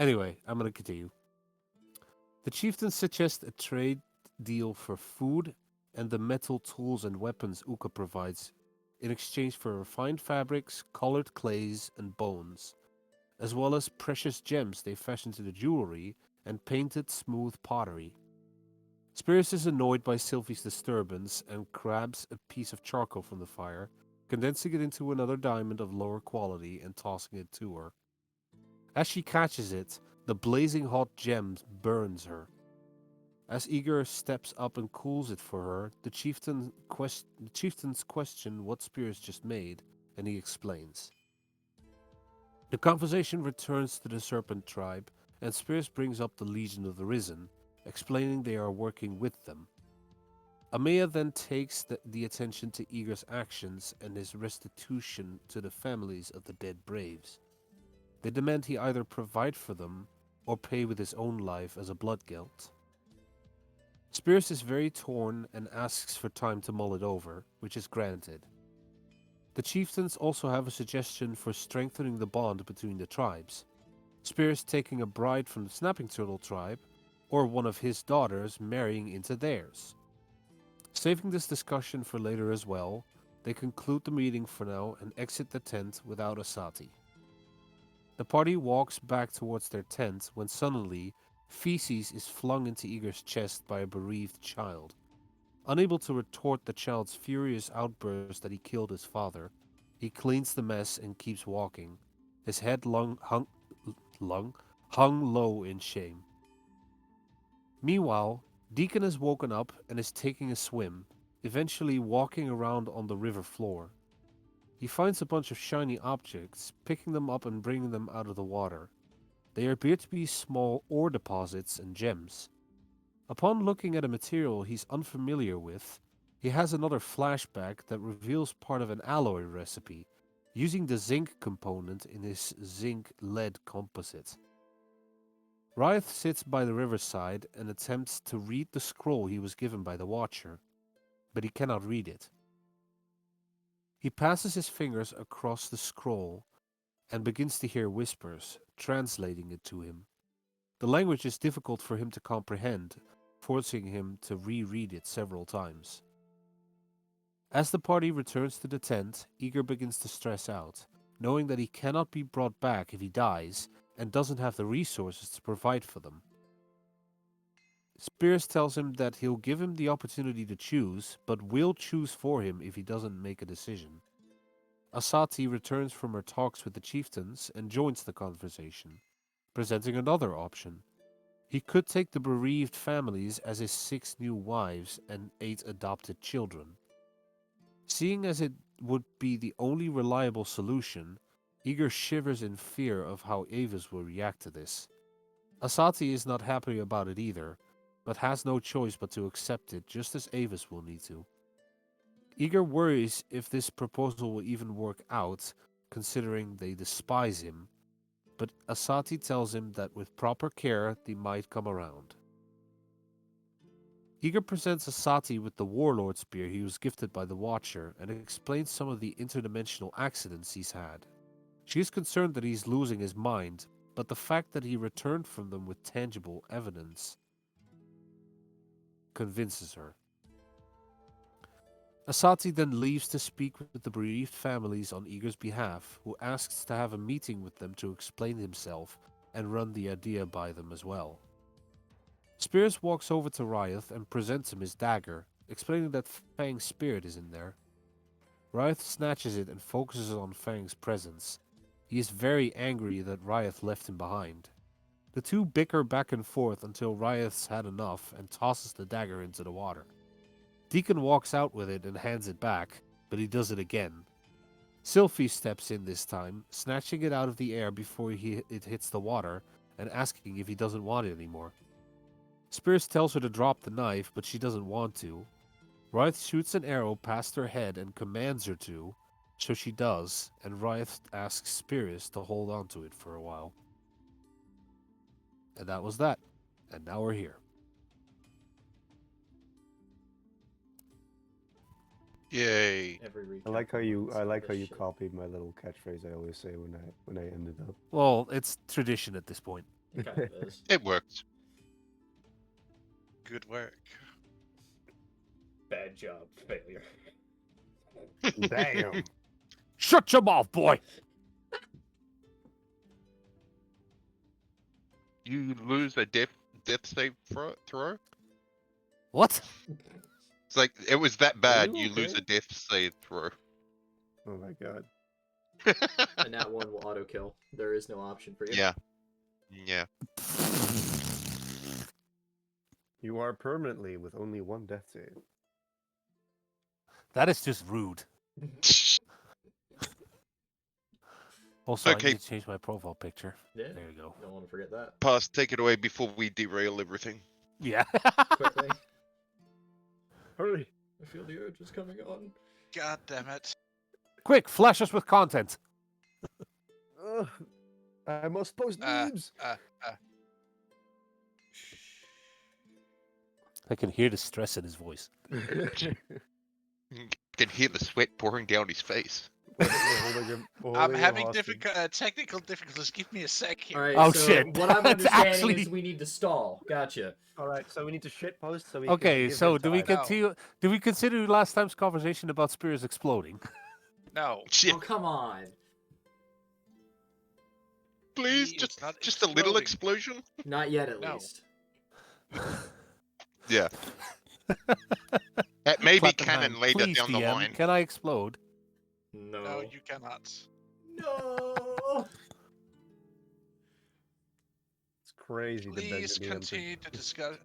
Anyway, I'm going to continue. The chieftains suggest a trade deal for food and the metal tools and weapons Uka provides in exchange for refined fabrics, colored clays, and bones, as well as precious gems they fashion into jewelry and painted smooth pottery. Spears is annoyed by Sylvie's disturbance and grabs a piece of charcoal from the fire, condensing it into another diamond of lower quality and tossing it to her. As she catches it, the blazing hot gem burns her. As Eager steps up and cools it for her, the chieftains question what Spears just made, and he explains. The conversation returns to the Serpent tribe, and Spears brings up the Legion of the Risen, explaining they are working with them. Amaya then takes the attention to Eager's actions and his restitution to the families of the dead braves. They demand he either provide for them or pay with his own life as a blood guilt. Spears is very torn and asks for time to mull it over, which is granted. The chieftains also have a suggestion for strengthening the bond between the tribes. Spears taking a bride from the Snapping Turtle tribe, or one of his daughters marrying into theirs. Saving this discussion for later as well, they conclude the meeting for now and exit the tent without Asati. The party walks back towards their tent when suddenly, feces is flung into Eager's chest by a bereaved child. Unable to retort the child's furious outburst that he killed his father, he cleans the mess and keeps walking, his head hung low in shame. Meanwhile, Deacon has woken up and is taking a swim, eventually walking around on the river floor. He finds a bunch of shiny objects, picking them up and bringing them out of the water. They appear to be small ore deposits and gems. Upon looking at a material he's unfamiliar with, he has another flashback that reveals part of an alloy recipe, using the zinc component in his zinc lead composite. Riot sits by the riverside and attempts to read the scroll he was given by the Watcher, but he cannot read it. He passes his fingers across the scroll and begins to hear whispers, translating it to him. The language is difficult for him to comprehend, forcing him to reread it several times. As the party returns to the tent, Eager begins to stress out, knowing that he cannot be brought back if he dies and doesn't have the resources to provide for them. Spears tells him that he'll give him the opportunity to choose, but will choose for him if he doesn't make a decision. Asati returns from her talks with the chieftains and joins the conversation, presenting another option. He could take the bereaved families as his 6 new wives and 8 adopted children. Seeing as it would be the only reliable solution, Eager shivers in fear of how Avis will react to this. Asati is not happy about it either, but has no choice but to accept it just as Avis will need to. Eager worries if this proposal will even work out, considering they despise him, but Asati tells him that with proper care they might come around. Eager presents Asati with the Warlord Spear he was gifted by the Watcher and explains some of the interdimensional accidents he's had. She is concerned that he's losing his mind, but the fact that he returned from them with tangible evidence convinces her. Asati then leaves to speak with the bereaved families on Eager's behalf, who asks to have a meeting with them to explain himself and run the idea by them as well. Spears walks over to Ryeth and presents him his dagger, explaining that Fang's spirit is in there. Ryeth snatches it and focuses on Fang's presence. He is very angry that Ryeth left him behind. The two bicker back and forth until Ryeth's had enough and tosses the dagger into the water. Deacon walks out with it and hands it back, but he does it again. Sylphie steps in this time, snatching it out of the air before it hits the water and asking if he doesn't want it anymore. Spears tells her to drop the knife, but she doesn't want to. Ryeth shoots an arrow past her head and commands her to, so she does, and Ryeth asks Spears to hold on to it for a while. And that was that. And now we're here. Yay. Every I recap like how from you months I of like how this you shit. copied my little catchphrase I always say when I ended up. Well, it's tradition at this point. It kind of is. It works. Good work. Bad job, failure. Damn. Shut your mouth, boy. You lose a death save throw. What? It's like it was that bad. you You lose a okay? death save throw. Oh my god. And that one will auto kill. There is no option for you. Yeah. Yeah. You are permanently with only one death save. That is just rude. Also, I Okay. need to change my profile picture. Yeah. There you go. Don't want to forget that. Pass, take it away before we derail everything. Yeah. Quickly. Hurry. I feel the urge is coming on. God damn it. Quick, flash us with content. I must post memes. I can hear the stress in his voice. You can hear the sweat pouring down his face. I'm having technical difficulties. Give me a sec here. Alright, Oh, so shit. what I'm That's understanding actually- is we need to stall. Gotcha. All right, so we need to shit post so we Okay, can give so him do we time. continue? Do we consider last time's conversation about spears exploding? No. Shit, Oh, come on. please, He is not just a little exploding. explosion. Not yet, at No. least. Yeah. That may be Clap in canon hand. later Please, down the DM, line. Can I explode? No. No, you cannot. No. It's crazy. the Please Benjamin continue to discuss.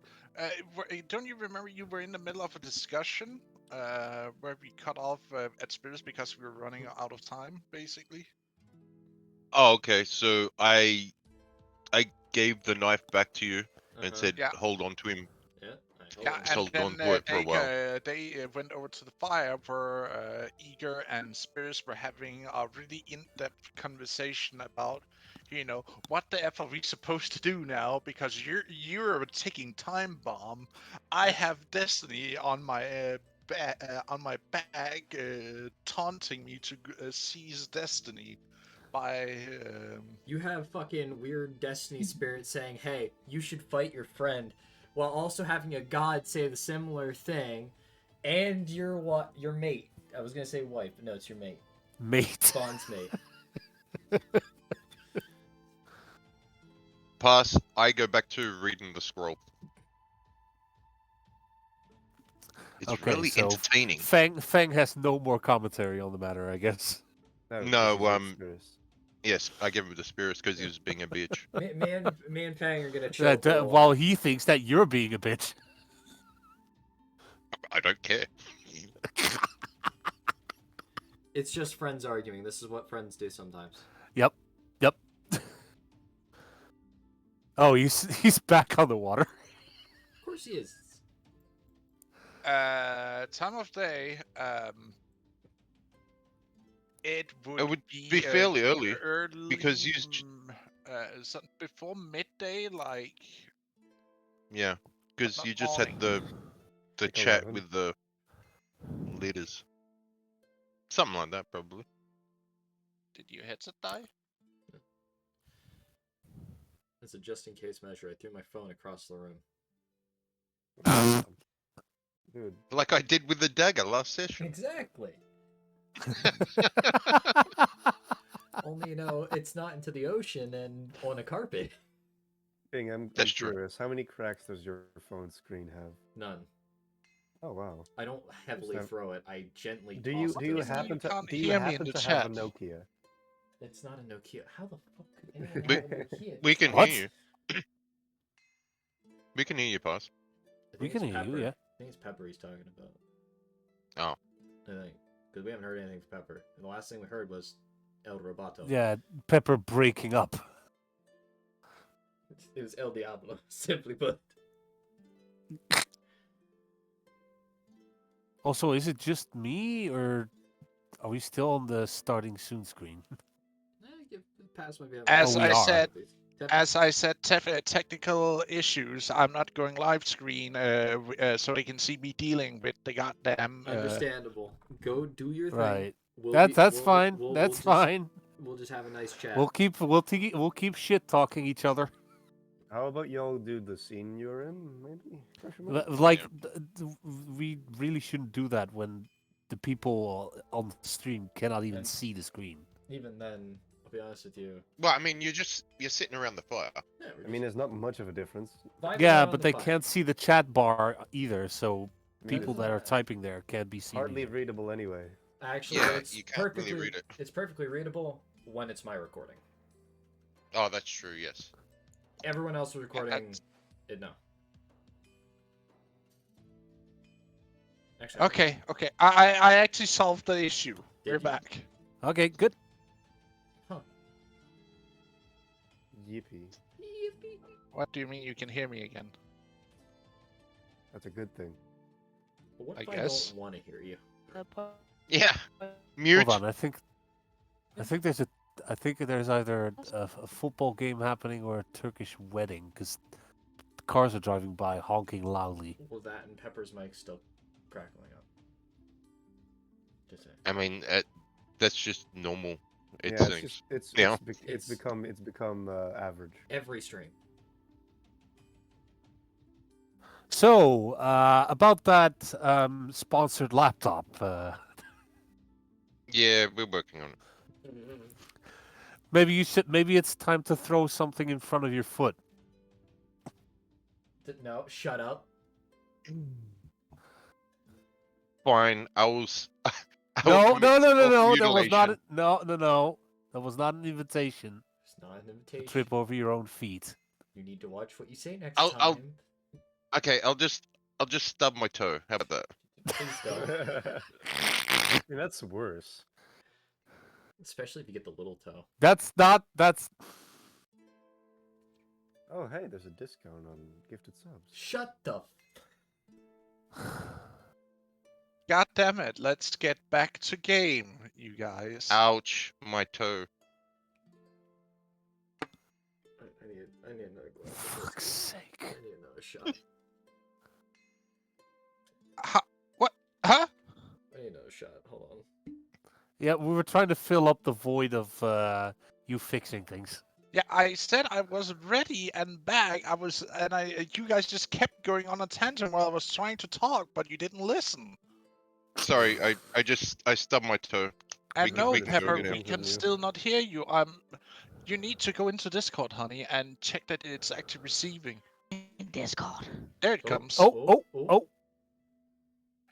Don't you remember you were in the middle of a discussion where we cut off at Spirits because we were running out of time, basically? Oh, okay. So I gave the knife back to you and Uh-huh. said, Yeah. "Hold on to him." Yeah, Yeah, Just hold and on then to it for a while. they went over to the fire where Eager and Spirits were having a really in-depth conversation about, what the F are we supposed to do now? Because you're a ticking time bomb. I have Destiny on my back, taunting me to seize Destiny by. You have fucking weird Destiny spirit saying, hey, you should fight your friend, while also having a god say the similar thing, and your mate. I was gonna say wife, but no, it's your mate. Mate. Bond's mate. Pass. I go back to reading the scroll. It's Okay, really so entertaining. Feng has no more commentary on the matter, I guess. No, this is Express. Yes, I gave him the spirits because he was being a bitch. Me and Fang are gonna chill for a while. While he thinks that you're being a bitch. I don't care. It's just friends arguing. This is what friends do sometimes. Yep. Oh, he's back on the water. Of course he is. Time of day. It would be fairly early, because you before midday, like. Yeah, because Not you just morning. had the Like chat 11. with the leaders. Something like that, probably. Did your headset die? It's a just in case measure. I threw my phone across the room. Dude, Like I did with the dagger last session. Exactly. Only it's not into the ocean and on a carpet. Bing, I'm That's true. curious. How many cracks does your phone screen have? None. Oh wow. I don't heavily that- throw it. I gently. Do toss you it do you to the happen side. to can't do you hear me in happen the to have a chat. Nokia? It's not a Nokia. How the fuck could anyone We- have a Nokia? We can What? hear you. We can hear you, Pass. I We think can it's hear you, Pepper. yeah. I think it's Pepper he's talking about. Oh. I think. Because we haven't heard anything from Pepper. And the last thing we heard was El Roboto. Yeah, Pepper breaking up. It was El Diablo, simply put. Also, is it just me, or are we still on the starting soon screen? Pass might be As Oh, we I are. said, Tep- As I said, technical issues. I'm not going live screen, so they can see me dealing with the goddamn. Understandable. Go do your thing. Right. We'll That's we'll- fine. we'll That's just- fine. We'll just have a nice chat. We'll keep shit talking each other. How about y'all do the scene you're in, maybe? Question mark? Like, Yeah. we really shouldn't do that when the people on the stream cannot even And- see the screen. Even then, I'll be honest with you. Well, I mean, you're sitting around the fire. Yeah, we're I mean, there's not much of a difference. vibing Yeah, around but the they fire. can't see the chat bar either, so I mean, people is that are bad. typing there can't be seen. hardly either. readable anyway. Actually, Yeah, it's you can't really perfectly read it. it's perfectly readable when it's my recording. Oh, that's true. Yes. Everyone else recording that's- it no. Actually, Okay, okay. I actually solved the issue. Did We're you? back. Okay, good. Yippee. What do you mean you can hear me again? That's a good thing. But what I if guess. don't want to hear you? Yeah. Mute. Hold on, I think there's either a football game happening or a Turkish wedding because cars are driving by honking loudly. Well, that and Pepper's mic still crackling up. Just saying. I mean, that's just normal. It Yeah, seems. it's just it's Yeah. it's become average. Every stream. So, about that sponsored laptop, Yeah, we're working on it. maybe it's time to throw something in front of your foot. No, shut up. Fine. I will. I will No, commit no, no, no, no. That was not. self-mutilation. No. That was not an invitation. It's not an To invitation. trip over your own feet. You need to watch what you say next I'll- time. Okay, I'll just stub my toe. How about that? Please don't. I mean, that's worse. Especially if you get the little toe. That's not. That's. Oh, hey, there's a discount on gifted subs. Shut the. God damn it! Let's get back to game, you guys. Ouch, my toe. I need another glass. Fuck's sake. I need another shot. What? Huh? I need another shot. Hold on. Yeah, we were trying to fill up the void of you fixing things. Yeah, I said I was ready and back. You guys just kept going on a tangent while I was trying to talk, but you didn't listen. Sorry, I stubbed my toe. And can- no, we can go Pepper, get we him. can still not hear you. You need to go into Discord, honey, and check that it's actually receiving. In Discord. There it comes. Oh.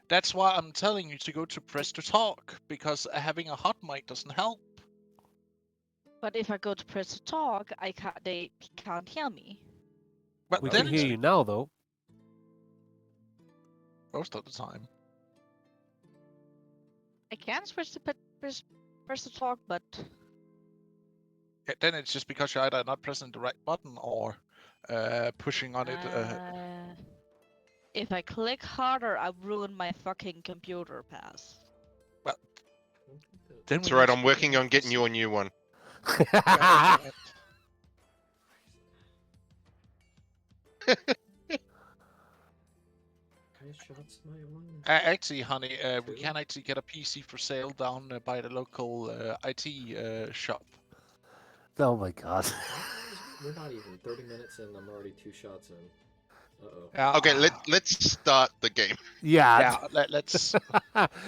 That's why I'm telling you to go to press to talk, because having a hot mic doesn't help. But if I go to press to talk, they can't hear me. But We then can it's hear you now, though. most of the time. I can switch to press to talk, but Yeah, then it's just because you're either not pressing the right button or pushing on it. if I click harder, I ruin my fucking computer pass. Then It's we alright, need to I'm go working in on getting PC. you a new one. God damn it. Shots my one. Actually, honey, we Two. can actually get a PC for sale down by the local IT shop. Oh my god. We're not even 30 minutes in. I'm already 2 shots in. Uh-oh. Yeah, Okay, let's start the game. Yeah. yeah. Let's.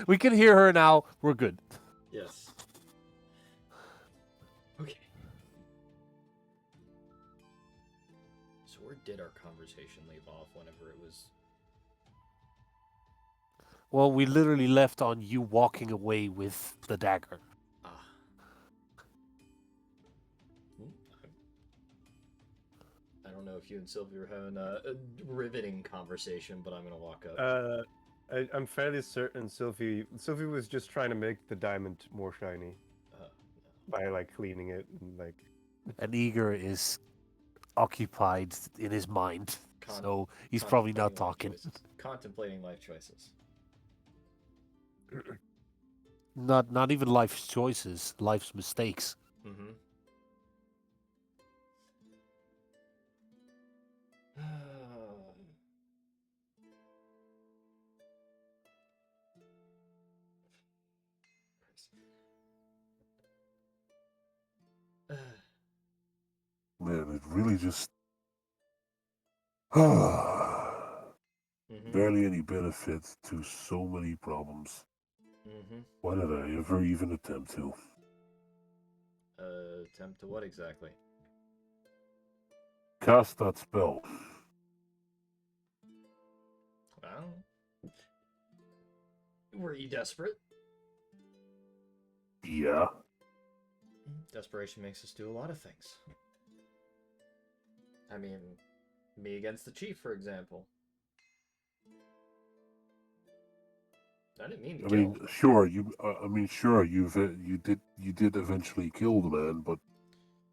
We can hear her now. We're good. Yes. Okay. So where did our conversation leave off whenever it was... Well, we literally left on you walking away with the dagger. Ah. I don't know if you and Sylvie were having a riveting conversation, but I'm gonna walk up. I'm fairly certain Sylvie was just trying to make the diamond more shiny by like cleaning it and like. And Eager is occupied in his mind. Con- So he's probably not contemplating life talking. choices. Contemplating life choices. Not even life's choices, life's mistakes. Mm-hmm. Man, it really just Mm-hmm. Barely any benefit to so many problems. Mm-hmm. Why did I ever even attempt to? Attempt to what exactly? Cast that spell. Well, were you desperate? Yeah. Desperation makes us do a lot of things. I mean, me against the chief, for example. I didn't mean to I kill mean, him. sure. You did eventually kill the man, but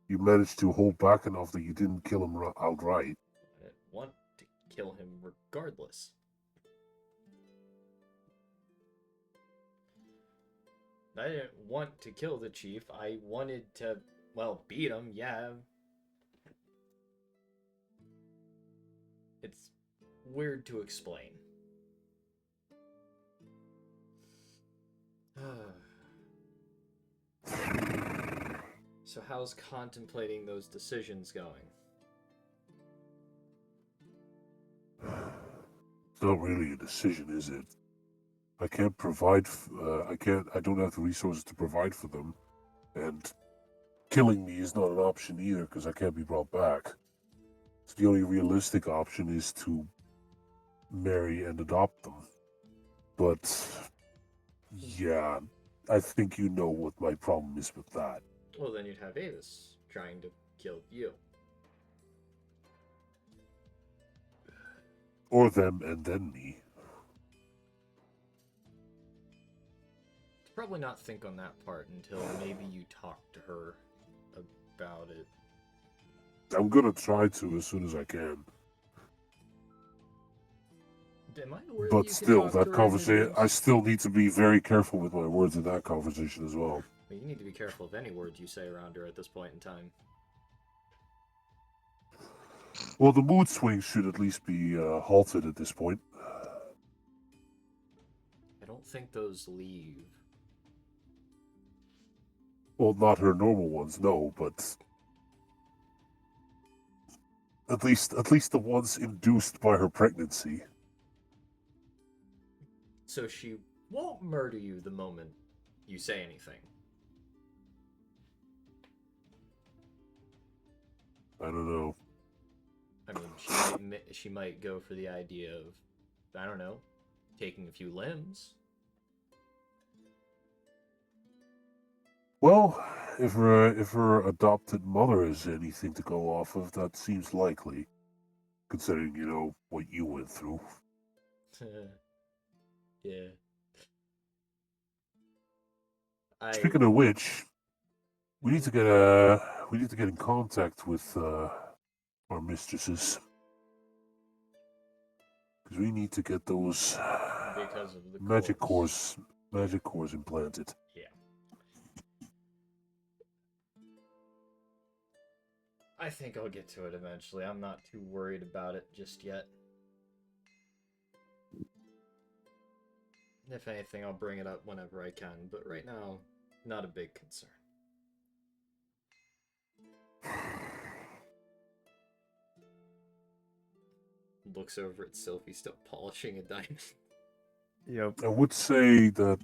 you managed to hold back enough that you didn't kill him outright. I didn't want to kill him regardless. I didn't want to kill the chief. I wanted to, well, beat him, yeah. It's weird to explain. So how's contemplating those decisions going? It's not really a decision, is it? I can't provide. I don't have the resources to provide for them, and killing me is not an option either because I can't be brought back. So the only realistic option is to marry and adopt them. But yeah, I think you know what my problem is with that. Well, then you'd have Avis trying to kill you. Or them and then me. Probably not think on that part until maybe you talk to her about it. I'm gonna try to as soon as I can. Am I aware that But you can still, talk to that her in conversation, I visions? still need to be very careful with my words in that conversation as well. Well, you need to be careful of any words you say around her at this point in time. Well, the mood swings should at least be halted at this point. I don't think those leave. Well, not her normal ones, no, but at least the ones induced by her pregnancy. So she won't murder you the moment you say anything. I don't know. I mean, she might go for the idea of, I don't know, taking a few limbs. Well, if her adopted mother is anything to go off of, that seems likely, considering what you went through. Yeah. Speaking of which, we need to get in contact with our mistresses because we need to get those because of the magic corpse. cores implanted. Yeah. I think I'll get to it eventually. I'm not too worried about it just yet. If anything, I'll bring it up whenever I can, but right now, not a big concern. Looks over at Sylvie, still polishing a diamond. Yep. I would say that,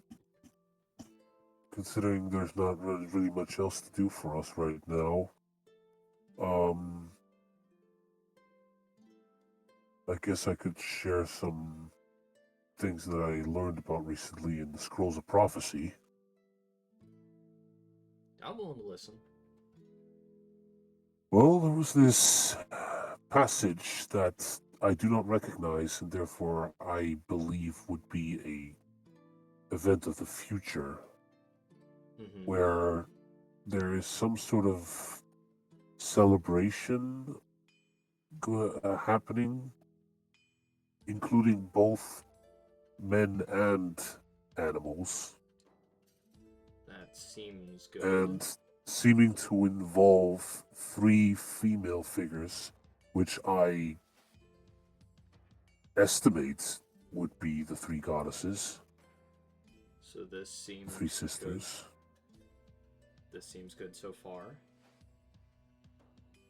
considering there's not really much else to do for us right now, I guess I could share some things that I learned about recently in the Scrolls of Prophecy. I'm willing to listen. Well, there was this passage that I do not recognize, and therefore I believe would be a event of the future, Mm-hmm. where there is some sort of celebration happening, including both men and animals, That seems good. and seeming to involve 3 female figures, which I estimate would be the 3 goddesses, So this seems 3 sisters. Good. This seems good so far.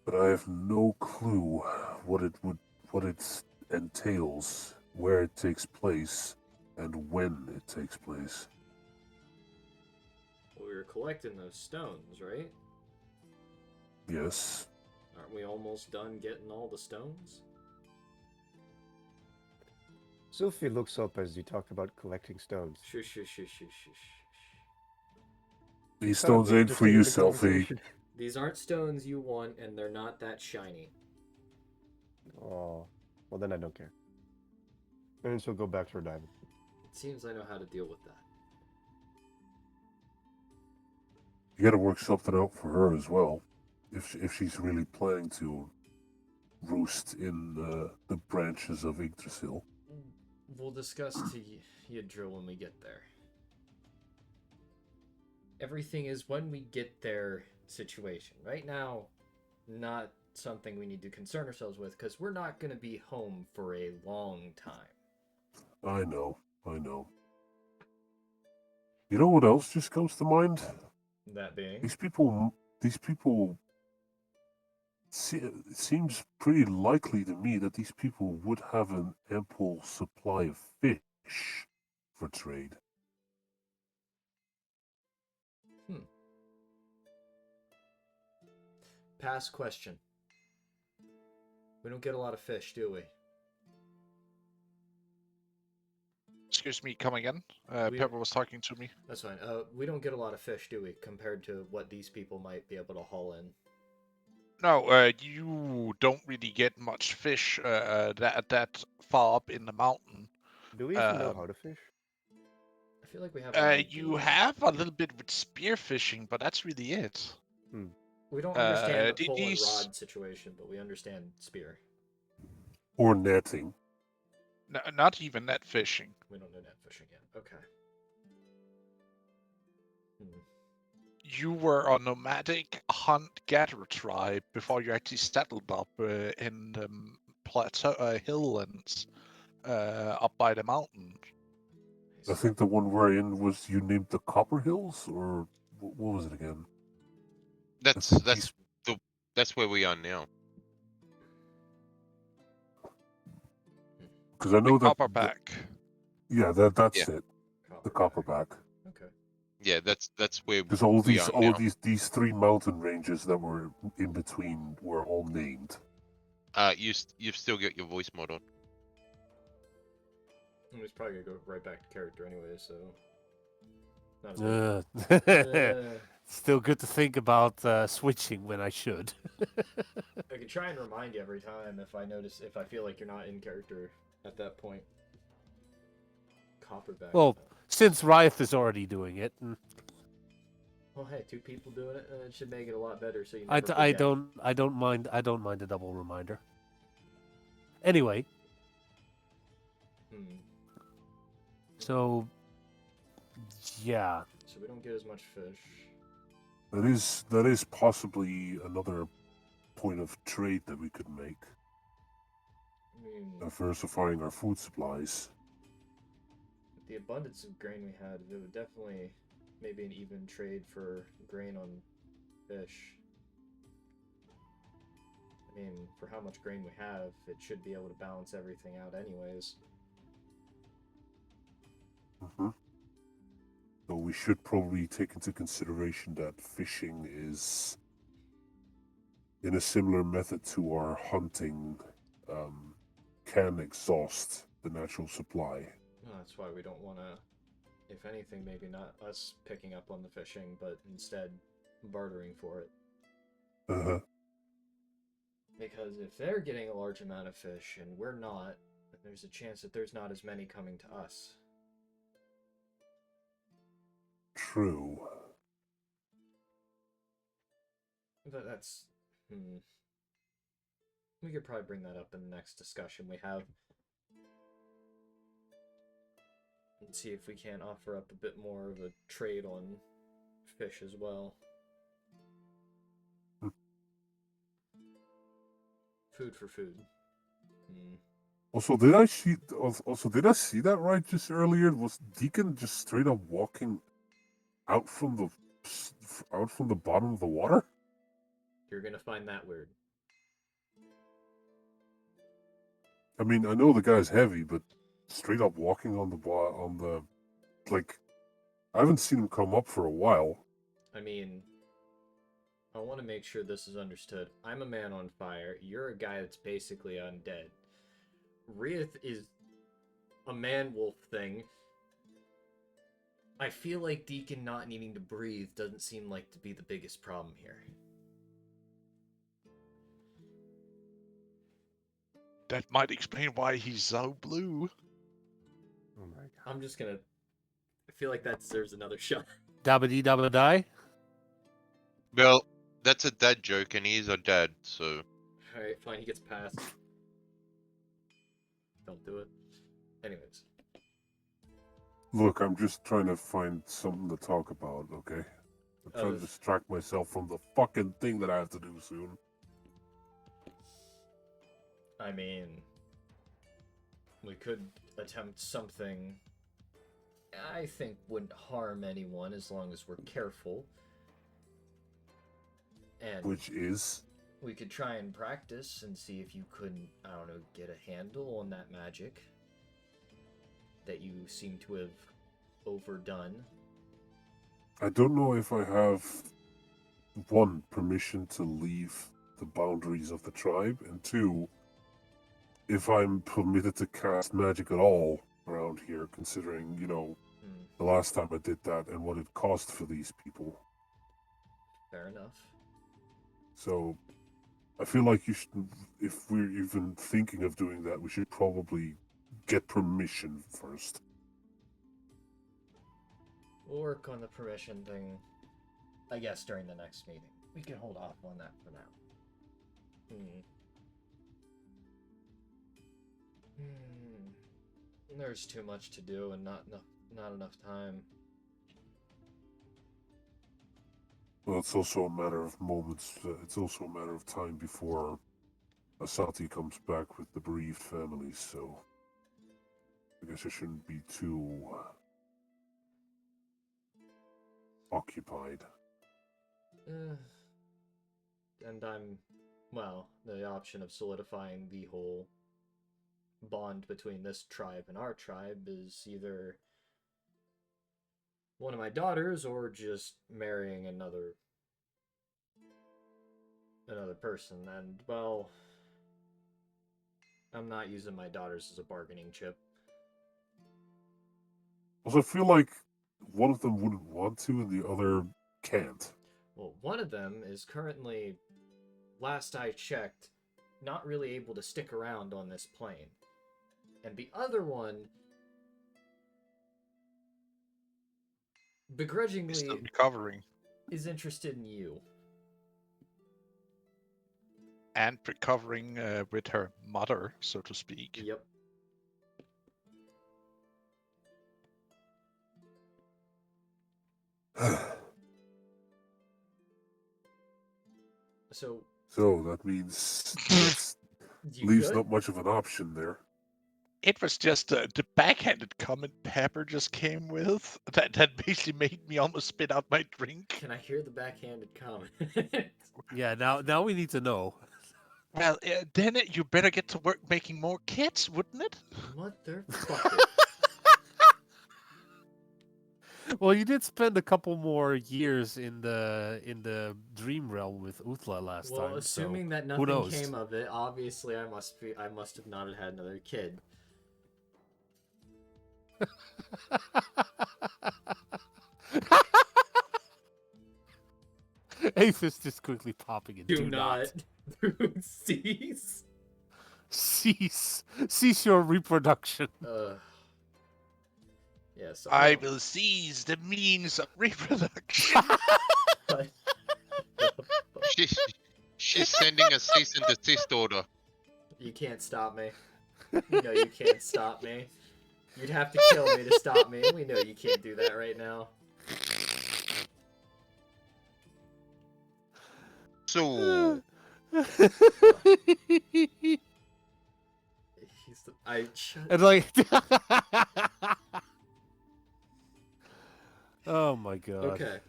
But I have no clue what it would what it entails, where it takes place, and when it takes place. Well, we were collecting those stones, right? Yes. Aren't we almost done getting all the stones? Sophie looks up as you talk about collecting stones. Shush, shush, shush, shush, shush. These Kind of stones ain't for interesting you, in the Selfie. conversation. These aren't stones you want, and they're not that shiny. Oh, well then I don't care. And she'll go back to her diamond. It seems I know how to deal with that. You gotta work something out for her as well. If she's really planning to roost in the branches of Yggdrasil. We'll discuss to Yggdrasil when we get there. Everything is when we get there situation. Right now, not something we need to concern ourselves with because we're not going to be home for a long time. I know. You know what else just comes to mind? That being, These people it seems pretty likely to me that these people would have an ample supply of fish for trade. past question. We don't get a lot of fish, do we? Excuse me, come again? We- Pepper was talking to me. That's fine. We don't get a lot of fish, do we, compared to what these people might be able to haul in? No, you don't really get much fish that far up in the mountain. Do we even know how to fish? I feel like we have an You idea. have a little bit with spear fishing, but that's really it. We don't understand the did pull and these- rod situation, but we understand spear. Or netting. Not even net fishing. We don't know net fishing yet. Okay. You were a nomadic hunt-gatherer tribe before you actually settled up in the plateau hilllands up by the mountain. I think the one we're in was you named the Copper Hills, or what was it again? That's think that's that's where we are now. Because I know that. Copperback. Yeah, that's Yeah. it. The Copperback. Okay. Yeah, that's where Because all we these are all now. of these three mountain ranges that were in between were all named. You've still got your voice mod on. He's probably gonna go right back to character anyway, so. Not a big- Still good to think about switching when I should. I could try and remind you every time if I feel like you're not in character at that point. Copperback. Well, since Riot is already doing it, Well, hey, two people doing it, it should make it a lot better. So you I never I forget. don't mind a double reminder. Anyway, so yeah, So we don't get as much fish. That is possibly another point of trade that we could make. I mean, Diversifying our food supplies. with the abundance of grain we had, it would definitely maybe an even trade for grain on fish. I mean, for how much grain we have, it should be able to balance everything out anyways. So we should probably take into consideration that fishing is in a similar method to our hunting, can exhaust the natural supply. Well, that's why we don't want to, if anything, maybe not us picking up on the fishing, but instead bartering for it. Uh-huh. Because if they're getting a large amount of fish and we're not, then there's a chance that there's not as many coming to us. True. But that's... We could probably bring that up in the next discussion we have. And see if we can't offer up a bit more of a trade on fish as well. Food for food. Also, did I see that right just earlier? Was Deacon just straight up walking out from the bottom of the water? You're gonna find that weird. I mean, I know the guy's heavy, but straight up walking on the like, I haven't seen him come up for a while. I mean, I want to make sure this is understood. I'm a man on fire. You're a guy that's basically undead. Rieth is a man-wolf thing. I feel like Deacon not needing to breathe doesn't seem like to be the biggest problem here. That might explain why he's so blue. Oh my god. I'm just gonna... I feel like that deserves another shot. Dabba dee dabba die. Well, that's a dad joke, and he is a dad, so. Alright, fine, he gets passed. Don't do it. Anyways. Look, I'm just trying to find something to talk about, okay? I'm trying to distract myself from the fucking thing that I have to do soon. I mean... We could attempt something I think wouldn't harm anyone as long as we're careful. And Which is? we could try and practice and see if you couldn't, I don't know, get a handle on that magic that you seem to have overdone. I don't know if I have, one, permission to leave the boundaries of the tribe, and two, if I'm permitted to cast magic at all around here, considering, you know, the last time I did that and what it cost for these people. Fair enough. So, I feel like you should, if we're even thinking of doing that, we should probably get permission first. We'll work on the permission thing, I guess, during the next meeting. We can hold off on that for now. There's too much to do and not enough time. Well, it's also a matter of moments. It's also a matter of time before Asati comes back with the bereaved families, so I guess I shouldn't be too occupied. And the option of solidifying the whole bond between this tribe and our tribe is either one of my daughters or just marrying another person. And, well, I'm not using my daughters as a bargaining chip. Also, I feel like one of them wouldn't want to and the other can't. Well, one of them is currently, last I checked, not really able to stick around on this plane. And the other one, begrudgingly, He's still recovering. is interested in you. And recovering with her mother, so to speak. Yep. So that means that leaves good? not much of an option there. It was just the backhanded comment Pepper just came with that basically made me almost spit out my drink. Can I hear the backhanded comment? Yeah, now we need to know. Well, then you better get to work making more kids, wouldn't it? Motherfucker. Well, you did spend a couple more years in the dream realm with Uthla last time. Well, assuming so that who nothing knows? came of it, obviously I must have not had another kid. Ace is just quickly popping in. Do not. Cease. Cease your reproduction. Yeah, so I will seize the means of reproduction. She's sending a cease and desist order. You can't stop me. You know you can't stop me. You'd have to kill me to stop me. We know you can't do that right now. So, and like, oh my god. Okay.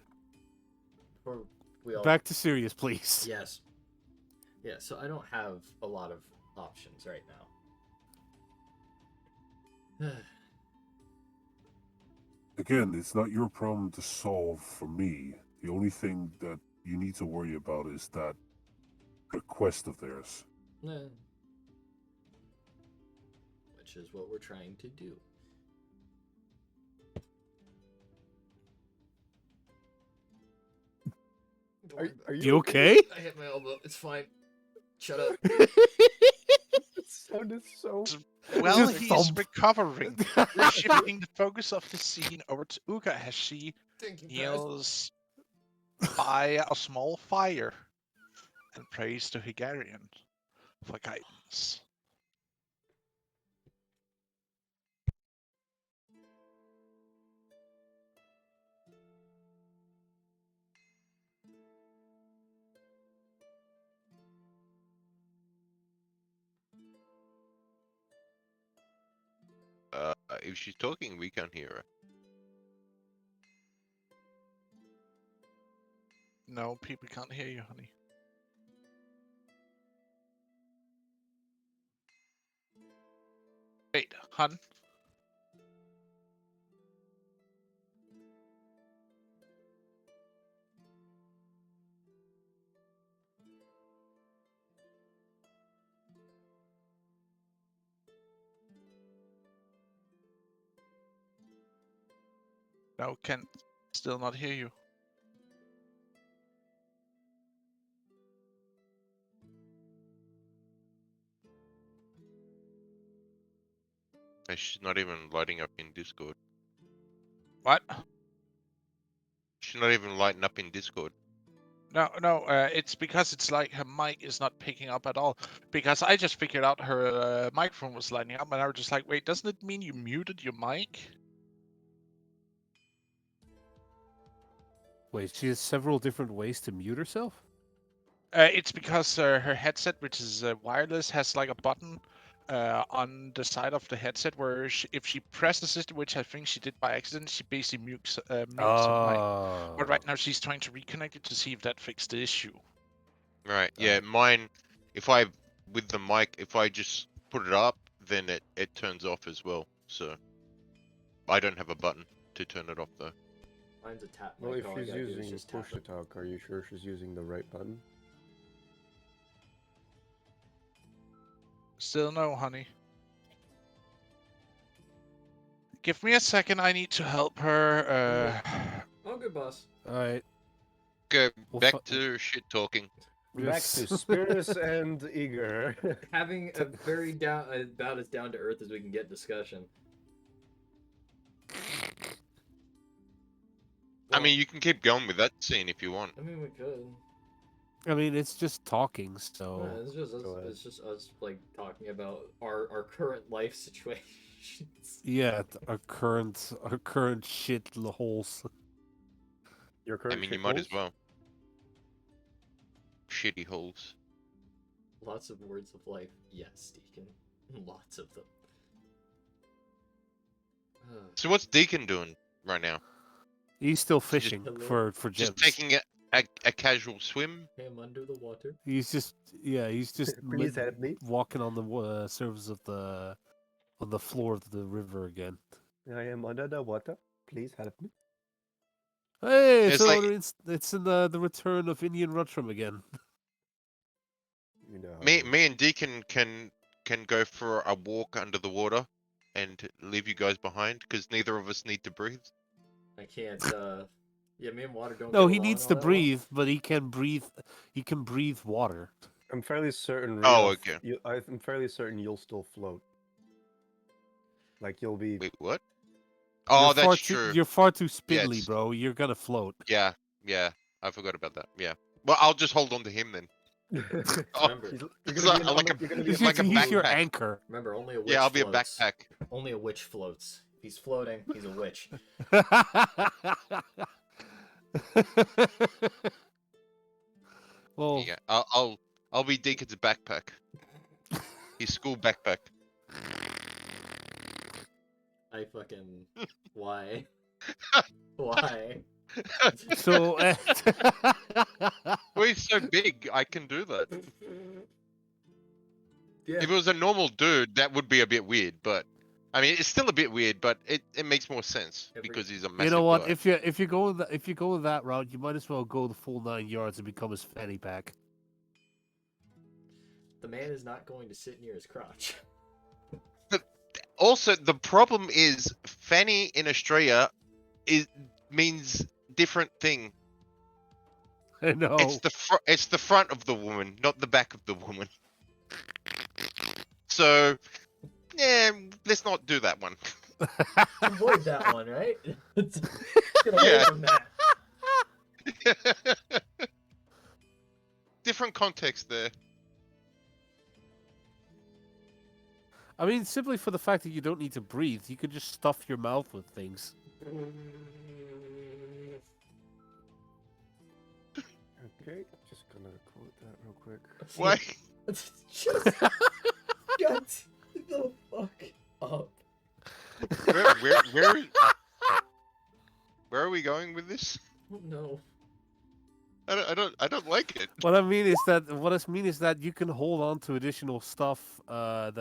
Back to serious, please. Yes. Yeah, so I don't have a lot of options right now. Again, it's not your problem to solve for me. The only thing that you need to worry about is that request of theirs. Which is what we're trying to do. Are You okay? I hit my elbow. It's fine. Shut up. It sounded so. While Just he's thump. recovering, we're shifting the focus of the scene over to Uka as she Thank you, guys. kneels by a small fire and prays to Hegarian for guidance. If she's talking, we can't hear her. No, people can't hear you, honey. Wait, hun? No, can still not hear you. And she's not even lighting up in Discord. What? She's not even lighting up in Discord. No, it's because it's like her mic is not picking up at all. Because I just figured out her microphone was lighting up, and I was just like, wait, doesn't it mean you muted your mic? Wait, she has several different ways to mute herself? It's because her headset, which is wireless, has like a button on the side of the headset where if she presses it, which I think she did by accident, she basically mutes her mic. But right now she's trying to reconnect it to see if that fixed the issue. Right. Yeah. Mine. If I with the mic, if I just put it up, then it turns off as well. So I don't have a button to turn it off though. Mine's a tap Well, mic. if All I she's gotta do is using just tap push to it. talk, are you sure she's using the right button? Still no, honey. Give me a second. I need to help her. Oh, good boss. Alright. Go Well, back to shit talking. Back to Spirus and Eager. Having a very about as down to earth as we can get discussion. I Well, mean, you can keep going with that scene if you want. I mean, we could. I mean, it's just talking, so... Yeah, it's just us. Go ahead. It's just us like talking about our current life situations. Yeah, our current shit holes. Your I current mean, you shit might as holes? well. Shitty holes. Lots of words of life. Yes, Deacon. Lots of them. So what's Deacon doing right now? He's still He just- fishing Hello? for Just gems. taking a casual swim? Him under the water. He's just Please help me. walking on the surface of on the floor of the river again. I am under the water. Please help me. Hey, It's so like- it's in the return of Indian Rutram again. You know how Me, it is. me and Deacon can go for a walk under the water and leave you guys behind because neither of us need to breathe. I can't. Yeah, me and water don't. No, get he along needs all to that well. breathe, but he can breathe. He can breathe water. I'm fairly certain. Oh, Rudolph, okay. I'm fairly certain you'll still float. Like you'll be. Wait, what? Oh, You're far that's too, true. You're far too Yeah, spindly, it's- bro. You're gonna float. Yeah, I forgot about that. Yeah. Well, I'll just hold on to him then. Oh, Remember, You're so gonna be an like you're gonna be He's, a like a he's your backpack. anchor. remember, only a witch Yeah, I'll be a floats. backpack. Only a witch floats. If he's floating, he's a witch. Well, Yeah, I'll be Deacon's backpack. His school backpack. I fucking. Why? Why? so Well, he's so big, I can do that. Yeah. If it was a normal dude, that would be a bit weird, but I mean, it's still a bit weird, but it makes more sense Every- because he's a massive You know what? guy. If you go if you go that route, you might as well go the full 9 yards and become his fanny pack. The man is not going to sit near his crotch. Also, the problem is fanny in Australia means different thing. I know. It's the front of the woman, not the back of the woman. So, yeah, let's not do that one. Avoid that one, right? Let's get away Yeah. from that. Different context there. I mean, simply for the fact that you don't need to breathe, you could just stuff your mouth with things. Okay, just gonna quote that real quick. Why? Just shut the fuck up. Where are we going with this? No. I don't like it. What I mean is that you can hold on to additional stuff Guys?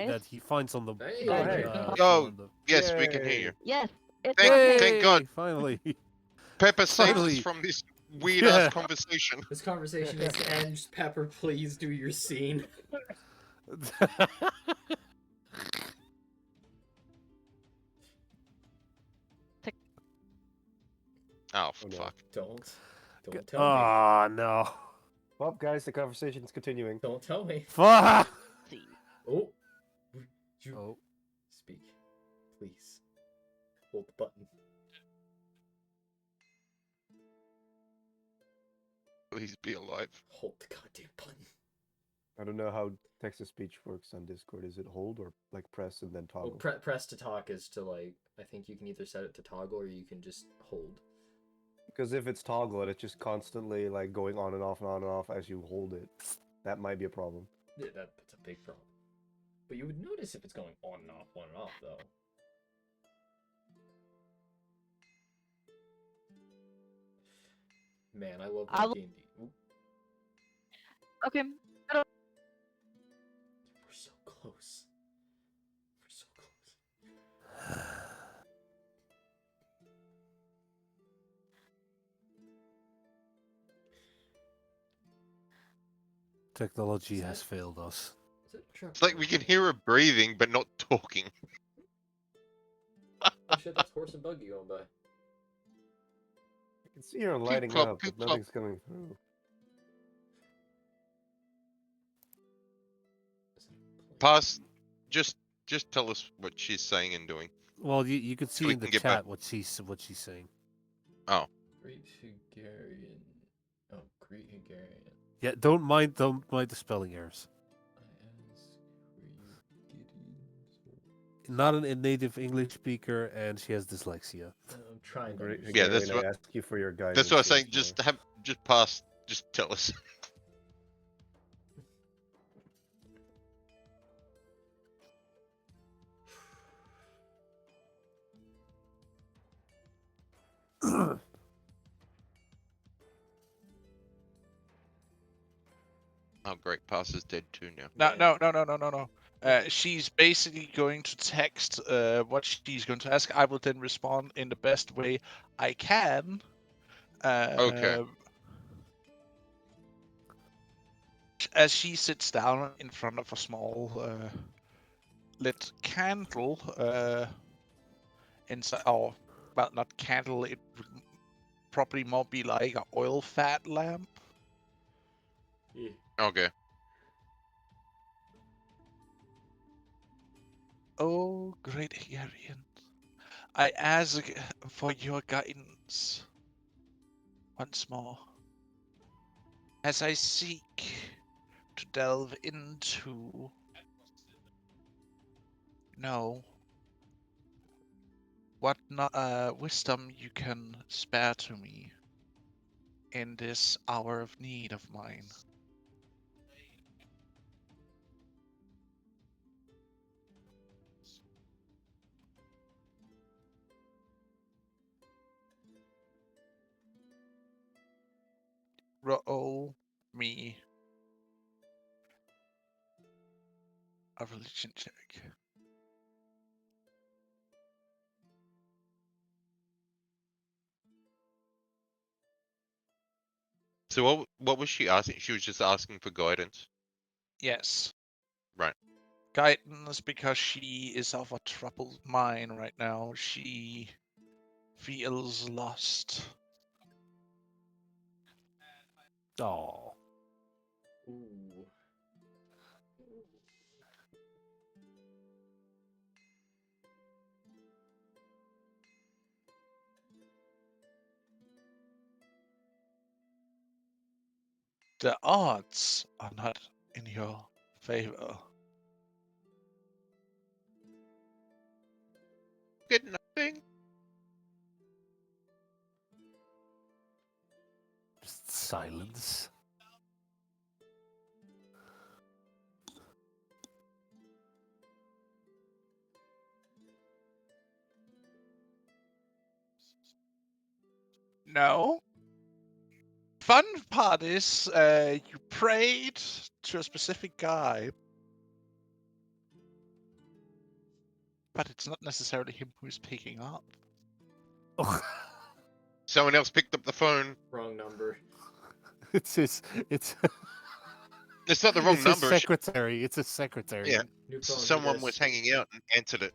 that he finds on the. Hey. Oh, hey. Oh, on the- yes, we can hear Yay. you. Yes, it's Thank okay. God. Finally. Pepper saves us Finally. from this weird Yeah. ass conversation. This conversation needs to end. Just Pepper, please do your scene. Oh, Oh, no. fuck. Don't tell me. Oh no. Well, guys, the conversation's continuing. Don't tell me. Fuck. See. Oh. You Oh. speak. Please. Hold the button. Please be alive. Hold the goddamn button. I don't know how text-to-speech works on Discord. Is it hold or like press and then Well, toggle? press to talk is to like. I think you can either set it to toggle or you can just hold. Because if it's toggle and it's just constantly like going on and off and on and off as you hold it, that might be a problem. Yeah, that's a big problem. But you would notice if it's going on and off, though. Man, I love I that will- D&D. Ooh, Okay. we're so close. We're so close. Technology Is has that- failed us. Is it Trevor? It's like we can hear her breathing, but not talking. Oh shit, that's horse and buggy going by. I can see her lighting clop, up, but clop. nothing's coming through. Is it a plane? Pass. Just tell us what she's saying and doing. Well, you can see we in the can get back. chat what she's saying. Great Hungarian. Oh, Great Hungarian. Yeah, don't mind the spelling errors. I ask where you Gideons. Not a native English speaker, and she has dyslexia. I'm trying to Great understand. Yeah, that's Hungarian, what- I ask you for your guidance. That's what I was saying. once Just pass. Just tell us. Oh, great. Pass is dead too now. No. She's basically going to text what she's going to ask. I will then respond in the best way I can. Okay. As she sits down in front of a small lit candle inside, or well, not candle. It would probably more be like an oil fat lamp. Yeah. Okay. Oh, great Hungarian, I ask for your guidance once more as I seek to delve into what wisdom you can spare to me in this hour of need of mine. Roll me a religion check. So what was she asking? She was just asking for guidance. Yes. Right. Guidance because she is of a troubled mind right now. She feels lost. Oh. Ooh. The odds are not in your favor. Get nothing. Just silence. No. Fun part is you prayed to a specific guy, but it's not necessarily him who's picking up. Oh. Someone else picked up the phone. Wrong number. It's his. It's. It's not the wrong it's number. His secretary. It's a secretary. Yeah. New phone. who Someone dis? was hanging out and answered it.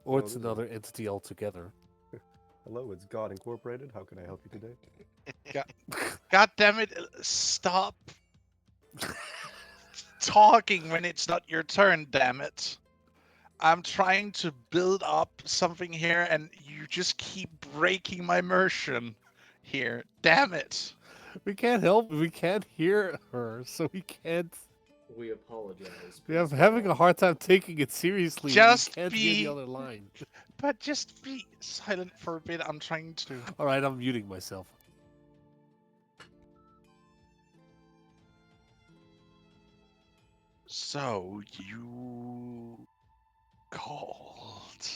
Or Oh, it's this is- another entity altogether. Hello, it's God Incorporated. How can I help you today? God damn it! Stop talking when it's not your turn. Damn it! I'm trying to build up something here, and you just keep breaking my immersion here. Damn it! We can't help. We can't hear her, so we can't. We apologize. We are Please go having a on. hard time taking it seriously. Just we can't hear the other line. But just be silent for a bit. I'm trying to. All right, I'm muting myself. So you called.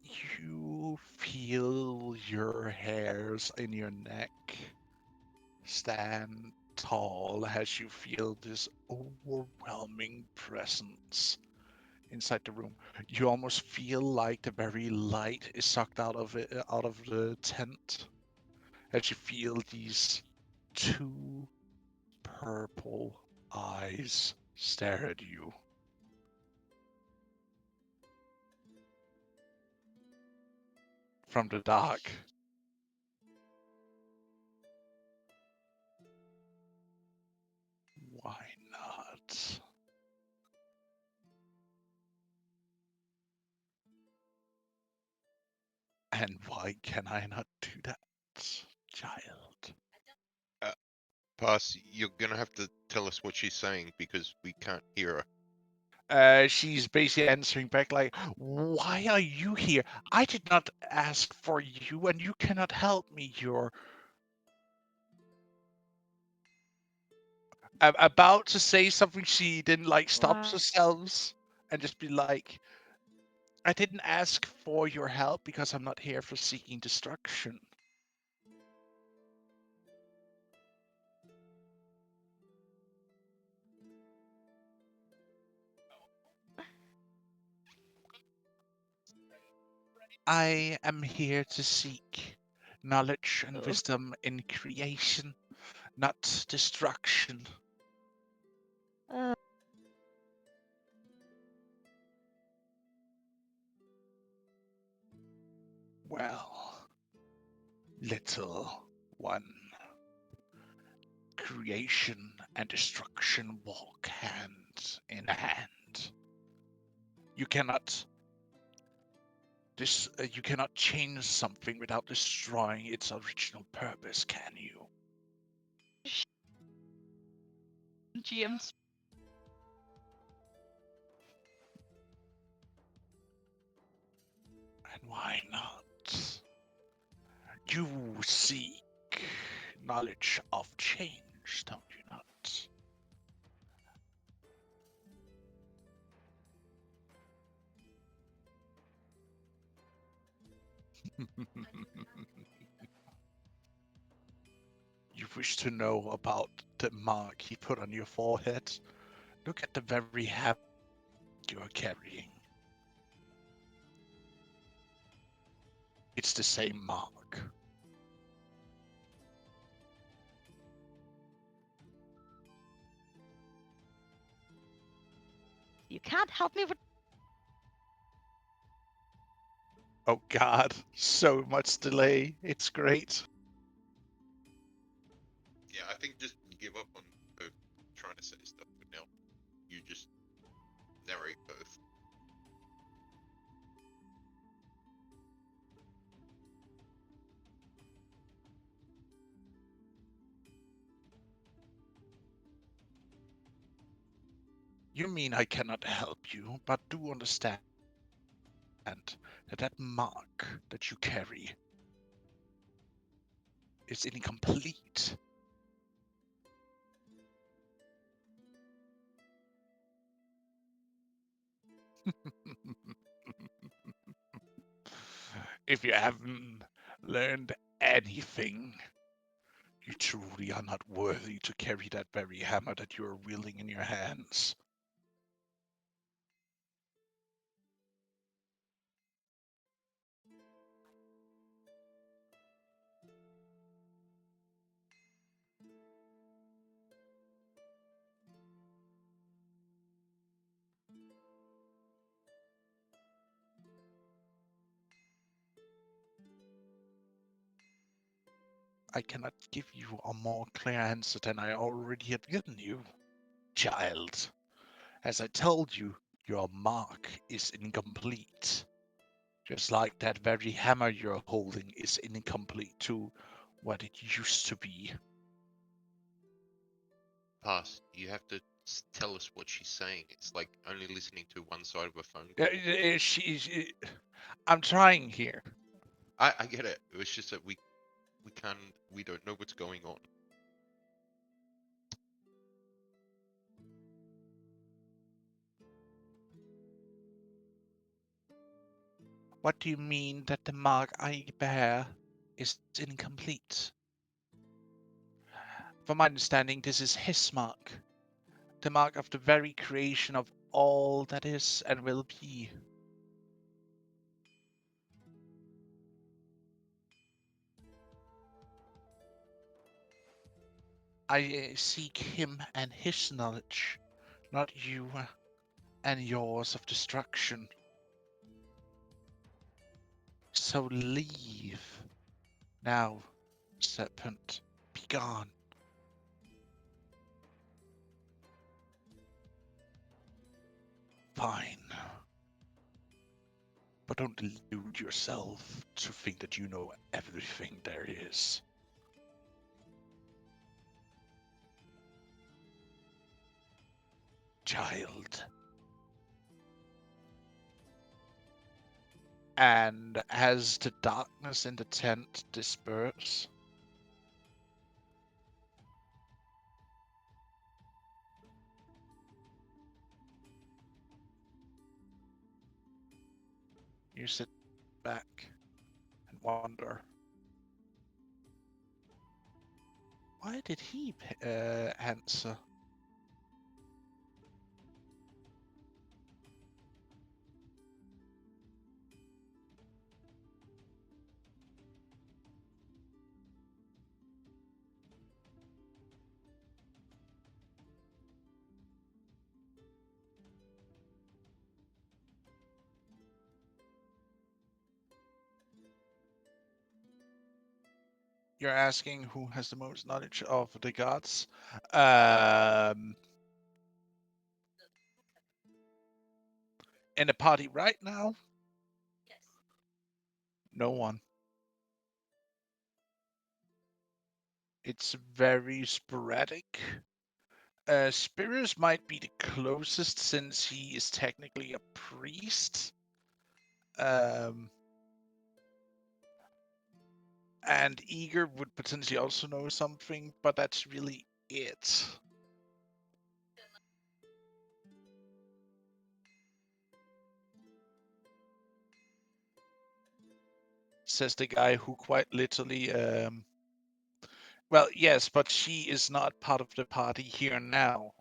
You feel your hairs in your neck stand tall as you feel this overwhelming presence inside the room. You almost feel like the very light is sucked out of it, out of the tent, as you feel these two purple eyes stare at you. From the dark. Why not? And why can I not do that, child? Pass, you're gonna have to tell us what she's saying because we can't hear her. She's basically answering back like, "Why are you here? I did not ask for you, and you cannot help me. You're about to say something. She didn't like stops Wow. herself and just be like, I didn't ask for your help because I'm not here for seeking destruction. I am here to seek knowledge and Oh. wisdom in creation, not destruction." Uh, Well, little one, creation and destruction walk hand in hand. You cannot you cannot change something without destroying its original purpose, can you? GM's. And why not? You seek knowledge of change, don't you not? You wish to know about the mark he put on your forehead, look at the very hammer you are carrying. It's the same mark. You can't help me with. Oh god, so much delay. It's great. Yeah, I think just give up on her trying to say stuff, but now you just narrate both. You mean I cannot help you, but do understand that that mark that you carry is incomplete. If you haven't learned anything, you truly are not worthy to carry that very hammer that you are wielding in your hands. I cannot give you a more clear answer than I already have given you, child. As I told you, your mark is incomplete. Just like that very hammer you're holding is incomplete to what it used to be. Pass. You have to tell us what she's saying. It's like only listening to one side of a phone Yeah, call. I'm trying here. I get it. It was just that we don't know what's going on. What do you mean that the mark I bear is incomplete? From my understanding, this is his mark. The mark of the very creation of all that is and will be. I seek him and his knowledge, not you and yours of destruction. So leave. Now, serpent, be gone. Fine. But don't delude yourself to think that you know everything there is. Child. And as the darkness in the tent disperses, you sit back and wonder, why did he answer? You're asking who has the most knowledge of the gods? In the party right now? No one. It's very sporadic. Spirus might be the closest since he is technically a priest. And Eager would potentially also know something, but that's really it. Says the guy who quite literally Well, yes, but she is not part of the party here and now.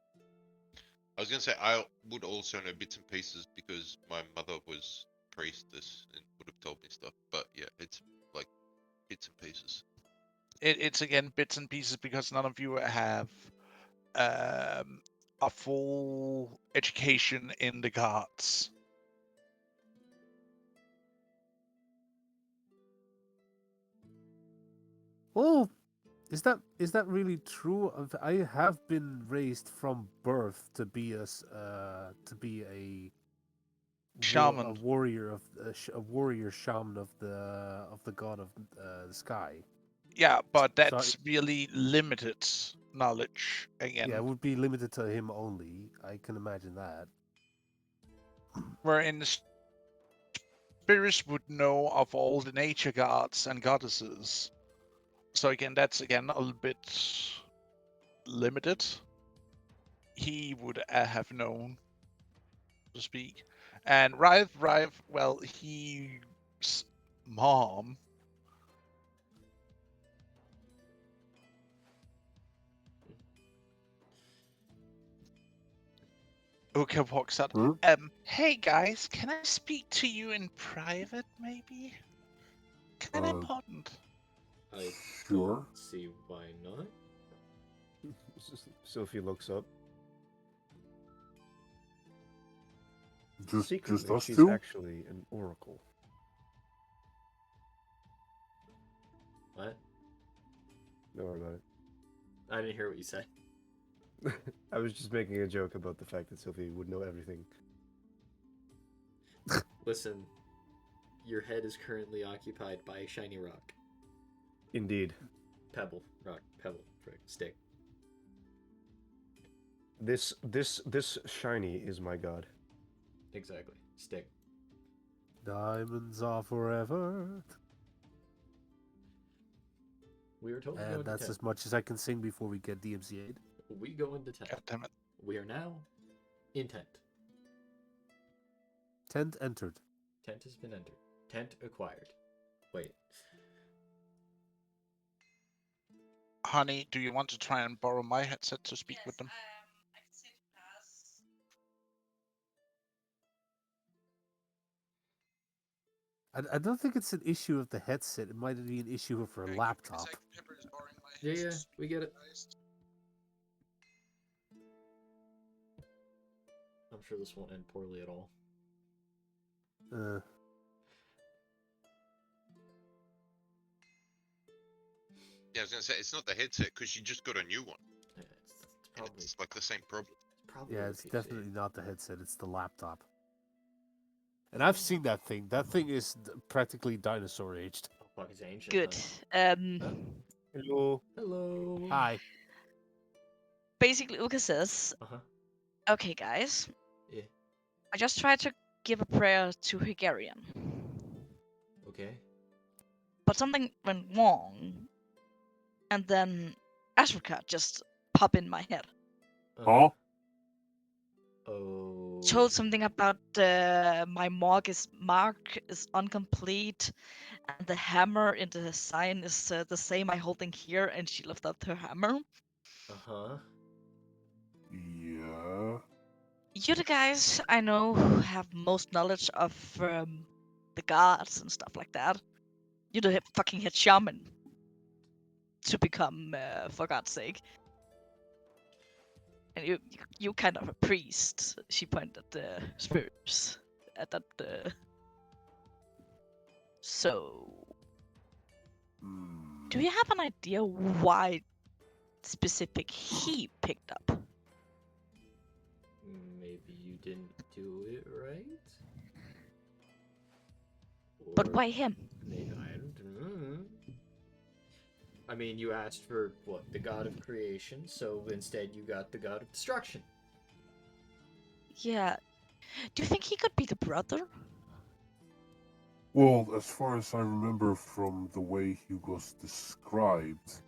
I was gonna say I would also know bits and pieces because my mother was priestess and would have told me stuff. But yeah, it's like bits and pieces. It's again bits and pieces because none of you have a full education in the gods. Oh, is that really true? I have been raised from birth to be a Shaman. warrior of a warrior shaman of the god of the sky. Yeah, but So that's really limited knowledge yeah, again. it would be limited to him only. I can imagine that. Wherein the spirits would know of all the nature gods and goddesses. So again, that's again a little bit limited. He would have known to speak. And Rive, well, his mom Uka walks out. Huh? Hey guys, can I speak to you in private, maybe? Kinda Uh, important. I Sure. don't see why not. Sophie looks up. Just Secretly, us she's two? actually an oracle. What? Don't worry about it. I didn't hear what you said. I was just making a joke about the fact that Sophie would know everything. Listen, your head is currently occupied by a shiny rock. Indeed. Pebble. Rock. Pebble. Frick. Stick. This shiny is my god. Exactly. Stick. Diamonds are forever, We are totally and going to that's 10. as much as I can sing before we get DMCA'd. We go into 10. God damn it. We are now in tent. Tent entered. Tent has been entered. Tent acquired. Wait. Honey, do you want to try and borrow my headset to speak with them? I don't think it's an issue of the headset. It might be an issue of her laptop. Yeah, we get it. I'm sure this won't end poorly at all. Yeah, I was gonna say it's not the headset because you just got a new one. Yeah, it's And probably, it's like the same problem. probably Yeah, the it's PC. definitely not the headset. It's the laptop. And I've seen that thing. That thing is practically dinosaur aged. Oh, fuck, it's ancient. Good. Huh? Hello. Hello. Hi. Basically, Uka says, Uh-huh. okay, guys, Yeah. I just tried to give a prayer to Hegarian, Okay. but something went wrong, and then Africa just popped in my head. Huh? Oh. Told something about my mark is incomplete, and the hammer in the sign is the same I holding here, and she lifted up her hammer. Uh-huh. Yeah. You the guys I know who have most knowledge of the gods and stuff like that. You the fucking head shaman to become, for God's sake. And you kind of a priest. She pointed at the spirits at that. So, Hmm. do you have an idea why specific he picked up? Maybe you didn't do it right? But Or why him? maybe I don't know. I mean, you asked for what? The god of creation, so instead you got the god of destruction. Yeah. Do you think he could be the brother? Well, as far as I remember from the way he was described,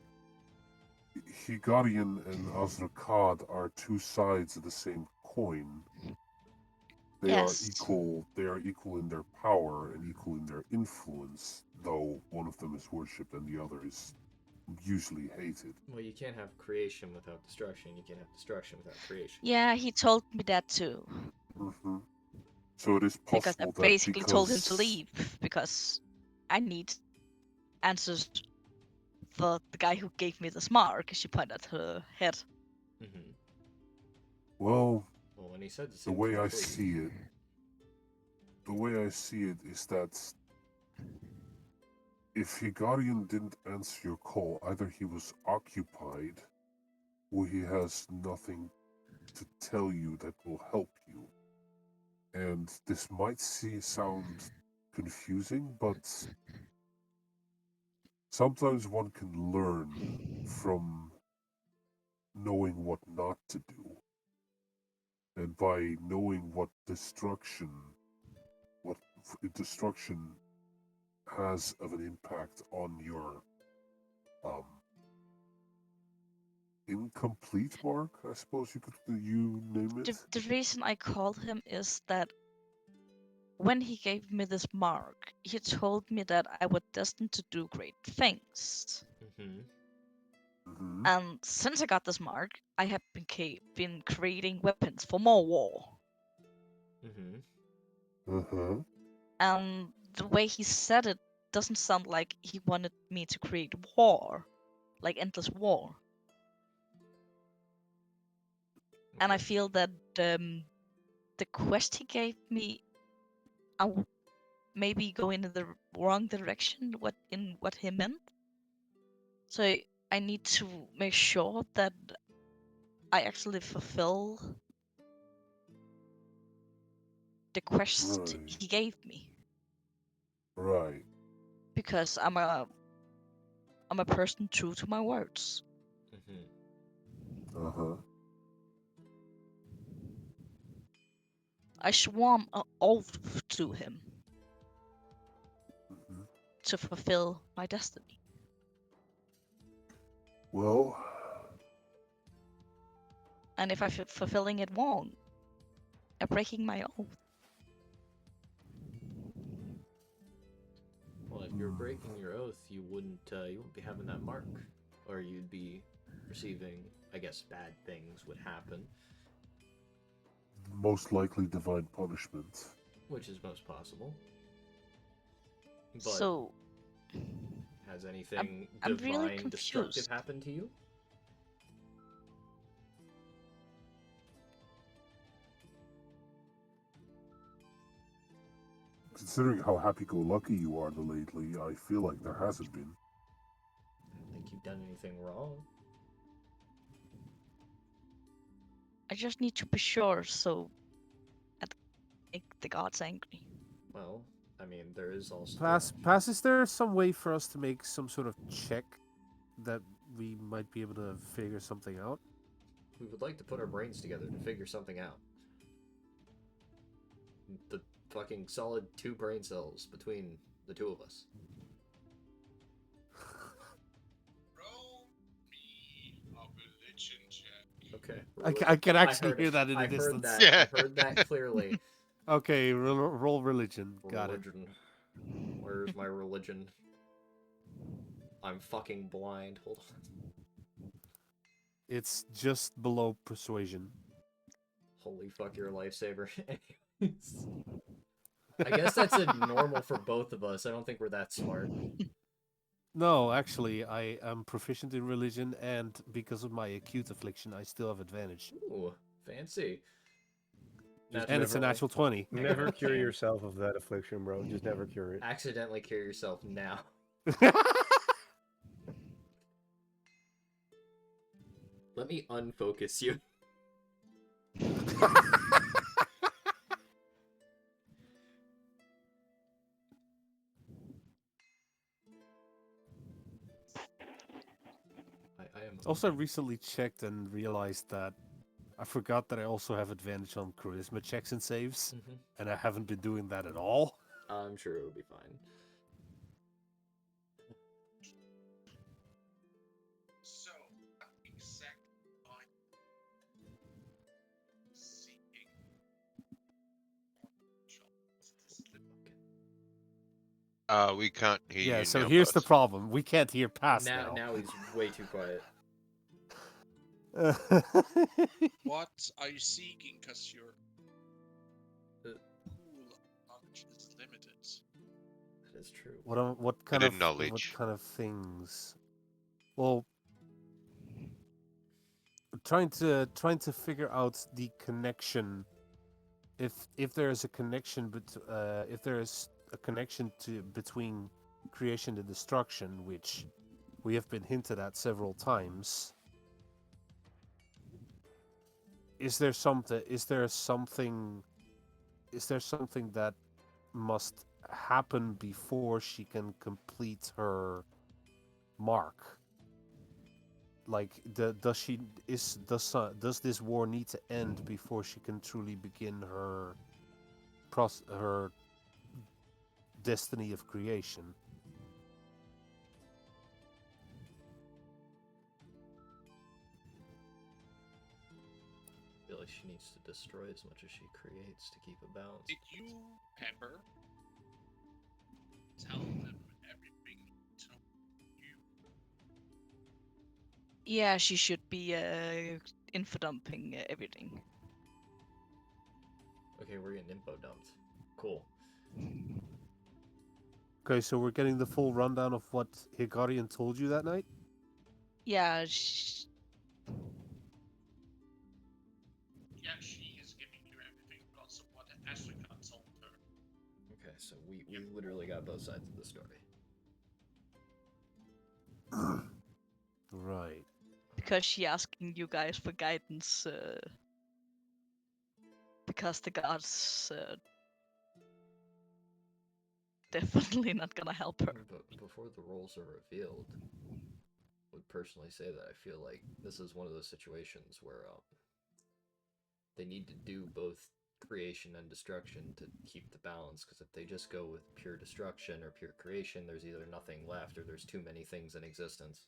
Higarian and Azrakad are two sides of the same coin. They are Yes. equal. They are equal in their power and equal in their influence, though one of them is worshipped and the other is usually hated. Well, you can't have creation without destruction. You can't have destruction without creation. Yeah, he told me that too. Hmm. So it is Because I possible that basically told him to because leave because I need answers for the guy who gave me this mark. She pointed at her head. Mm-hmm. well, Well, when he said to the save way for I free, see it, is that if Higarian didn't answer your call, either he was occupied or he has nothing to tell you that will help you. And this might sound confusing, but sometimes one can learn from knowing what not to do. And by knowing what destruction has of an impact on your um, incomplete mark, I suppose you name it. The reason I called him is that when he gave me this mark, he told me that I was destined to do great things. mm-hmm. Hmm. And since I got this mark, I have been creating weapons for more war. Mm-hmm. Uh-huh. And the way he said it doesn't sound like he wanted me to create war, like endless war. And I feel that the quest he gave me, I w- maybe going in the wrong direction. What he meant. So I need to make sure that I actually fulfill the quest Right. he gave me Right. because I'm a person true to my words. Mm-hmm. Uh-huh. I swore an oath to him Hmm. to fulfill my destiny. Well, And if I'm fulfilling it wrong, I'm breaking my oath. Well, if you're breaking your oath, you wouldn't be having that mark, or you'd be receiving. I guess bad things would happen, most likely divine punishment. which is most possible. But So has anything I'm really divine destructive confused. happened to you? Considering how happy-go-lucky you are lately, I feel like there hasn't been. I don't think you've done anything wrong. I just need to be sure so I don't make the gods angry. Well, I mean, there is also Pass, is there some way for us to make some sort of check that we might be able to figure something out? we would like to put our brains together to figure something out. The fucking solid 2 brain cells between the 2 of us. Roll me a religion check. Okay. I can actually heard hear it. that in the I heard distance. that. Yeah. I heard that clearly. Okay, roll religion. Got it. Religion. Where's my religion? I'm fucking blind. Hold on. It's just below persuasion. Holy fuck, you're a lifesaver. Anyways. I guess that's a normal for both of us. I don't think we're that smart. No, actually, I am proficient in religion, and because of my acute affliction, I still have advantage. Ooh, fancy. Just And it's a never- natural 20. Never cure Can. yourself of that affliction, bro. Just never cure it. Accidentally cure yourself now. Let me unfocus you. I am Also, recently checked and realized that I forgot that I also have advantage on charisma checks and saves, and I haven't been doing that at all. I'm sure it'll be fine. So, what exactly are you seeking? We can't hear Yeah, you so now, here's the bud. problem. We can't hear past Now he's way too quiet. What are you seeking? Because your Uh, pool of knowledge is limited. That is true. what kind Bit of of knowledge. things? Well, trying to figure out the connection. If there is a connection, if there is a connection to between creation and destruction, which we have been hinted at several times. Is there something? Is there something? Is there something that must happen before she can complete her mark? Like, does this war need to end before she can truly begin her her destiny of creation? I feel like she needs to destroy as much as she creates to keep a balance. Did you, Pepper, tell them everything to you? Yeah, she should be info dumping everything. Okay, we're getting info dumped. Cool. Okay, so we're getting the full rundown of what Higarian told you that night? Yeah, Yeah, she is giving you everything, but also what Africa told her. Okay, so we literally got both sides of the story. Right. because she asking you guys for guidance. Because the gods definitely not gonna help her. But before the roles are revealed, I would personally say that I feel like this is one of those situations where they need to do both creation and destruction to keep the balance, because if they just go with pure destruction or pure creation, there's either nothing left or there's too many things in existence.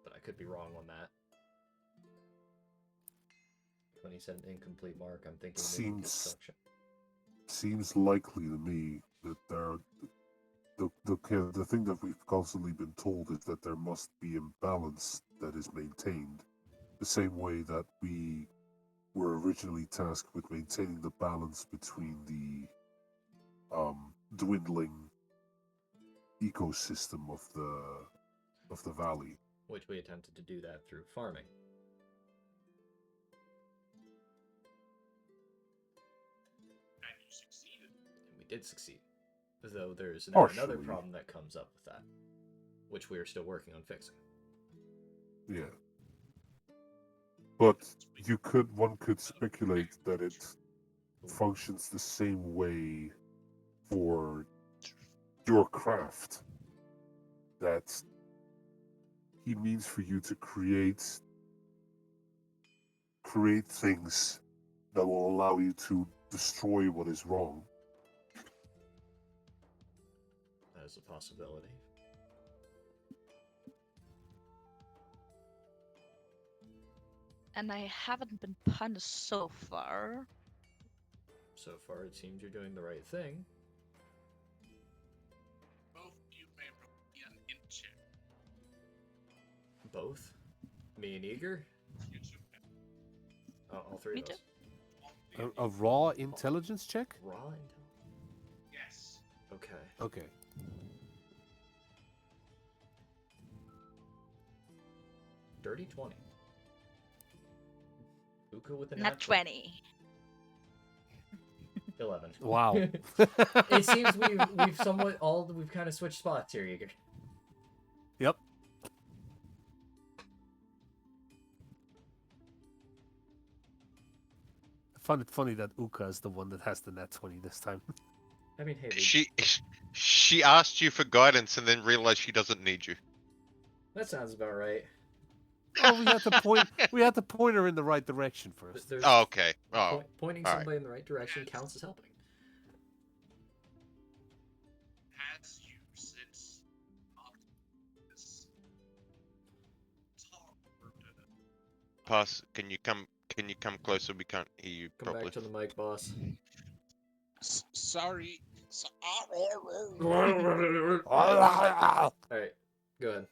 But I could be wrong on that. When he said incomplete mark, I'm thinking maybe destruction. Seems likely to me that the thing that we've constantly been told is that there must be imbalance that is maintained, the same way that we were originally tasked with maintaining the balance between the dwindling ecosystem of the valley. Which we attempted to do that through farming. And you succeeded. And we did succeed. Though there's now another Partially. problem that comes up with that, which we are still working on fixing. Yeah. But one could speculate that it functions the same way for your craft. That he means for you to create things that will allow you to destroy what is wrong. That is a possibility. And I haven't been punished so far. So far, it seems you're doing the right thing. Both of you may roll me an int check. Both? Me and Eager? You two All three Me of too. us. A raw intelligence check? Raw intel? Yes. Okay. Okay. Dirty 20. Uka with a Not 20. 11. Wow. It seems we've somewhat we've kind of switched spots here, Eager. Yep. I find it funny that Uka is the one that has the nat 20 this time. I mean, hey, She asked you for guidance and then realized she doesn't need you. that sounds about right. Oh, we had to point her in the right direction first. There's Oh, okay. Oh, pointing all right. somebody in the right direction counts as helping. As you sit on this talk for the Pass. Can Can you come closer? We can't hear you Come properly. back to the mic, boss. Sorry. Alright, go ahead.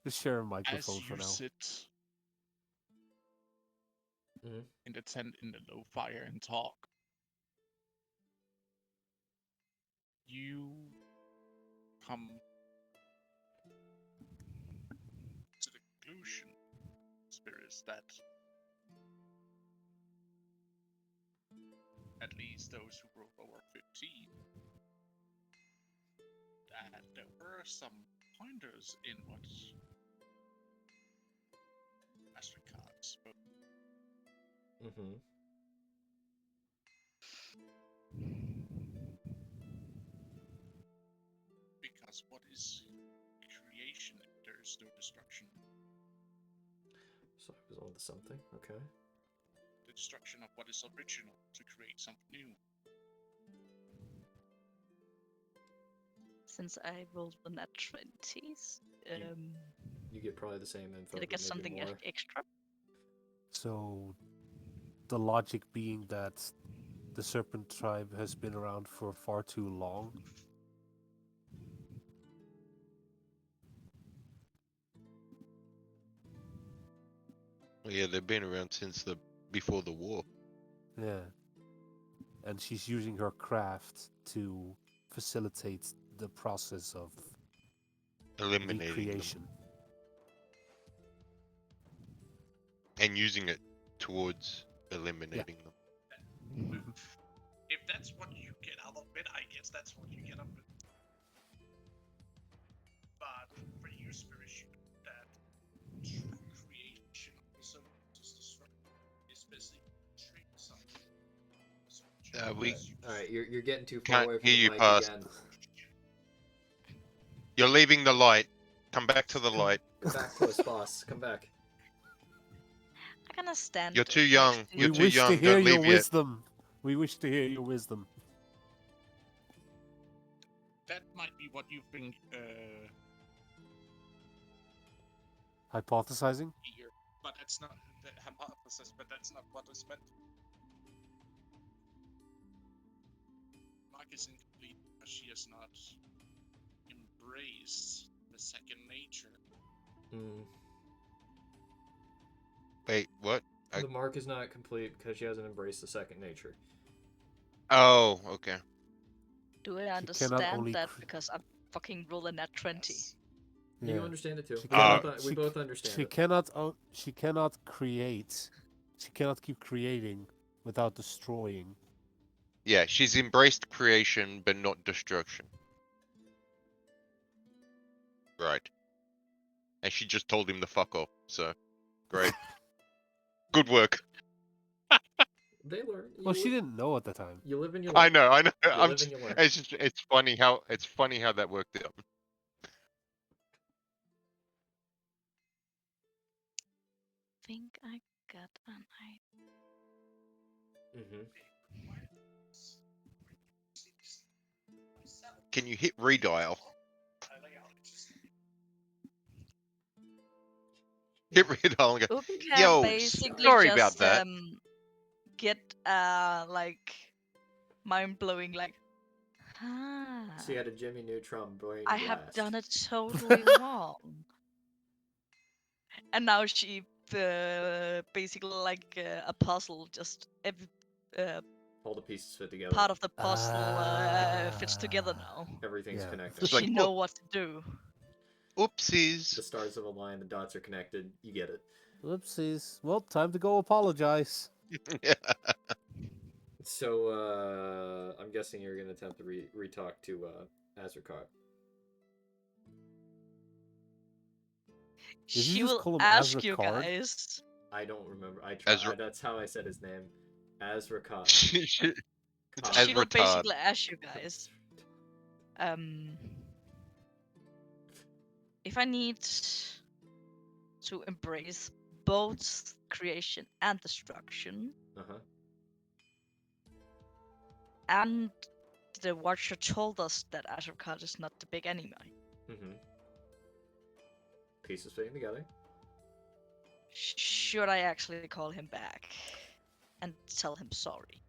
Just share a As microphone you for now. sit Mhm. in the tent in the low fire and talk, you come to the conclusion, spirits, that at least those who were over 15, that there were some pointers in what Mastercard spoke. Mm-hmm. Because what is creation if there is no destruction? So I was on to something. Okay. The destruction of what is original to create something new. Since I rolled the nat 20s, You get probably the same info, did I but get maybe something more. extra? So, the logic being that the serpent tribe has been around for far too long. Well, yeah, they've been around since before the war. Yeah. And she's using her craft to facilitate the process of Eliminating recreation. them and using it towards eliminating them. Mhm. If that's what you get out of it, I guess that's what you get out of it. But for you, spirit, you know that true creation also just destruction is busy trading something. So We Alright, you're getting too far can't away from hear the you mic past. again. You're leaving the light. Come back to the light. Come back to us, boss. Come back. I'm gonna stand. You're too next young. to We You're you. too wish to young. hear Don't your leave yet. wisdom. We wish to hear your wisdom. that might be what you've been Hypothesizing? here, but that's not the hypothesis. But that's not what is meant. Mark is incomplete because she has not embraced the second nature. Mm. Wait, what? The mark is not complete because she hasn't embraced the second nature. Oh, okay. Do I cannot understand only that because I fucking rolled a nat 20? Yes. You Yeah. understand it too. She We cannot- both, we both understand She it. cannot. She cannot create. She cannot keep creating without destroying. Yeah, she's embraced creation, but not destruction. Right. And she just told him to fuck off. So, great. Good work. They learn. Well, she didn't know at the time. You live and you learn. I know. You I'm live just. and you learn. It's funny how that worked out. Think I got an idea. Mm-hmm. Can you hit redial? Hit redial and go. Uka can Yo, basically sorry just about that. get like mind blowing, like, ah, She had a Jimmy Neutron brain I blast. have done it totally wrong. And now she basically like a puzzle, just every All the pieces fit together. part of the puzzle fits together now. Everything's Yeah. connected. It's She like, know "Whoop." what to do. Oopsies. The stars have aligned. The dots are connected. You get it. Whoopsies. Well, time to go apologize. Yeah. So I'm guessing you're gonna attempt to re-talk to Azrakar. Did you She just will call him ask you Azrakard? guys. I don't remember. I tried. Azra- That's how I said his name. Azrakar. It's She will Azratard. basically ask you guys. If I need to embrace both creation and destruction, Uh-huh. and the Watcher told us that Azrakard is not the big enemy. Mm-hmm. Pieces fitting together. Should I actually call him back and tell him sorry?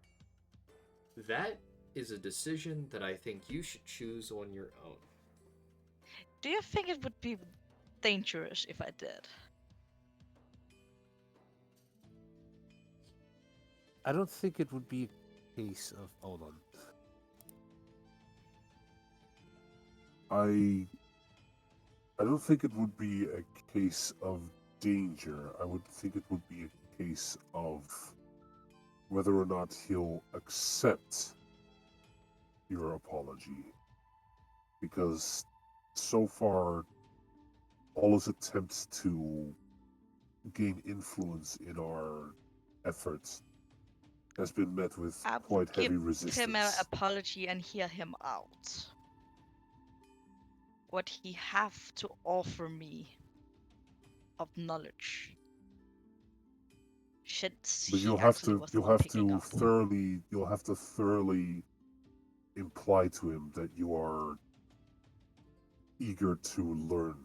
That is a decision that I think you should choose on your own. Do you think it would be dangerous if I did? I don't think it would be a case of. Hold on. I don't think it would be a case of danger. I would think it would be a case of whether or not he'll accept your apology. Because so far, all his attempts to gain influence in our efforts has been met with I will quite heavy give him an resistance. apology and hear him out. What he have to offer me of knowledge. Shit, But he actually was the you'll one have picking to up. thoroughly imply to him that you are eager to learn,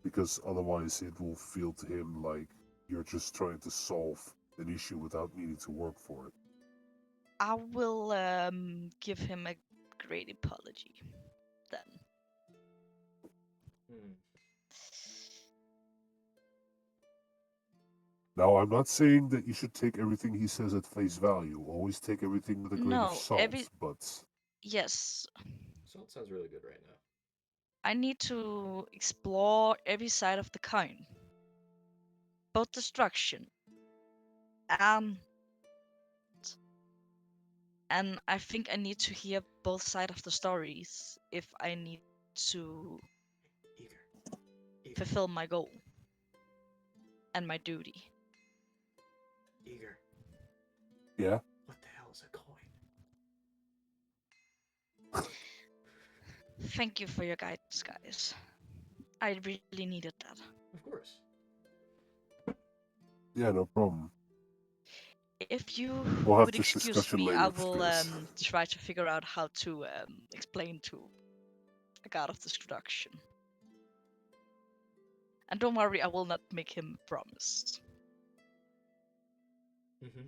because otherwise it will feel to him like you're just trying to solve an issue without needing to work for it. I will give him a great apology then. Hmm. Now, I'm not saying that you should take everything he says at face value. Always take everything with a grain of No, salt, but yes, Salt sounds really good right now. I need to explore every side of the coin. Both destruction and I think I need to hear both sides of the stories if I need to Eager. fulfill my goal and my duty. Eager. yeah. What the hell is a coin? Thank you for your guidance, guys. I really needed that. Of course. Yeah, no problem. If you We'll have would this excuse discussion me, later, I will Spears. try to figure out how to explain to a god of destruction. And don't worry, I will not make him promise. Mm-hmm.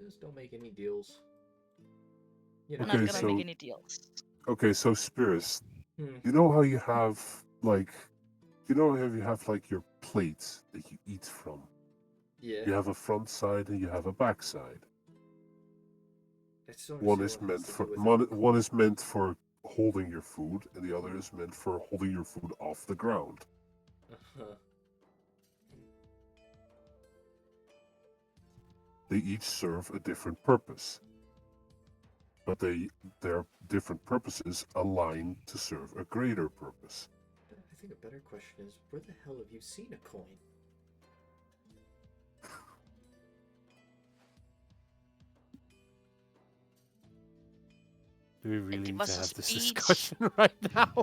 Just don't make any deals. You know. I'm Okay, not gonna so- make any deals. Okay, so Spears, Hmm. you know how you have like your plate that you eat from? Yeah. You have a front side and you have a back side. I just don't One understand is what it has meant to for do with it. one is meant for holding your food, and the other is meant for holding your food off the ground. Uh-huh. They each serve a different purpose, but their different purposes align to serve a greater purpose. I think a better question is, where the hell have you seen a coin? Do we really need was to a have this speech. discussion right now?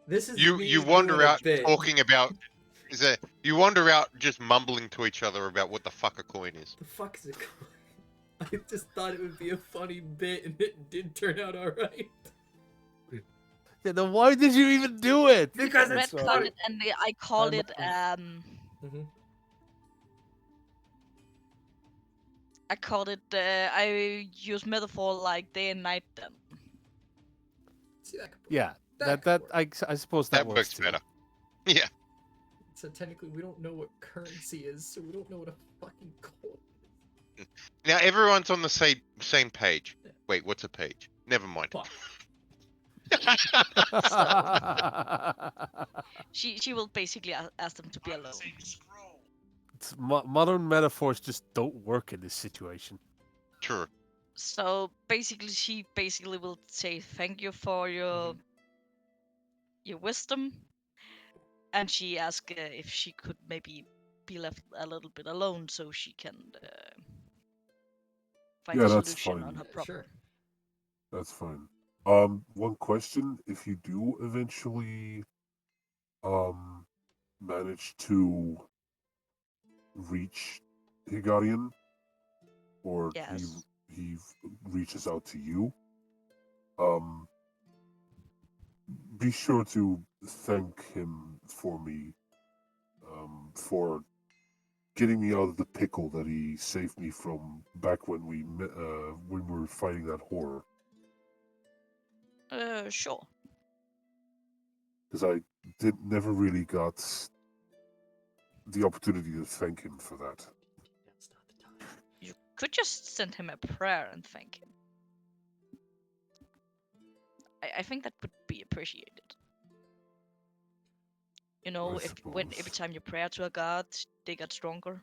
This is You me you wander doing a out bit. talking about you wander out just mumbling to each other about what the fuck a coin is. The fuck is a coin? I just thought it would be a funny bit, and it did turn out alright. Yeah, then why did you even do it? Because Red it's called fun. it, and I called I'm- it. Mhm. I called it. I use metaphor like day and night. Then See, that could work. Yeah, That that could work. I suppose that That works too. better. Yeah. So technically, we don't know what currency is, so we don't know what a fucking coin is. Now everyone's on the same page. Wait, what's a page? Never mind. Fuck. she will basically ask them to be alone. It's modern metaphors just don't work in this situation. True. So basically, she basically will say thank you for your wisdom, and she asked if she could maybe be left a little bit alone so she can find Yeah, a that's solution fine. on her Yeah, problem. sure. That's fine. One question: if you do eventually manage to reach Higarian, or Yes. he reaches out to you, um, be sure to thank him for me, for getting me out of the pickle that he saved me from back when we were fighting that horror. Sure. Because I never really got the opportunity to thank him for that. That's not the time. You could just send him a prayer and thank him. I think that would be appreciated. You know, I every suppose. time you pray to a god, they get stronger.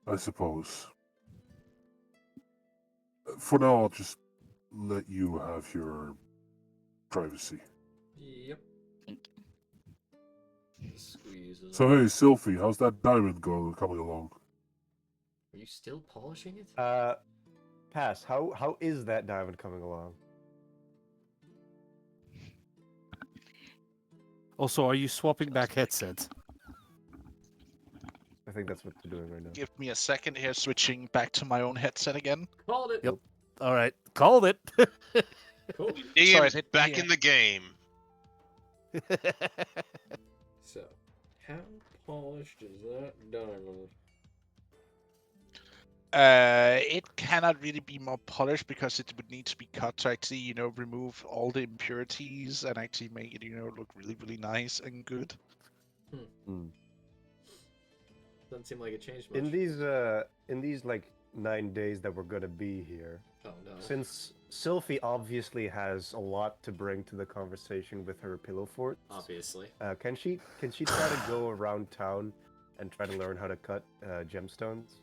I suppose. For now, I'll just let you have your privacy. Yep. Thank Just squeezes. So hey, Sylphie, how's that diamond coming along? Are you still polishing it? Pass. How is that diamond coming along? Also, are you swapping back headsets? I think that's what they're doing right now. Give me a second here, switching back to my own headset again. Called it. Yep. All right, called it. Cool. Sorry, I Liam's didn't back hear. in the game. So, how polished is that diamond? It cannot really be more polished because it would need to be cut to actually, remove all the impurities and actually make it, look really, really nice and good. Doesn't seem like it changed much. In these like 9 days that we're gonna be here, Oh no. since Sylphie obviously has a lot to bring to the conversation with her pillow fort, Obviously. can she try to go around town and try to learn how to cut gemstones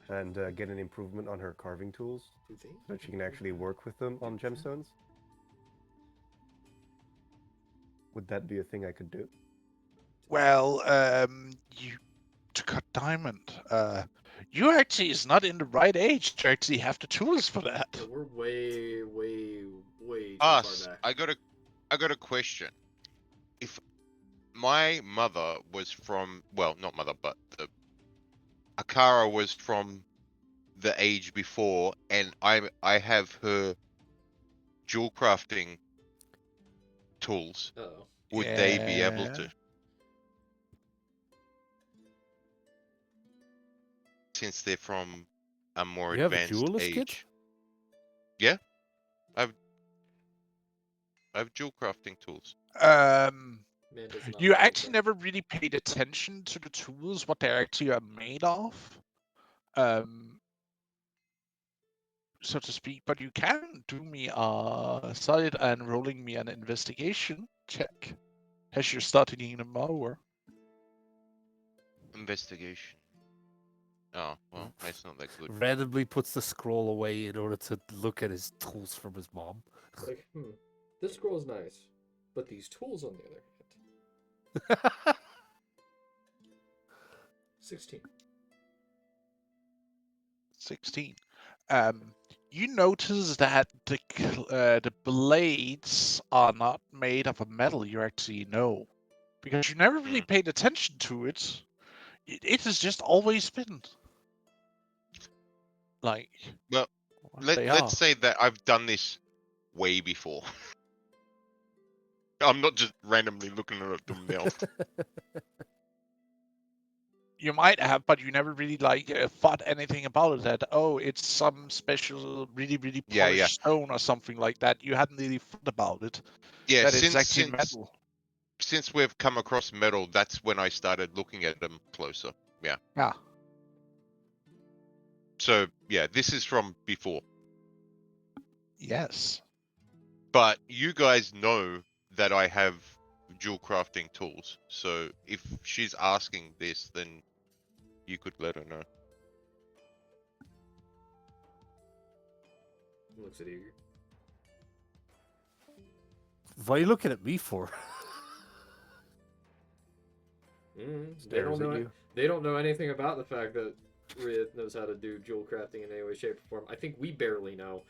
and get an improvement on her carving tools Do they? so that she can actually work with them on gemstones? Would that be a thing I could do? Well, to cut diamond, you actually is not in the right age to actually have the tools for that. Yeah, we're way, way, way too Us, far back. I got a question. If my mother was from, well, not mother, but Akara was from the age before, and I have her jewel crafting tools, Uh-oh. would they be able Yeah. to? Since they're from a more You have a advanced jeweler's age. kit? Yeah, I've jewel crafting tools. Man does not You like actually that. never really paid attention to the tools, what they actually are made of, so to speak. But you can do me a solid and rolling me an investigation check, as you're studying them more. Investigation. Oh, well, that's not that good. Randomly puts the scroll away in order to look at his tools from his mom. Like, this scroll's nice, but these tools, on the other hand. 16. 16. You notice that the blades are not made of a metal you actually know, because you never really paid attention to it. It has just always been like. Well, what let's they are. say that I've done this way before. I'm not just randomly looking at them now. You might have, but you never really thought anything about it. That it's some special, really, really Yeah, polished yeah. stone or something like that. You hadn't really thought about it. Yeah, That it's actually metal. since we've come across metal, that's when I started looking at them closer. Yeah. Yeah. So yeah, this is from before. Yes. But you guys know that I have jewel crafting tools. So if she's asking this, then you could let her know. Looks at Eager. What are you looking at me for? They don't Stares at know. you. They don't know anything about the fact that Ryth knows how to do jewel crafting in any way, shape, or form. I think we barely know.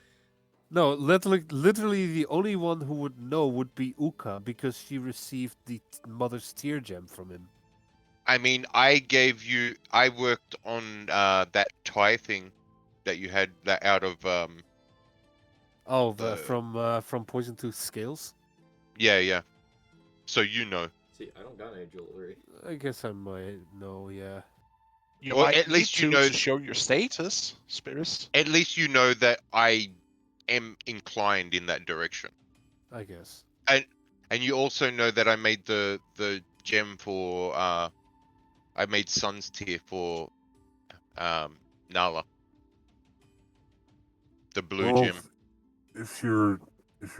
No, literally the only one who would know would be Uka because she received the mother's tear gem from him. I mean, I worked on that tie thing that you had that out of Oh, from Poison Tooth Scales? Yeah. So you know. See, I don't got any jewelry. I guess I might know. Yeah. You Or might at need least you know. to show your status, Spirits. At least you know that I am inclined in that direction. I guess. And you also know that I made the gem for I made Sun's tier for Nala. The blue Well, gem. if you're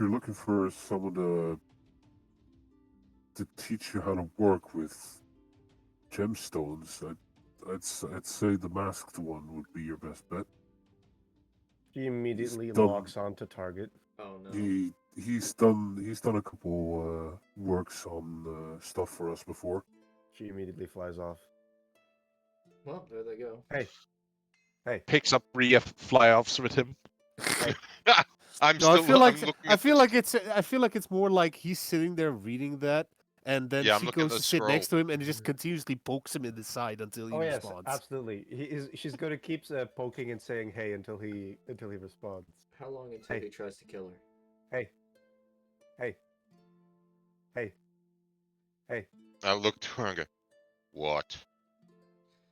looking for someone to teach you how to work with gemstones, I'd say the masked one would be your best bet. She immediately done- locks onto target. Oh no. He's done a couple works on stuff for us before. She immediately flies off. Well, there they go. Hey, Picks up Rhea fly-offs with him. I'm No, still I'm looking I at feel like it's more like he's sitting there reading that, and then Yeah, I'm she looking at goes the to sit next to scroll. him and just continuously pokes him in the side until he oh yes, responds. absolutely. She's going to keep poking and saying hey until he responds. How long until Hey. he tries to kill her? Hey, hey, hey, hey. I look to her and go, what?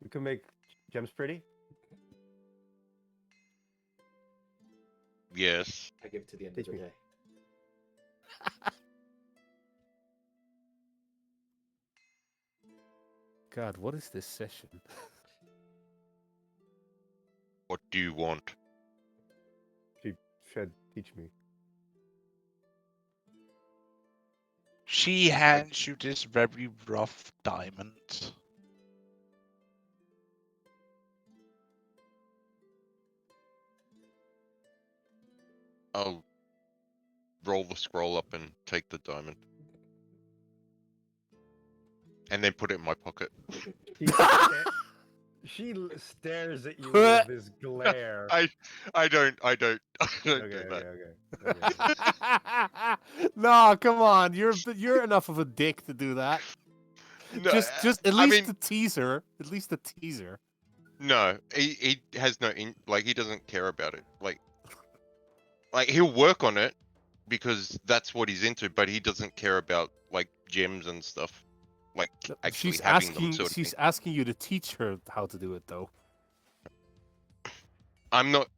You can make gems pretty. Yes. I give it to the end Teach of the me. day. God, what is this session? What do you want? She should teach me. She hands you this very rough diamond. I'll roll the scroll up and take the diamond. And then put it in my pocket. She stares at you with this glare. I don't do Okay. that. No, come on. You're enough of a dick to do that. No, Just at I least mean, the teaser. At least the teaser. no, he has no he doesn't care about it. Like he'll work on it because that's what he's into, but he doesn't care about like gems and stuff. Like actually She's having them asking. sort of She's thing. asking you to teach her how to do it, though. I'm not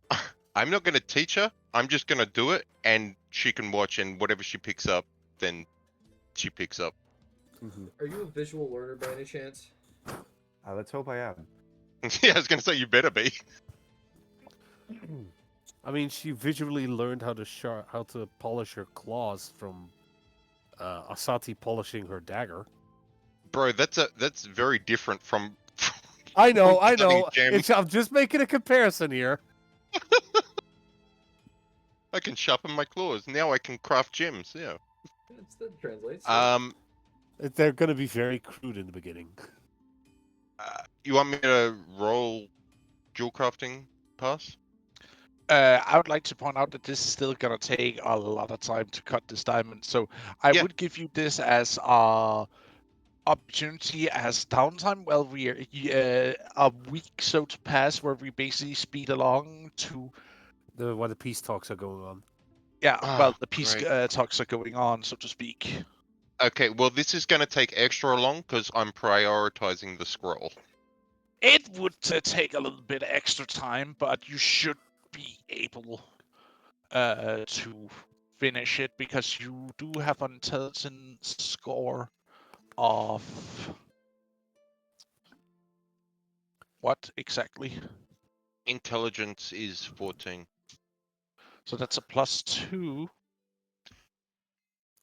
I'm not gonna teach her. I'm just gonna do it and she can watch, and whatever she picks up, then she picks up. Are you a visual learner by any chance? Let's hope I am. Yeah, I was gonna say you better be. I mean, she visually learned how to polish her claws from Asati polishing her dagger. Bro, that's very different from I know. cutting gems. I'm just making a comparison here. I can sharpen my claws. Now I can craft gems, yeah. That translates. They're going to be very crude in the beginning. You want me to roll jewel crafting pass? I would like to point out that this is still gonna take a lot of time to cut this diamond. So I Yeah. would give you this as a opportunity as downtime while we're a week so to pass where we basically speed along to While the peace talks are going on. well the peace Great. talks are going on, so to speak. Okay, well this is gonna take extra long because I'm prioritizing the scroll. It would take a little bit extra time, but you should be able to finish it because you do have an intelligence score of what exactly? Intelligence is 14. So that's a +2.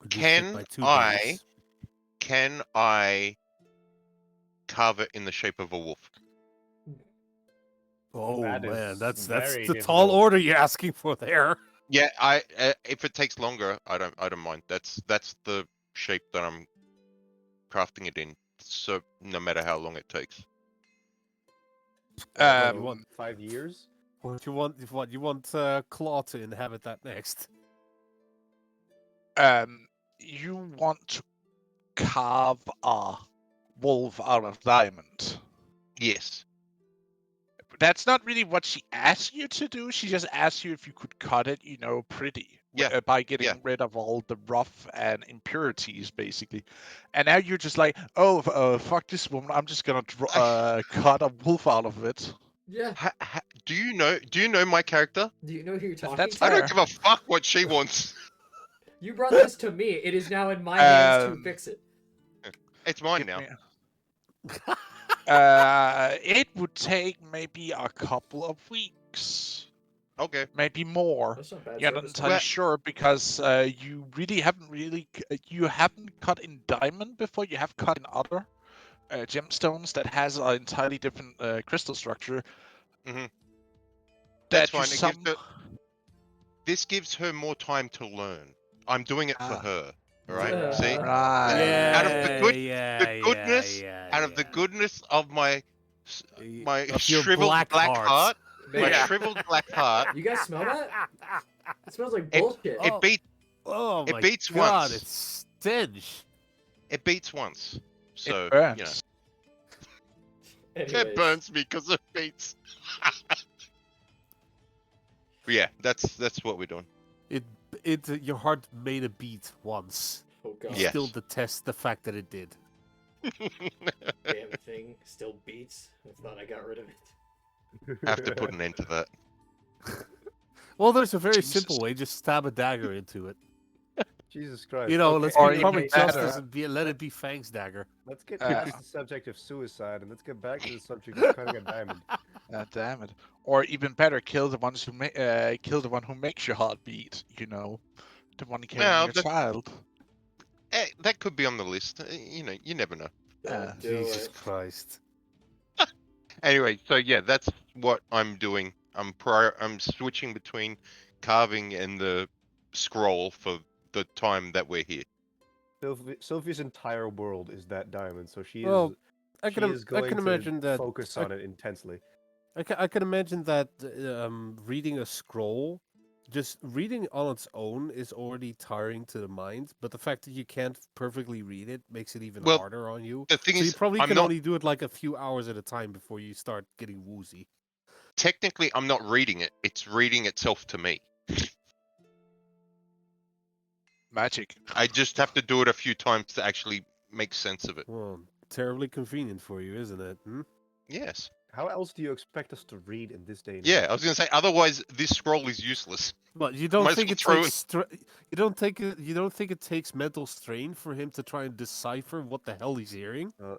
Reduces it Can by 2 I days. can I carve it in the shape of a wolf? Oh That man, is that's very the tall difficult. order you're asking for there. Yeah, if it takes longer, I don't mind. That's the shape that I'm crafting it in. So no matter how long it takes. So, you want 5 years? what you want Claw to inhabit that next? You want to carve a wolf out of diamond. Yes. That's not really what she asked you to do. She just asked you if you could cut it, pretty. Yeah, by getting yeah. rid of all the rough and impurities, basically. And now you're just like, oh, fuck this woman. I'm just gonna cut a wolf out of it. Yeah. Do you know my character? Do you know who you're talking That's to? I don't fair. give a fuck what she wants. You brought this to me. It is now in my hands to Um, fix it. It's mine Give now. me- it would take maybe a couple of weeks, Okay. maybe more. That's not bad You're not service. entirely Well- sure because you really haven't you haven't cut in diamond before. You have cut in other gemstones that has an entirely different crystal structure. Mhm. That That's you fine. This gives her more time to learn. I'm doing it for Ah. her. All right. Yeah. See? Right. Out of the good, yeah, goodness, yeah, out of the yeah. goodness of my Of your shriveled black heart, my Man, shriveled black heart, you guys smell that? It smells like It- bullshit. Oh. it Oh It my beats god, once. it's stench. beats once. So It burns. you know, Anyways. it burns me because it beats. But yeah, that's what we're doing. Your heart made a beat once. Oh god. Yeah. Still detest the fact that it did. Damn thing still beats. I thought I got rid of it. Have to put an end to that. Well, there's a very Jesus. simple way. Just stab a dagger into it. Jesus Christ. You know, Okay, let's Or get even public better- justice and let it be Fang's dagger. Let's get Uh, past the subject of suicide and let's get back to the subject of cutting a diamond. Damn it! Or even better, kill the ones who kill the one who makes your heart beat. You know, the one carrying Well, your child. That could be on the list. You know, you never know. Don't do Jesus it. Christ. Anyway, so yeah, that's what I'm doing. I'm switching between carving and the scroll for the time that we're here. Sylvia's entire world is that diamond, so she is Well, I she can is going imagine to that. focus on it intensely. I can imagine that reading a scroll, just reading on its own, is already tiring to the mind. But the fact that you can't perfectly read it makes it even Well, harder on you. The thing So you is, probably I'm can not only do it like a few hours at a time before you start getting woozy. technically I'm not reading it. It's reading itself to me. Magic. I just have to do it a few times to actually make sense of it. Well, terribly convenient for you, isn't it? Hmm? Yes. How else do you expect us to read in this day and Yeah, age? I was gonna say otherwise this scroll is useless. But you don't Might as think well it throw takes you don't think it takes mental strain for him to try and decipher what the hell he's hearing? No,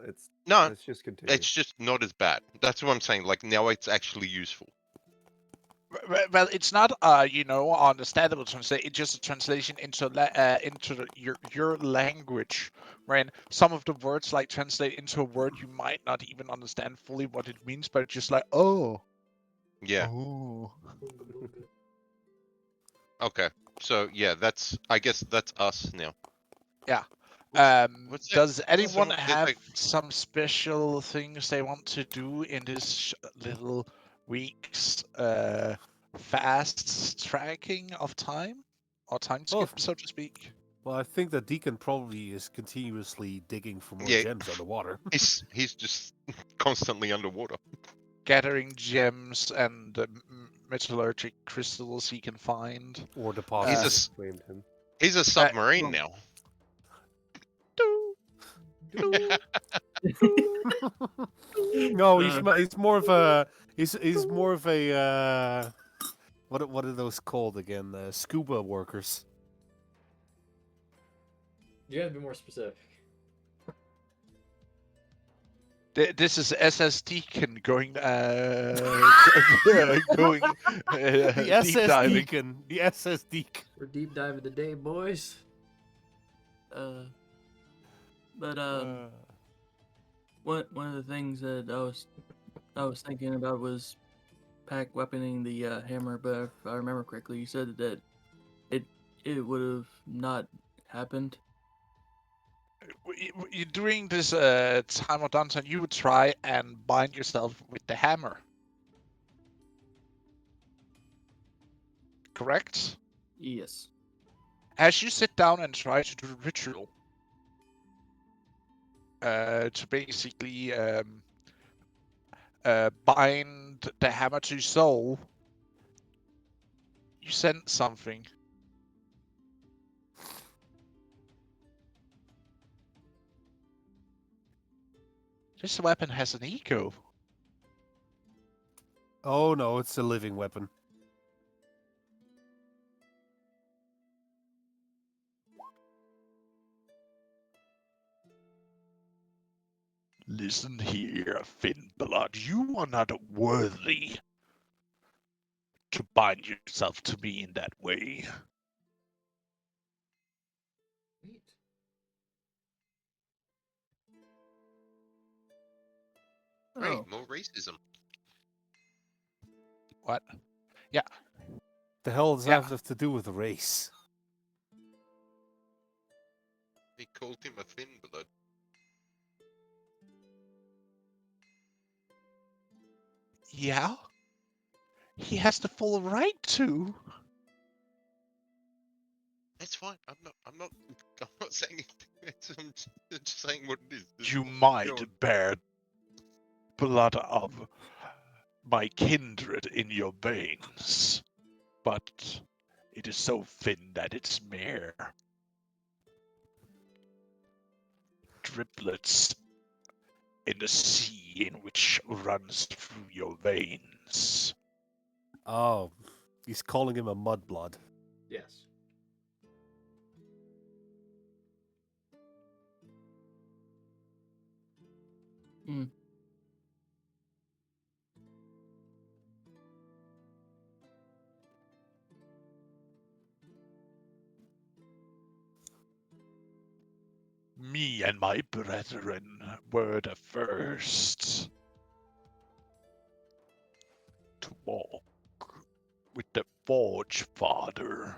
Let's just continue. it's just not as bad. That's what I'm saying. Like now it's actually useful. Well, it's not understandable translation. It's just a translation into your language, right? Some of the words like translate into a word you might not even understand fully what it means, but it's just like Yeah. oh. Okay. So yeah, I guess that's us now. what's that- Does anyone there's have like- some special things they want to do in this little week's fast tracking of time or time skip, Well, so to speak? Well, I think the deacon probably is continuously digging for more Yeah. gems underwater. He's just constantly underwater. Gathering gems and metallurgic crystals he can find. Or He's deposits. a s- Claimed him. He's a submarine well- now. No, he's more of a he's more of a what are those called again? Scuba workers. You gotta be more specific. This is SS Deacon going going The deep SS diving. Deacon. The SS Deacon. We're deep diving today, boys. But one of the things that I was thinking about was pack weaponing the hammer. But if I remember correctly, you said that it would have not happened. During this time of downtime, you would try and bind yourself with the hammer. Correct? Yes. As you sit down and try to do the ritual, to basically bind the hammer to your soul, you sense something. This weapon has an ego. Oh no, it's a living weapon. Listen here, Finnblood. You are not worthy to bind yourself to me in that way. Wait. Right, Oh, more racism. What? Yeah, The hell does yeah. that have to do with race? They called him a thin blood. Yeah? He has the full right to. That's fine. I'm not. I'm not saying it. I'm just saying what it is. It's You fine. Go might on. bear blood of my kindred in your veins, but it is so thin that it's mere driblets in the sea in which runs through your veins. Oh, he's calling him a mudblood. Yes. hmm. Me and my brethren were the first to walk with the Forge Father.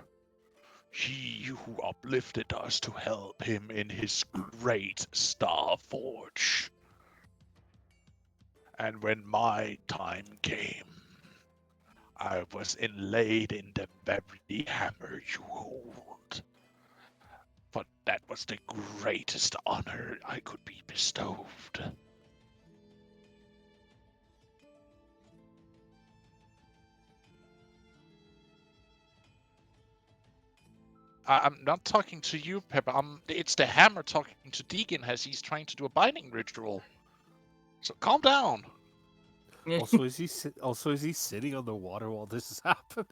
He who uplifted us to help him in his great Star Forge. And when my time came, I was inlaid in the very hammer you hold. But that was the greatest honor I could be bestowed. I'm not talking to you, Pepper. It's the hammer talking to Deegan as he's trying to do a binding ritual. So calm down. Also, is he sitting on the water while this is happening?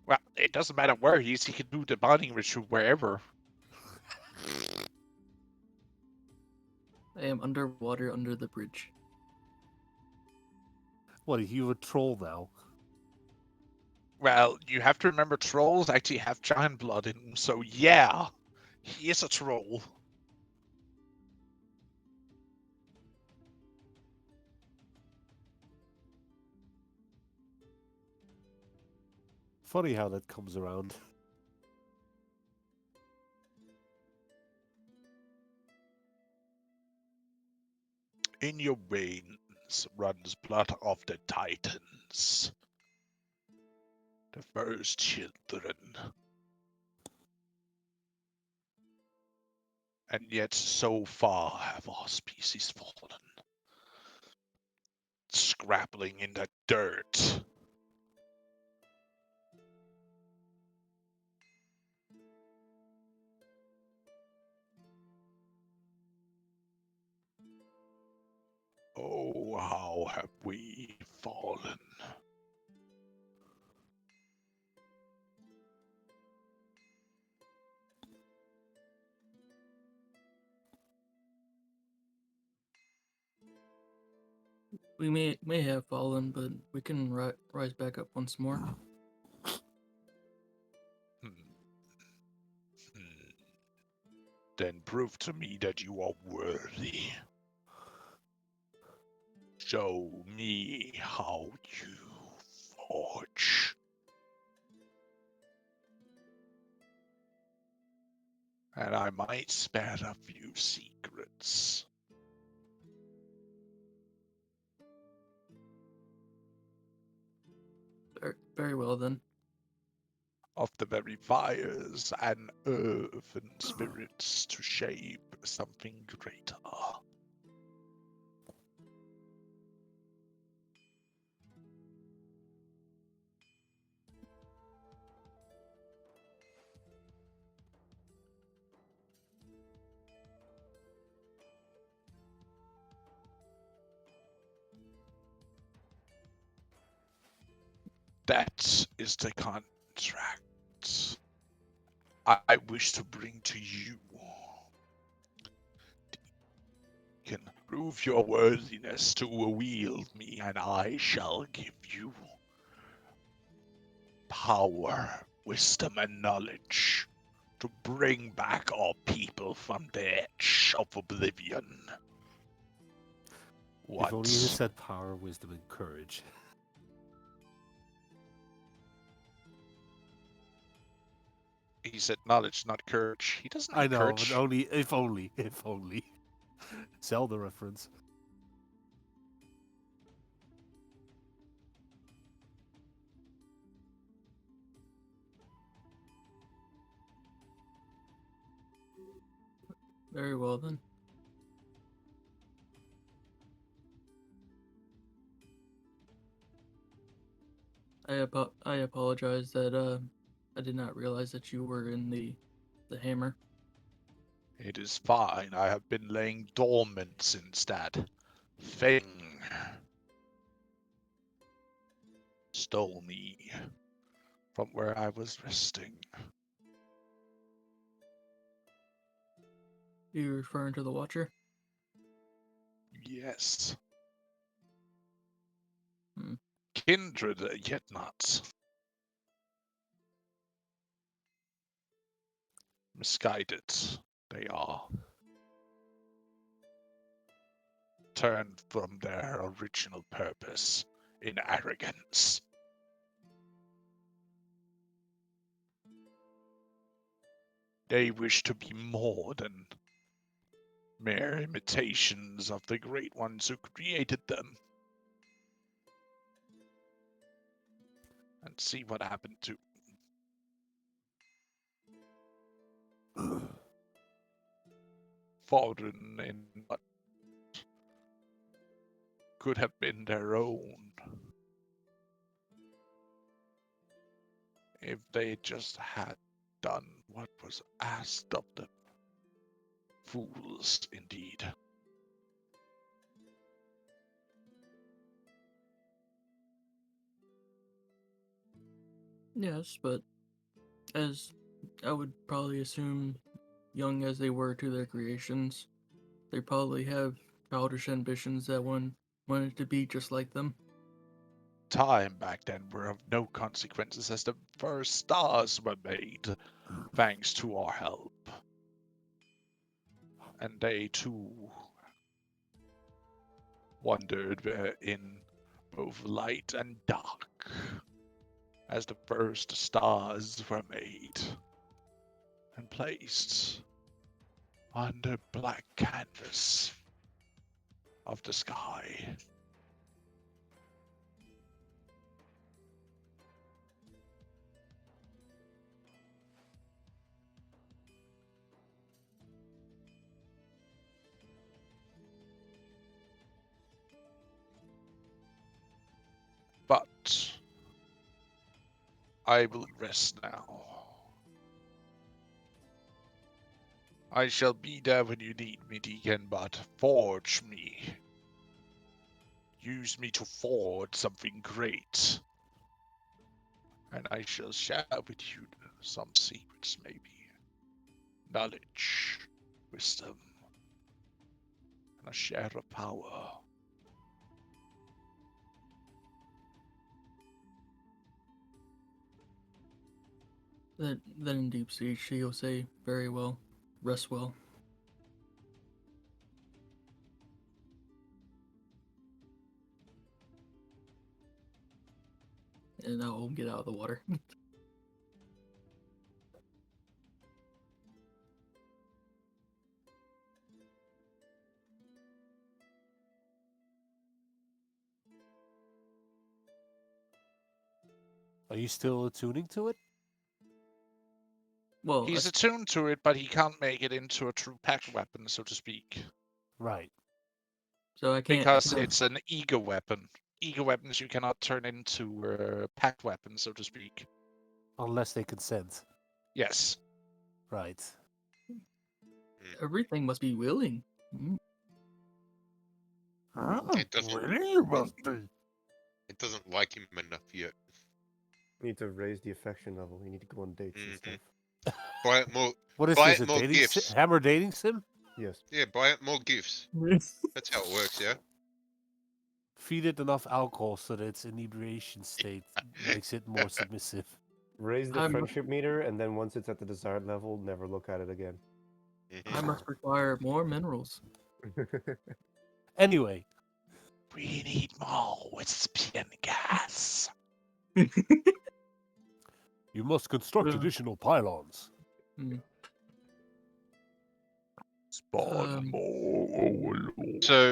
Well, it doesn't matter where he is. He can do the binding ritual wherever. I am underwater under the bridge. What, are you a troll now? Well, you have to remember trolls actually have giant blood in them, so yeah, he is a troll. Funny how that comes around. In your veins runs blood of the Titans, the first children. And yet so far have our species fallen, scrabbling in the dirt. Oh, how have we fallen? We may have fallen, but we can rise back up once more. Hmm. Hmm. Then prove to me that you are worthy. Show me how you forge. And I might spare a few secrets. Very well then. Of the very fires and earth and spirits to shape something greater. That is the contract I wish to bring to you. You can prove your worthiness to wield me, and I shall give you power, wisdom, and knowledge to bring back our people from the edge of oblivion. What? If only he said power, wisdom, and courage. He said knowledge, not courage. He doesn't I need know, courage. but only if only. Zelda reference. Very well then. I apologize that I did not realize that you were in the hammer. It is fine. I have been laying dormant since that thing stole me from where I was resting. You referring to the Watcher? Yes. Hmm. Kindred, yet not. Misguided, they are. Turned from their original purpose in arrogance. They wish to be more than mere imitations of the great ones who created them. And see what happened to fallen in what could have been their own if they just had done what was asked of them. Fools, indeed. Yes, but as I would probably assume, young as they were to their creations, they probably have childish ambitions that one wanted to be just like them. Time back then were of no consequences as the first stars were made, thanks to our help. And they too wandered in both light and dark as the first stars were made and placed on the black canvas of the sky. But I will rest now. I shall be there when you need me, Deacon, but forge me. Use me to forge something great. And I shall share with you some secrets, maybe. Knowledge, wisdom, and a share of power. Then in deep sea, she'll say, "Very well, rest well." And I'll get out of the water. Are you still attuning to it? Well, He's attuned to it, but he can't make it into a true pact weapon, so to speak. Right. so I can't. Because it's an ego weapon. Ego weapons you cannot turn into pact weapons, so to speak. Unless they consent. Yes. Right. Everything must be willing. Mm. It doesn't. It doesn't like him enough yet. You need to raise the affection level. You need to go on dates and Mhm. stuff. Buy it more. What is Buy this? it A more dating gifts. Hammer dating sim? Yes. Yeah, buy it more gifts. That's how it works. Yeah. Feed it enough alcohol so that its inebriation state makes it more submissive. Raise the I'm- friendship meter, and then once it's at the desired level, never look at it again. Mhm. I must require more minerals. Anyway, We need more Wespian gas. you must construct Yeah. additional pylons. Spawn more overlords. So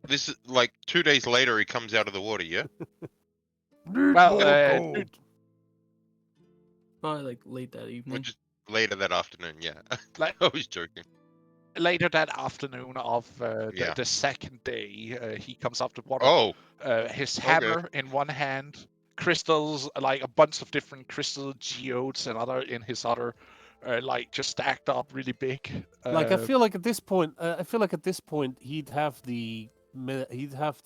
this is like 2 days later. He comes out of the water. Yeah. Need Well, more gold. Probably like late that evening. Which is later that afternoon. Yeah. Like- I was joking. Later that afternoon of Yeah. the second day, he comes up the water. Oh. His Okay. hammer in one hand, crystals, like a bunch of different crystal geodes and other in his other, like just stacked up really big. Like I feel like at this point, he'd have the mental, he'd have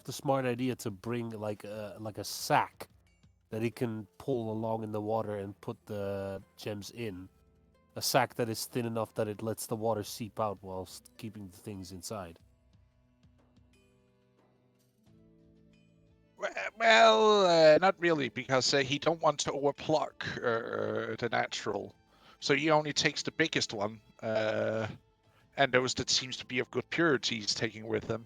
the smart idea to bring like a sack that he can pull along in the water and put the gems in. A sack that is thin enough that it lets the water seep out whilst keeping the things inside. Well, not really, because he don't want to overplug the natural, so he only takes the biggest one, and those that seems to be of good purity he's taking with him.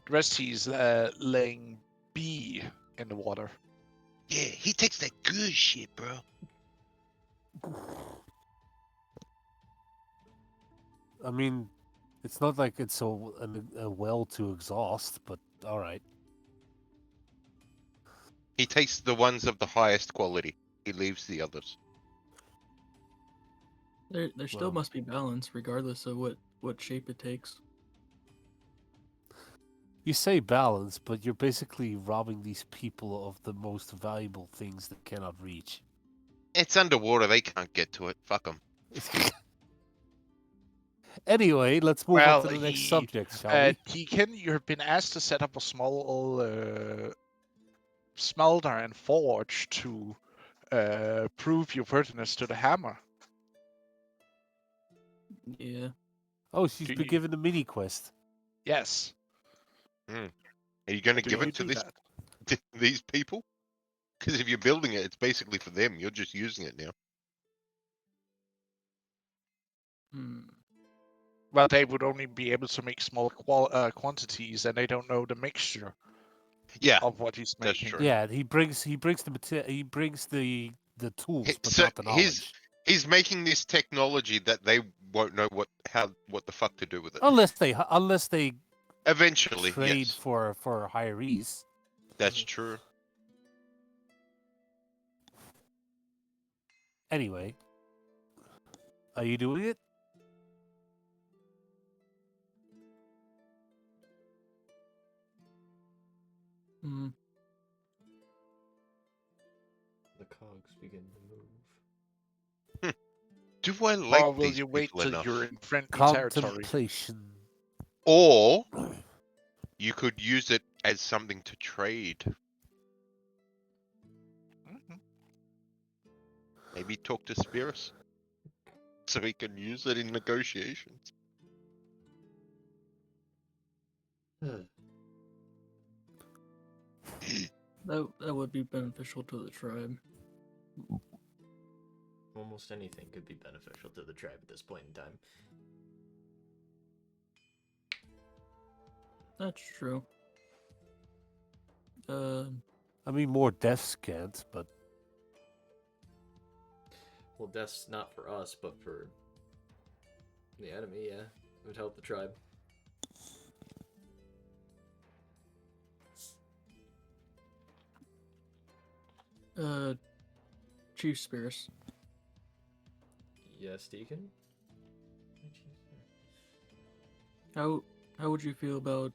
The rest he's laying B in the water. Yeah, he takes that good shit, bro. I mean, it's not like it's a well to exhaust, but all right. He takes the ones of the highest quality. He leaves the others. There still Well. must be balance, regardless of what shape it takes. You say balance, but you're basically robbing these people of the most valuable things they cannot reach. It's underwater. They can't get to it. Fuck them. Anyway, let's move on to the next he, subject, shall we? Deacon, you have been asked to set up a small smelter and forge to prove your worthiness to the hammer. Yeah. Oh, she's Do been you- given a mini quest. Yes. Are you going to Do give you it to do this that? to these people? Because if you're building it, it's basically for them. You're just using it now. Hmm. Well, they would only be able to make small quantities, and they don't know the mixture Yeah, of what he's that's making. true. Yeah, he brings the the tools, but So not the knowledge. he's making this technology that they won't know what the fuck to do with it. Unless they Eventually, trade yes, for hirees. that's true. Anyway, are you doing it? Hmm. The cogs begin to move. Do I like Or will these you wait people till enough? you're in friendly territory? Contemplation. Or you could use it as something to trade. Mhm. Maybe talk to Spirus so he can use it in negotiations. That would be beneficial to the tribe. Almost anything could be beneficial to the tribe at this point in time. That's true. I mean, more deaths can't, but Well, death's not for us, but for the enemy, yeah. It would help the tribe. Chief Spears. Yes, Deacon? How would you feel about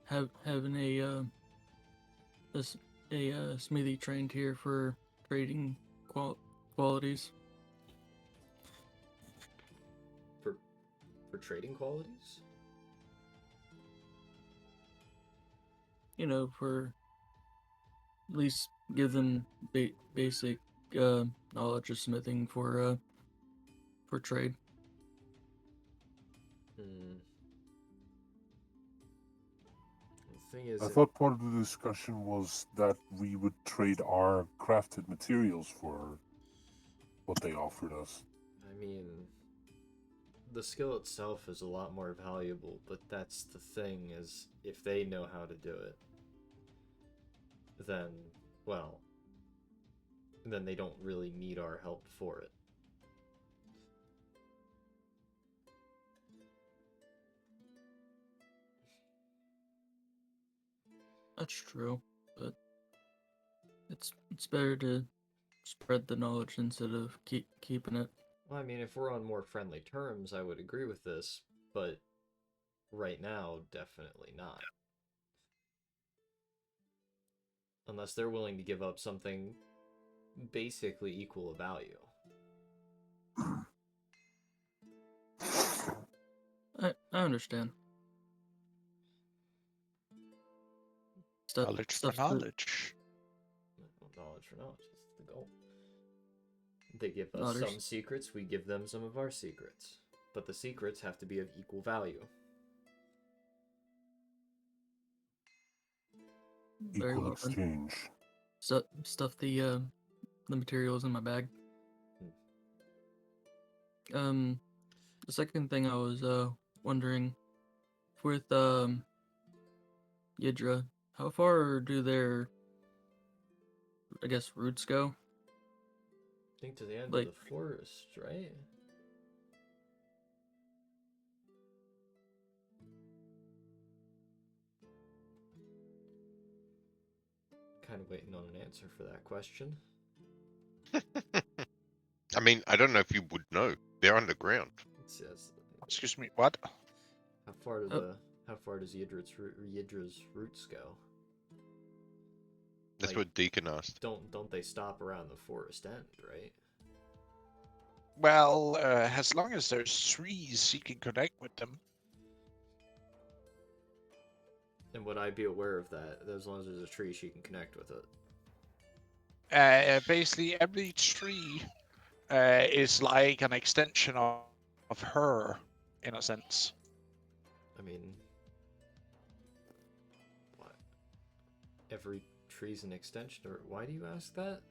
having a smithy trained here for trading qualities? For trading qualities? You know, for least give them basic knowledge of smithing for trade. Hmm. The thing is, I thought part of the discussion was that we would trade our crafted materials for what they offered us. I mean, the skill itself is a lot more valuable, but that's the thing is, if they know how to do it, then, well, then they don't really need our help for it. That's true, but it's better to spread the knowledge instead of keeping it. Well, I mean, if we're on more friendly terms, I would agree with this, but right now, definitely not. Unless they're willing to give up something basically equal of value. I understand. Knowledge for Stuff that knowledge. Knowledge for knowledge, that's the goal. They give us Others. some secrets, we give them some of our secrets. But the secrets have to be of equal value. Very Equal well then. exchange. Stuff the materials in my bag. The second thing I was wondering, with Yidra, how far do their, I guess, roots go? I think to the end Like- of the forest, right? Kind of waiting on an answer for that question. I mean, I don't know if you would know. They're underground. It says, Excuse me, what? how far do Oh. how far does Yidra's roots go? That's Like- what Deacon asked. Don't they stop around the forest end, right? Well, as long as there's trees, you can connect with them. And would I be aware of that? As long as there's a tree, she can connect with it. Basically, every tree is like an extension of her, in a sense. I mean, what? Every tree's an extension, or why do you ask that?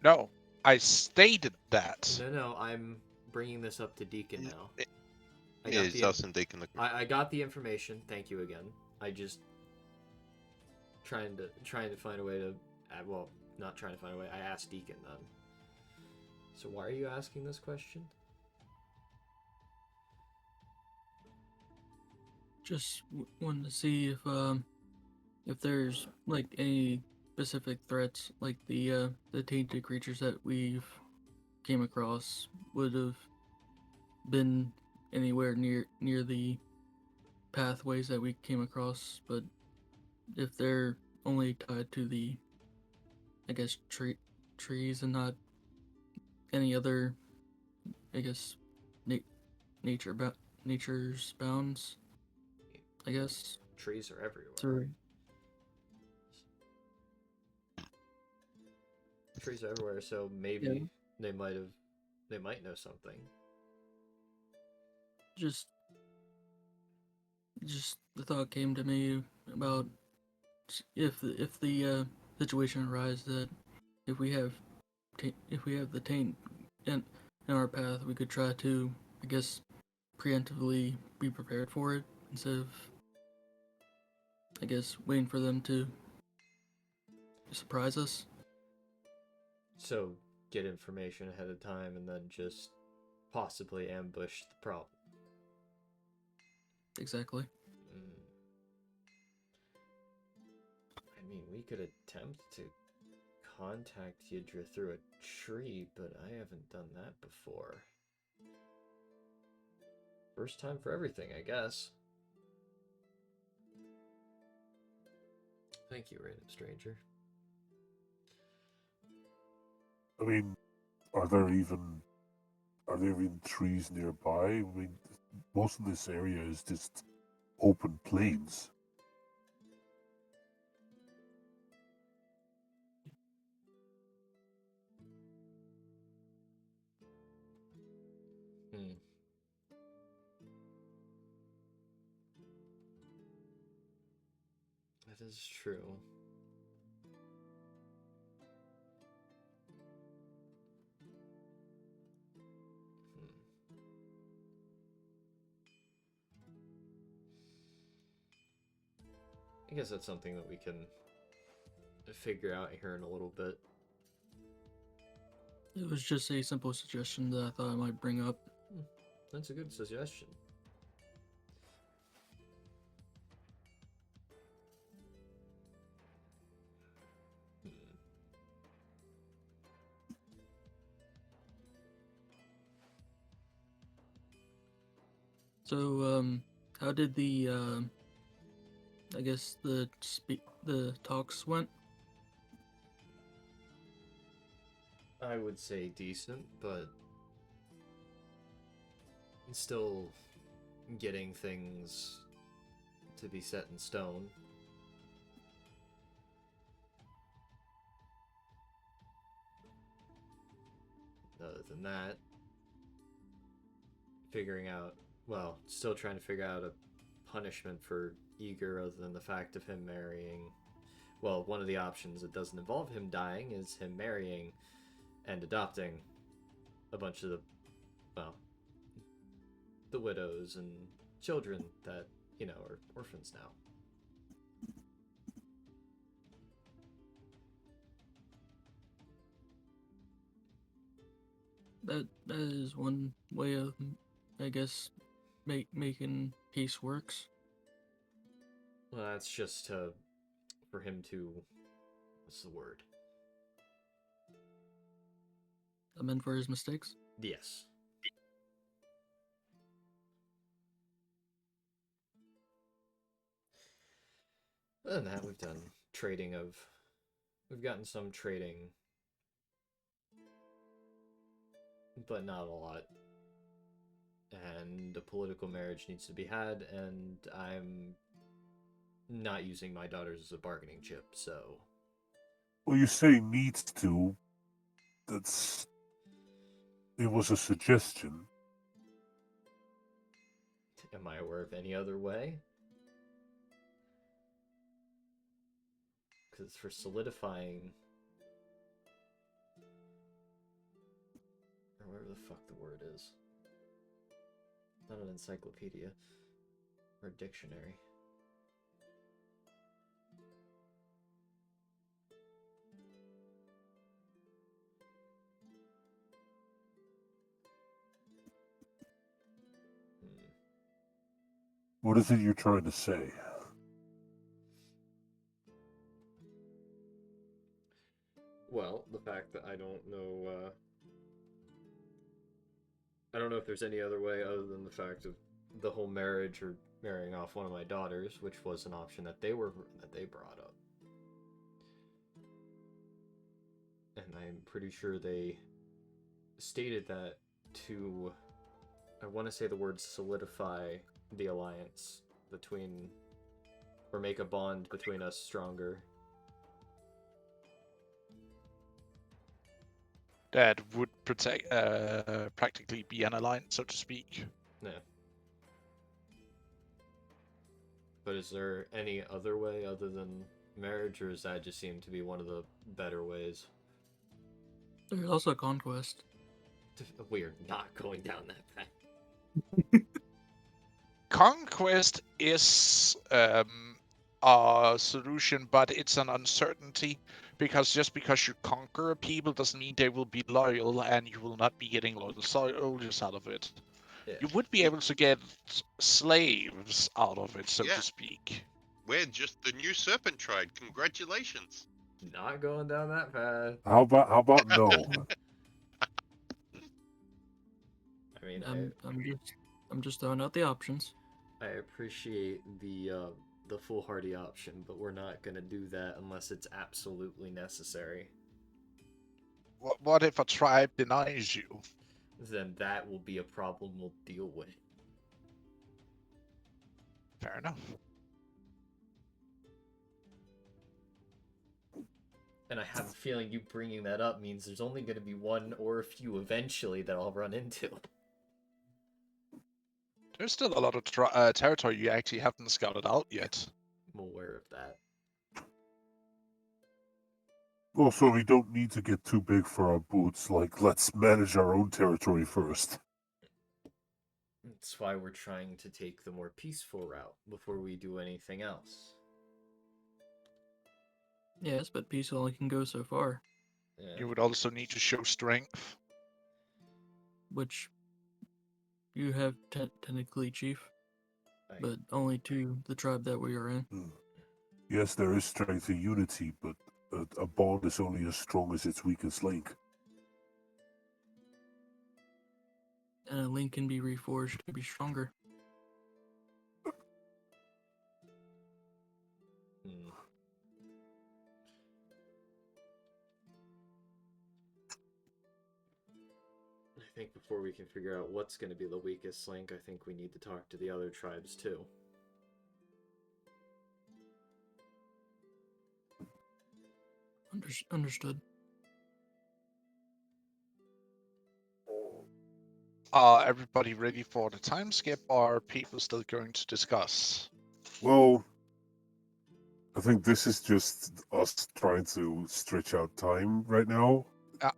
No, I stated that. No, I'm bringing this up to Deacon now. I Yeah, got it's the us and Deacon. I got the information. Thank you again. I just trying to find a way to well, not trying to find a way. I asked Deacon then. So why are you asking this question? Just wanted to see if there's like any specific threats, like the tainted creatures that we've came across would have been anywhere near the pathways that we came across, but if they're only tied to the, I guess, trees and not any other, I guess, nature's bounds, I guess. Trees are everywhere. Through Trees are everywhere, so maybe Yeah. they might know something. just the thought came to me about if the situation arises that if we have the taint in our path, we could try to, I guess, preemptively be prepared for it instead of, I guess, waiting for them to surprise us. So get information ahead of time and then just possibly ambush the problem. Exactly. I mean, we could attempt to contact Yidra through a tree, but I haven't done that before. First time for everything, I guess. Thank you, random stranger. I mean, are there even trees nearby? I mean, most of this area is just open plains. Hmm. That is true. Hmm. I guess that's something that we can figure out here in a little bit. It was just a simple suggestion that I thought I might bring up. That's a good suggestion. Hmm. So, how did the, I guess the talks went? I would say decent, but still getting things to be set in stone. Other than that, still trying to figure out a punishment for Eager other than the fact of him marrying. Well, one of the options that doesn't involve him dying is him marrying and adopting a bunch of the widows and children that, are orphans now. That is one way of, I guess, making peace works. Well, that's just for him to, what's the word? Amend for his mistakes. Yes. Other than that, we've gotten some trading, but not a lot. And a political marriage needs to be had, and I'm not using my daughters as a bargaining chip, so... Well, you say needs to. It was a suggestion. Am I aware of any other way? Because for solidifying... or whatever the fuck the word is. Not an encyclopedia. Or a dictionary. What is it you're trying to say? Well, the fact that I don't know if there's any other way other than the fact of the whole marriage or marrying off one of my daughters, which was an option that they brought up. And I'm pretty sure they stated that to, I want to say the word solidify the alliance between, or make a bond between us stronger. That would protect, practically be an alliance, so to speak. Yeah. But is there any other way other than marriage, or does that just seem to be one of the better ways? There's also conquest. We're not going down that path. Conquest is a solution, but it's an uncertainty, because just because you conquer people doesn't mean they will be loyal, and you will not be getting loyal soldiers out of it. Yeah. You would be able to get slaves out of it, so Yeah. to speak. We're just the new serpent trade. Congratulations. Not going down that path. How about no? I mean, I'm just throwing out the options. I appreciate the foolhardy option, but we're not gonna do that unless it's absolutely necessary. What if a tribe denies you? Then that will be a problem we'll deal with. Fair enough. And I have a feeling you bringing that up means there's only going to be one or a few eventually that I'll run into. There's still a lot of territory you actually haven't scouted out yet. I'm aware of that. Also, we don't need to get too big for our boots. Like, let's manage our own territory first. That's why we're trying to take the more peaceful route before we do anything else. Yes, but peace only can go so far, Yeah. You would also need to show strength. which you have technically, Chief, but only to the tribe that we are in. Yes, there is strength in unity, but a bond is only as strong as its weakest link. And a link can be reforged to be stronger. Hmm. I think before we can figure out what's going to be the weakest link, I think we need to talk to the other tribes too. Understood. Are everybody ready for the time skip, or are people still going to discuss? Well, I think this is just us trying to stretch out time right now. Yeah.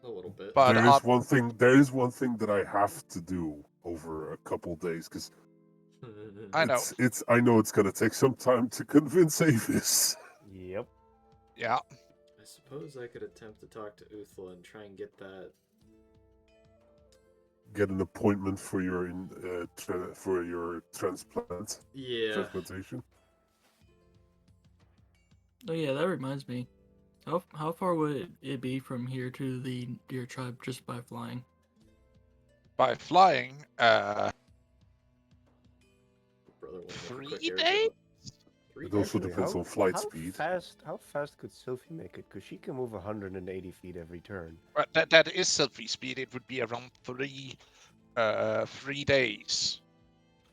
A little bit. But There is one thing. There is one thing that I have to do over a couple days because I know. It's. I know it's gonna take some time to convince Avis. Yep. Yeah. I suppose I could attempt to talk to Uthla and try and get that. Get an appointment for your for your transplant. Yeah. Transplantation. Oh yeah, that reminds me. How far would it be from here to the deer tribe just by flying? By flying, Brother will make a 3 quick air days? jump. 3 It also days? depends on flight speed. How fast could Sylphie make it? Because she can move 180 feet every turn. But that is selfie speed. It would be around 3 days.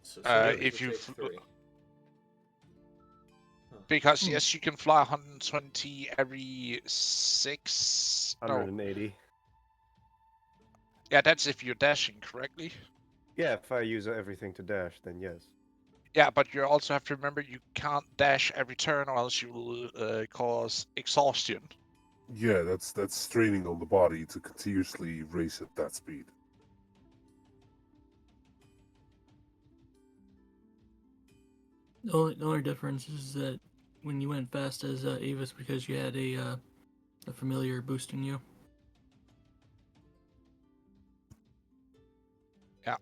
So If you take 3. because Hmm. yes, you can fly 120 every 6. No, 180. yeah, that's if you're dashing correctly. Yeah, if I use everything to dash, then yes. Yeah, but you also have to remember you can't dash every turn, or else you will cause exhaustion. Yeah, that's straining on the body to continuously race at that speed. The only difference is that when you went fast as Avis, because you had a familiar boosting you. Yeah,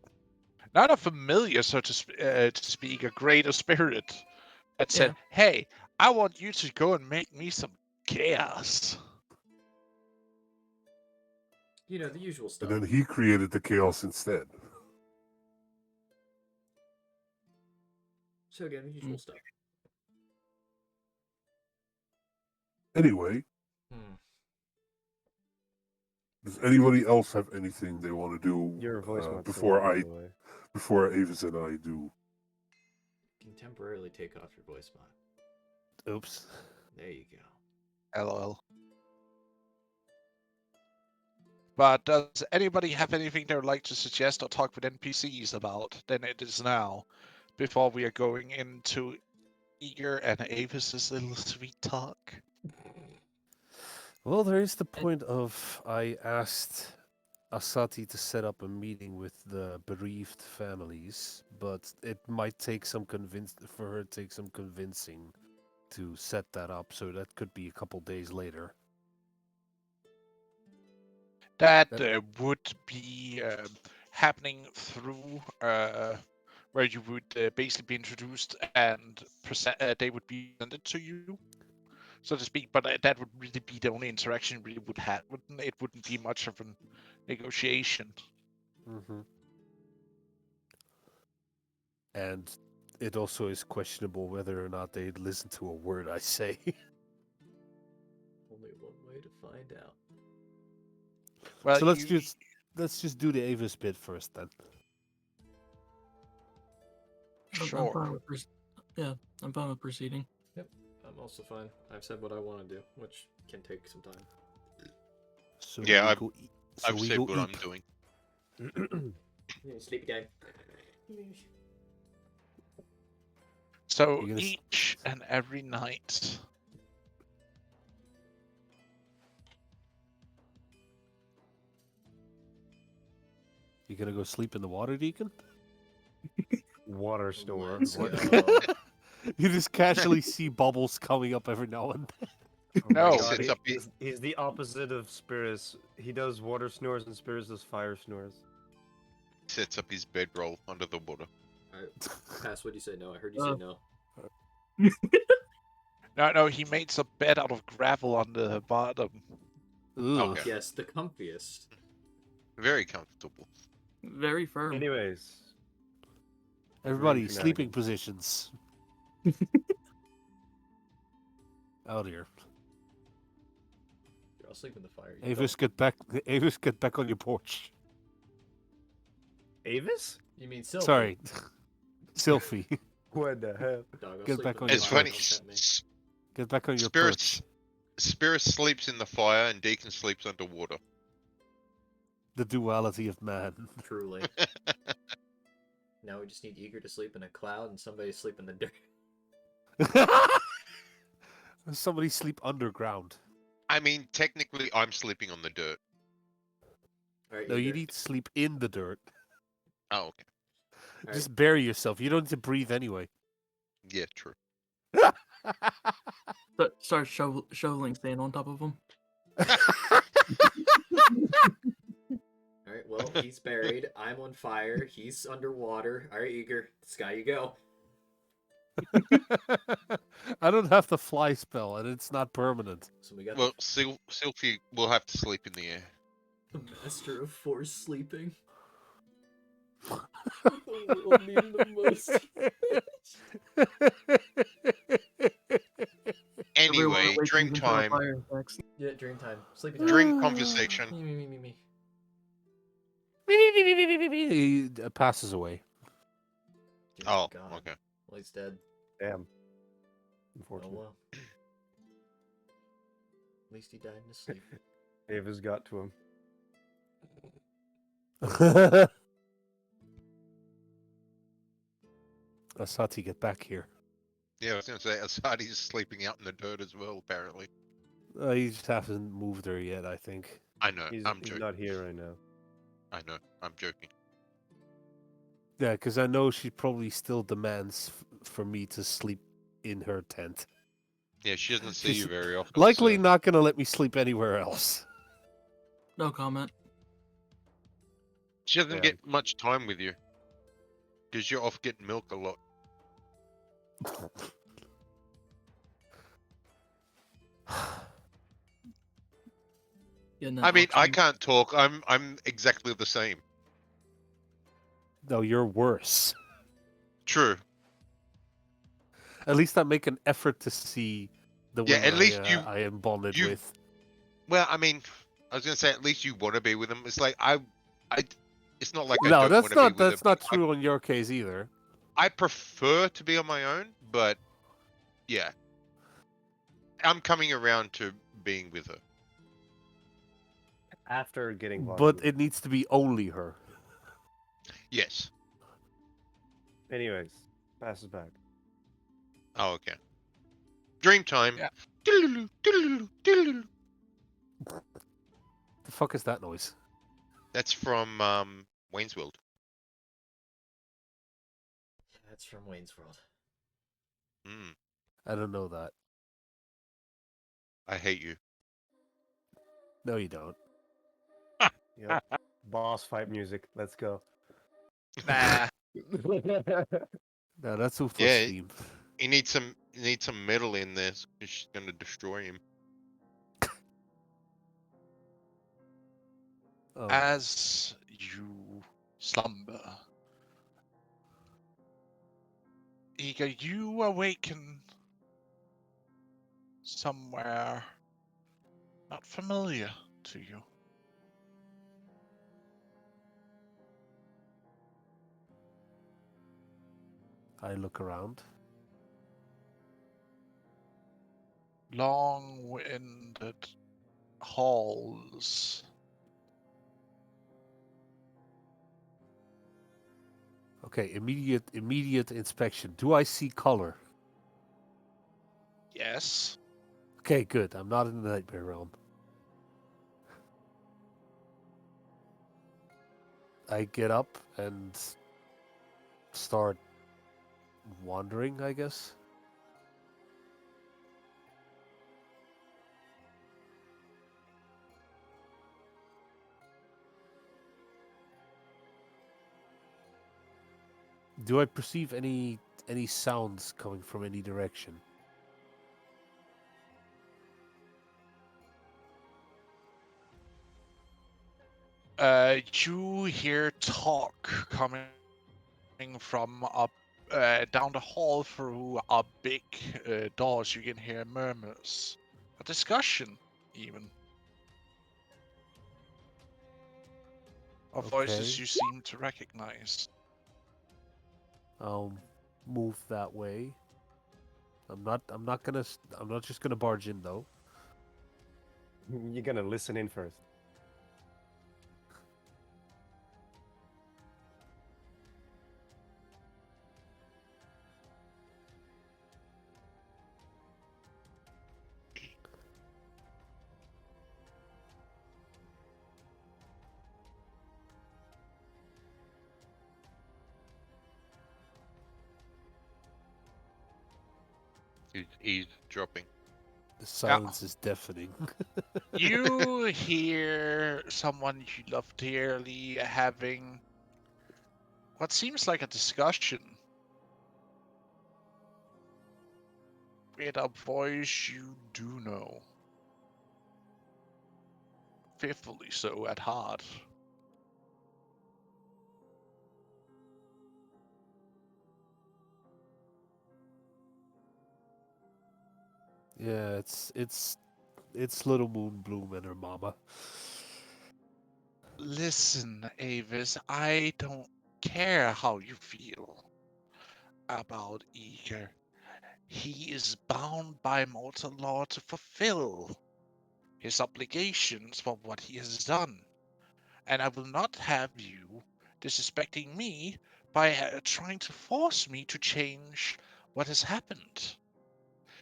not a familiar, so to speak, a greater spirit that said, "Hey, I want you to go and make me some chaos." You know, the usual stuff. And then he created the chaos instead. So again, the usual stuff. Anyway, does anybody else have anything they want to do Your voice mod's before still on, by the way. before Avis and I do? You can temporarily take off your voice mod. Oops. There you go. LOL. But does anybody have anything they would like to suggest or talk with NPCs about? Then it is now, before we are going into Eager and Avis's little sweet talk. Well, there is the point of I asked Asati to set up a meeting with the bereaved families, but it might take some for her to take some convincing to set that up, so that could be a couple days later. That would be happening through where you would basically be introduced and they would be presented to you, so to speak. But that would really be the only interaction we would have. It wouldn't be much of a negotiation. Mm-hmm. And it also is questionable whether or not they'd listen to a word I say. Only one way to find out. Well, so let's just do the Avis bit first then. Sure. I'm fine with proceeding. Yep, I'm also fine. I've said what I want to do, which can take some time. So Yeah, we I've said what I'm eat. doing. Sleepy time. So You're gonna s- each and every night. You gonna go sleep in the water, Deacon? Water store. Let's What? go. You just casually see bubbles coming up every now and then. Oh my No. God, Sets up he's the opposite of Spirus. He does water snores and Spirus does fire snores. Sets up his bedroll under the water. Alright, Pass, what'd you say? No, I heard you say no. No, he makes a bed out of gravel on the bottom. Ugh. Okay. Yes, the comfiest. Very comfortable. Very firm. Anyways, Everybody, Dream sleeping shenanigans. positions. Out here. I'll sleep in the fire. You Avis, get back. Avis, get back on your porch. Avis? don't. You mean Sylvie? Sorry, Sylphie. What the hell? Dog, I'll Get sleep back in on the your It's fire, funny. perch. don't tempt me. Get back on your Spirits. perch. Spirit sleeps in the fire and Deacon sleeps underwater. The duality of man. Truly. Now we just need Eager to sleep in a cloud and somebody sleep in the dirt. Somebody sleep underground. I mean, technically, I'm sleeping on the dirt. Alright, No, you Eager. need to sleep in the dirt. Oh, okay. Alright. Just bury yourself. You don't need to breathe anyway. Yeah, true. Start shoveling sand on top of them. Alright, well, he's buried. I'm on fire. He's underwater. Alright, Eager. Sky you go. I don't have the fly spell, and it's not permanent. So we got Well, Sylphie will have to sleep in the air. the master of forced sleeping. The world needed him most. Everyone Anyway, awakens drink until time. fire attacks. Yeah, dream time. Sleepy time. Drink conversation. Me. He passes away. Dear Oh, God. okay. Well, he's dead. Damn. Oh Unfortunately. well. At least he died in his sleep. Ava's got to him. Asati, get back here. Yeah, I was gonna say Asadi's sleeping out in the dirt as well. Apparently, He just hasn't moved her yet, I think. I know. He's I'm joking. not here right now. I know. I'm joking. Yeah, because I know she probably still demands for me to sleep in her tent. Yeah, she doesn't see She's you very often. Likely so- not going to let me sleep anywhere else. No comment. She doesn't Yeah. get much time with you because you're off getting milk a lot. Getting I that mean, I oxygen. can't talk. I'm exactly the same. No, you're worse. True. At least I make an effort to see the Yeah, women at least I am bonded you- with. Well, I mean, I was gonna say at least you want to be with them. It's like it's not like I No, don't that's want to be not with that's them. not true in your case either. I prefer to be on my own, but yeah, I'm coming around to being with her. After getting But bonded. it needs to be only her. Yes. Anyways, passes back. Oh, okay. Dream time. Yeah. Diddle-doo, diddle-doo, diddle-doo. The fuck is that noise? That's from Wayne's World. That's from Wayne's World. Mm, I don't know that. I hate you. No, you don't. Yep. Boss fight music. Let's go. Nah. No, that's Uthmar's Yeah. theme. You need some metal in there. 'Cause she's gonna destroy him. Oh, As you slumber, Eager, you awaken somewhere not familiar to you. I look around. Long-winded halls. Okay, immediate inspection. Do I see color? Yes. Okay, good. I'm not in the nightmare realm. I get up and start wandering, I guess. Do I perceive any sounds coming from any direction? You hear talk coming from up down the hall through a big doors. You can hear murmurs, a discussion, even of voices Okay. you seem to recognize. I'll move that way. I'm not just gonna barge in though. You're gonna listen in first. He's eavesdropping. The silence is deafening. You hear someone you love dearly having what seems like a discussion with a voice you do know. Fearfully so at heart. Yeah, it's Little Moon Bloom and her mama. Listen, Avis, I don't care how you feel about Eager. He is bound by mortal law to fulfill his obligations for what he has done. And I will not have you disrespecting me by trying to force me to change what has happened.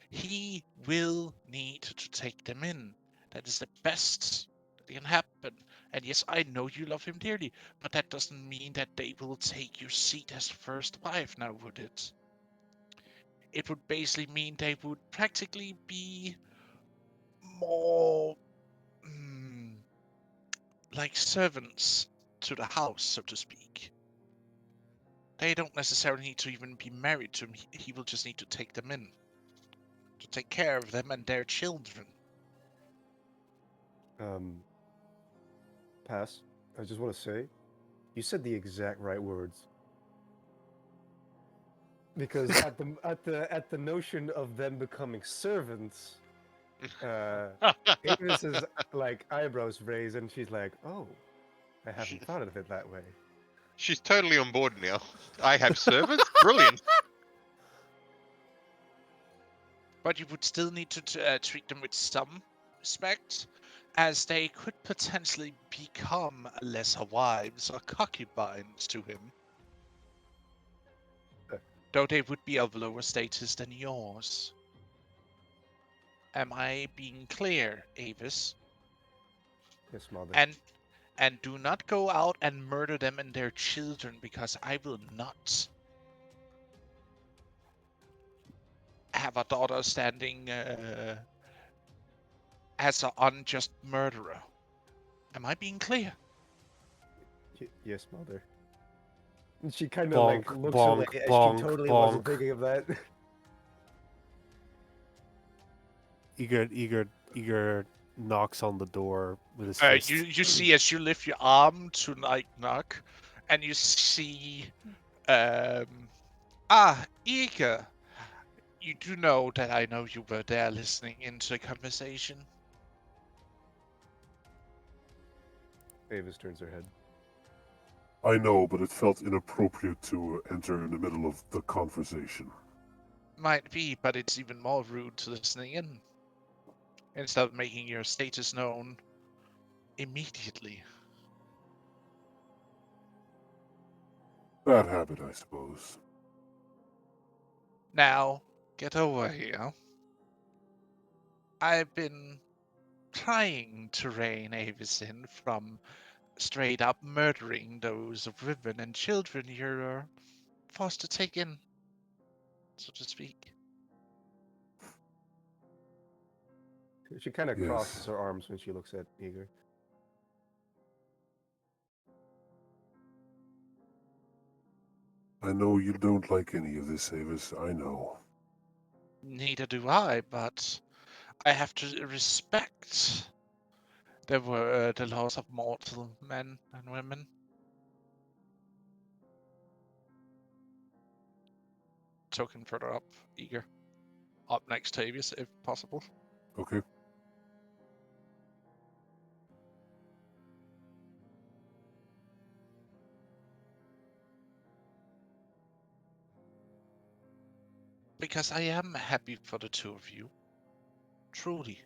He will need to take them in. That is the best that can happen. And yes, I know you love him dearly, but that doesn't mean that they will take your seat as first wife now, would it? It would basically mean they would practically be more like servants to the house, so to speak. They don't necessarily need to even be married to him. He will just need to take them in, to take care of them and their children. Um, Pass. I just want to say, you said the exact right words. Because at the notion of them becoming servants, Avis's like eyebrows raise, and she's like, "Oh, I haven't thought of it that way." She's totally on board now. I have servants? Brilliant. But you would still need to treat them with some respect, as they could potentially become lesser wives or concubines to him. Though they would be of lower status than yours. Am I being clear, Avis? Yes, mother. And do not go out and murder them and their children, because I will not have a daughter standing as an unjust murderer. Am I being clear? Yes, mother. And she kind of Bonk, like looks away, bonk, as she bonk, totally wasn't bonk. thinking of that. Eager knocks on the door with his You fist. you see as you lift your arm to like knock, and you see Ika. You do know that I know you were there listening into the conversation. Avis turns her head. I know, but it felt inappropriate to enter in the middle of the conversation. Might be, but it's even more rude to listening in instead of making your status known immediately. Bad habit, I suppose. Now, get over here. I've been trying to rein Avis in from straight up murdering those women and children you're forced to take in, so to speak. She kind of crosses Yes. her arms when she looks at Eager. I know you don't like any of this, Avis. I know. Neither do I, but I have to respect the laws of mortal men and women. Token further up, Eager. Up next to Avius, if possible. Okay. Because I am happy for the two of you. Truly.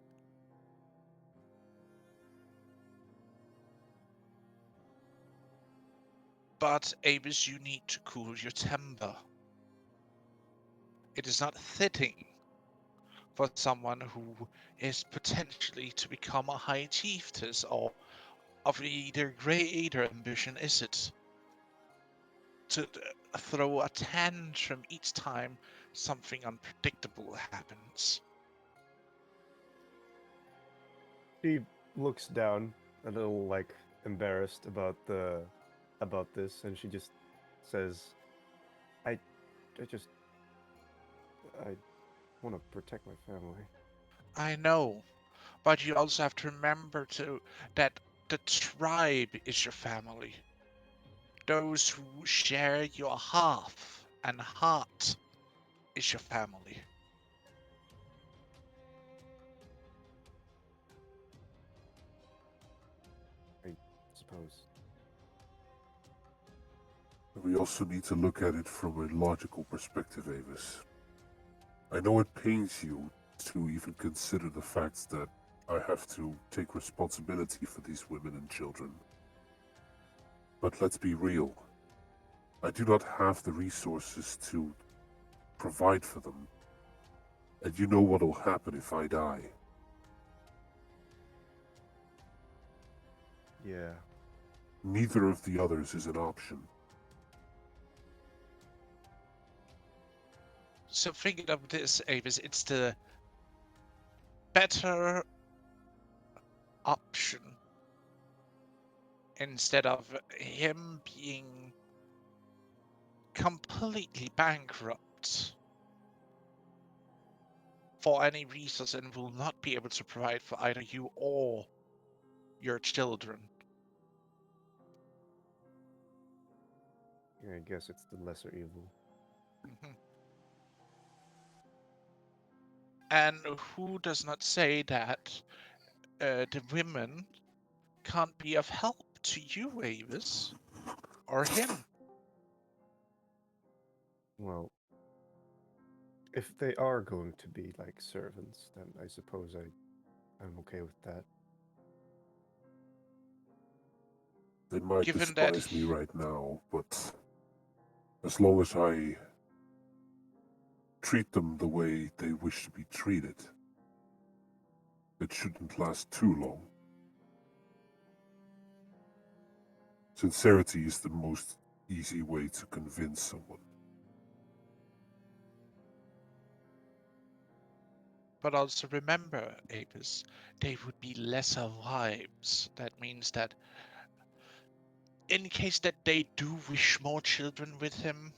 But, Avis, you need to cool your temper. It is not fitting for someone who is potentially to become a high chiefess or of either greater ambition is it to throw a tantrum each time something unpredictable happens. She looks down, a little like embarrassed about this, and she just says, "I just, I want to protect my family." I know, but you also have to remember that the tribe is your family. Those who share your half and heart is your family. I suppose. We also need to look at it from a logical perspective, Avis. I know it pains you to even consider the fact that I have to take responsibility for these women and children. But let's be real. I do not have the resources to provide for them. And you know what will happen if I die. Yeah. Neither of the others is an option. So thinking of this, Avis, it's the better option instead of him being completely bankrupt for any reasons and will not be able to provide for either you or your children. Yeah, I guess it's the lesser evil. Mhm. And who does not say that the women can't be of help to you, Avis, or him? Well, if they are going to be like servants, then I suppose I'm okay with that. They might Given that despise me right now, but as long as I treat them the way they wish to be treated, it shouldn't last too long. Sincerity is the most easy way to convince someone. But also remember, Apis, they would be lesser wives. That means that in case that they do wish more children with him,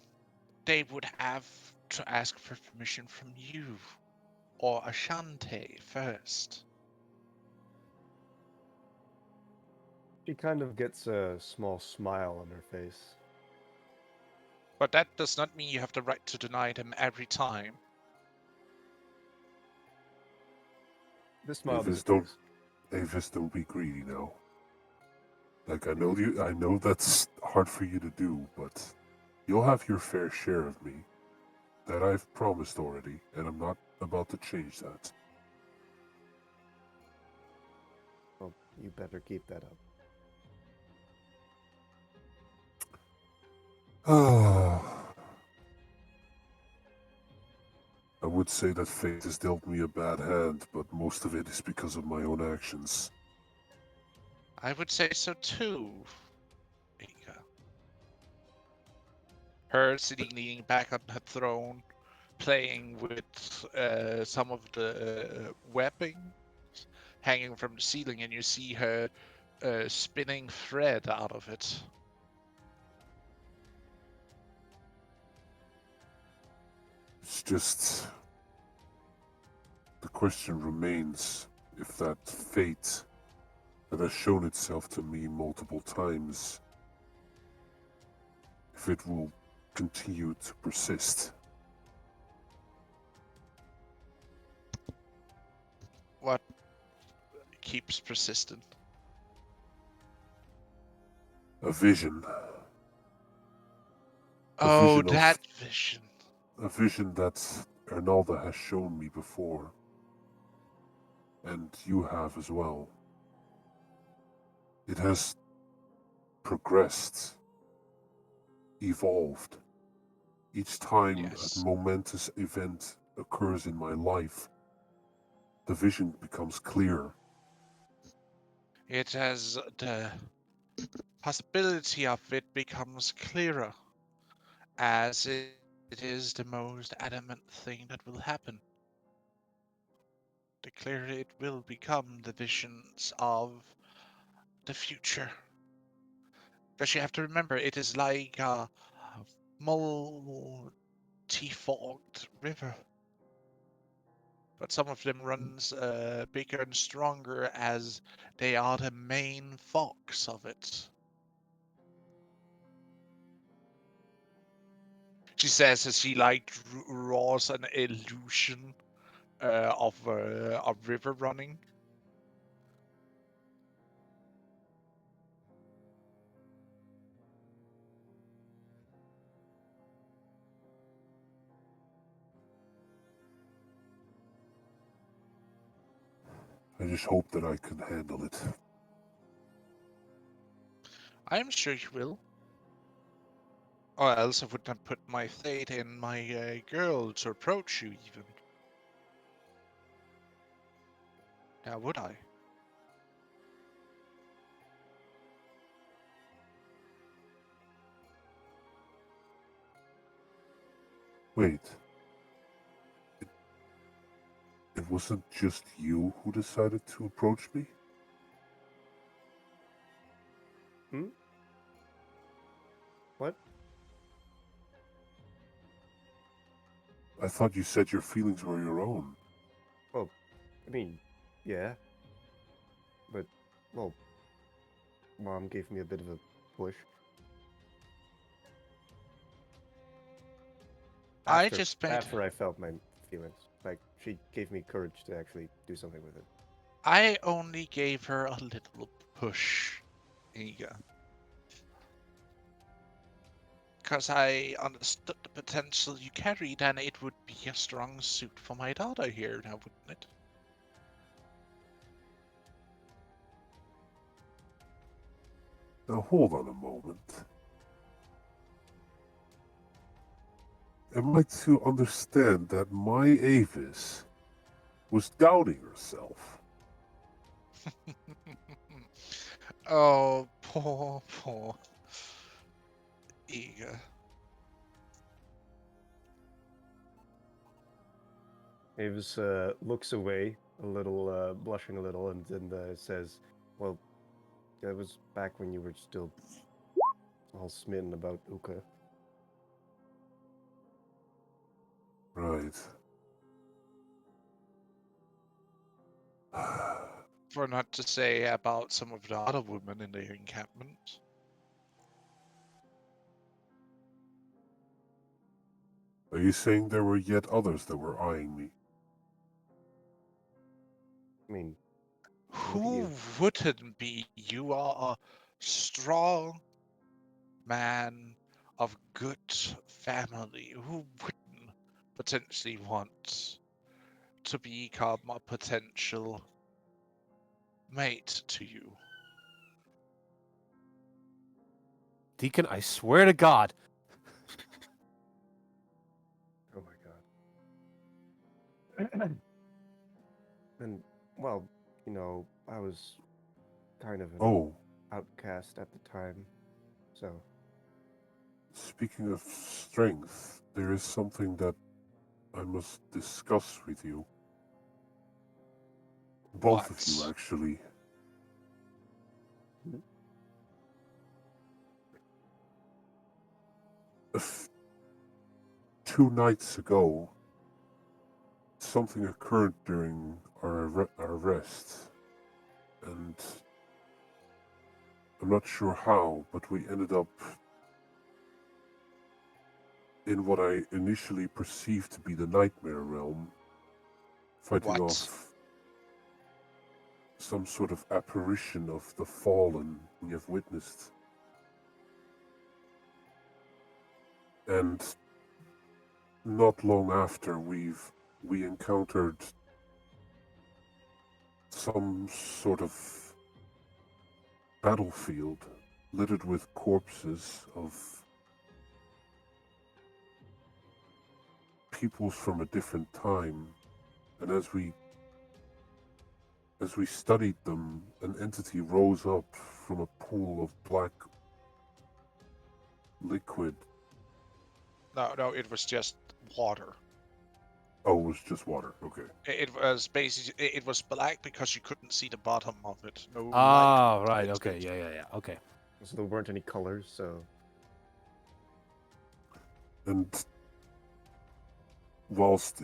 they would have to ask for permission from you or Ashante first. She kind of gets a small smile on her face. But that does not mean you have the right to deny them every time. The smile Avis, disappears. don't be greedy now. Like I know that's hard for you to do, but you'll have your fair share of me. That I've promised already, and I'm not about to change that. Well, you better keep that up. I would say that fate has dealt me a bad hand, but most of it is because of my own actions. I would say so too. Iga. Her sitting leaning back on her throne, playing with some of the webbing hanging from the ceiling, and you see her spinning thread out of it. It's just. The question remains if that fate that has shown itself to me multiple times, if it will continue to persist. What keeps persistent? A vision. Oh, vision of- that vision. A vision that Ernalda has shown me before. And you have as well. It has progressed, evolved. Each time Yes. a momentous event occurs in my life, the vision becomes clearer. It has the possibility of it becomes clearer as it is the most adamant thing that will happen. The clearer it will become the visions of the future. Because you have to remember, it is like a multi-forked river. But some of them runs bigger and stronger as they are the main forks of it. She says as she like draws an illusion of a river running. I just hope that I can handle it. I'm sure you will. Or else I would not put my fate in my girl to approach you even. Now would I? Wait. It wasn't just you who decided to approach me? What? I thought you said your feelings were your own. Well, I mean, yeah. But, well, Mom gave me a bit of a push. I just made. After I felt my feelings. Like, she gave me courage to actually do something with it. I only gave her a little push, Iga. Because I understood the potential you carried, and it would be a strong suit for my daughter here, now wouldn't it? Now hold on a moment. Am I to understand that my Avis was doubting herself? Oh, poor Iga. Avis looks away a little, blushing a little, and then says, "Well, that was back when you were still all smitten about Uka." Right. For not to say about some of the other women in the encampment. Are you saying there were yet others that were eyeing me? I mean, look at Who you. wouldn't be? You are a strong man of good family. Who wouldn't potentially want to become a potential mate to you? Deacon, I swear to God. And, well, I was kind of an Oh, outcast at the time, so. speaking of strength, there is something that I must discuss with you. Both of you, What? actually. Mhm. A f- 2 nights ago, something occurred during our rest, and I'm not sure how, but we ended up in what I initially perceived to be the nightmare realm, fighting What? off some sort of apparition of the fallen we have witnessed. And not long after, we encountered some sort of battlefield littered with corpses of peoples from a different time. And as we studied them, an entity rose up from a pool of black liquid. No, it was just water. Oh, it was just water. Okay. It was basically it was black because you couldn't see the bottom of it. No light. Ah, right. into Okay. it. Yeah. Okay. So there weren't any colors, so. And whilst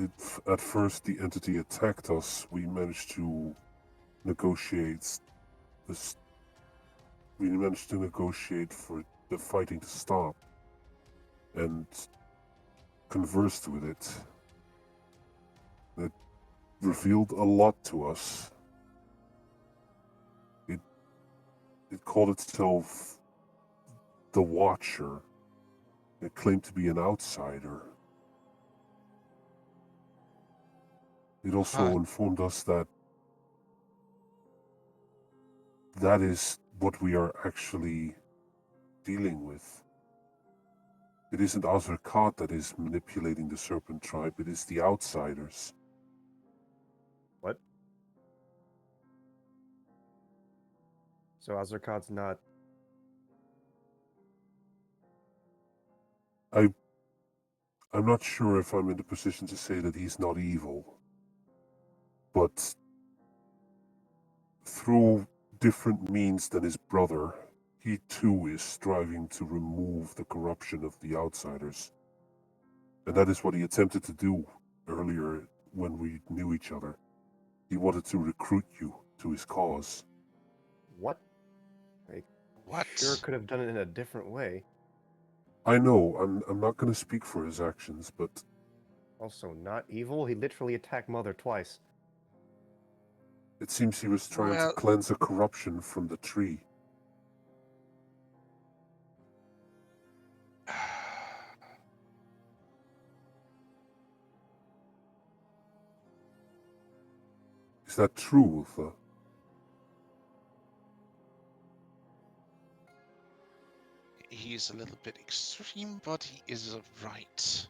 at first the entity attacked us, we managed to negotiate this. We managed to negotiate for the fighting to stop and conversed with it. It revealed a lot to us. It called itself the Watcher. It claimed to be an outsider. It also Huh. informed us that that is what we are actually dealing with. It isn't Azarkat that is manipulating the Serpent Tribe, it is the outsiders. What? So Azarkad's not. I'm not sure if I'm in the position to say that he's not evil, but through different means than his brother, he too is striving to remove the corruption of the outsiders. And that is what he attempted to do earlier when we knew each other. He wanted to recruit you to his cause. What? What? Sure could have done it in a different way. I know, I'm not going to speak for his actions, but Also, not evil. He literally attacked Mother twice. it seems he was trying to Well, cleanse the corruption from the tree. Is that true, Uthmar? he's a little bit extreme, but he is right.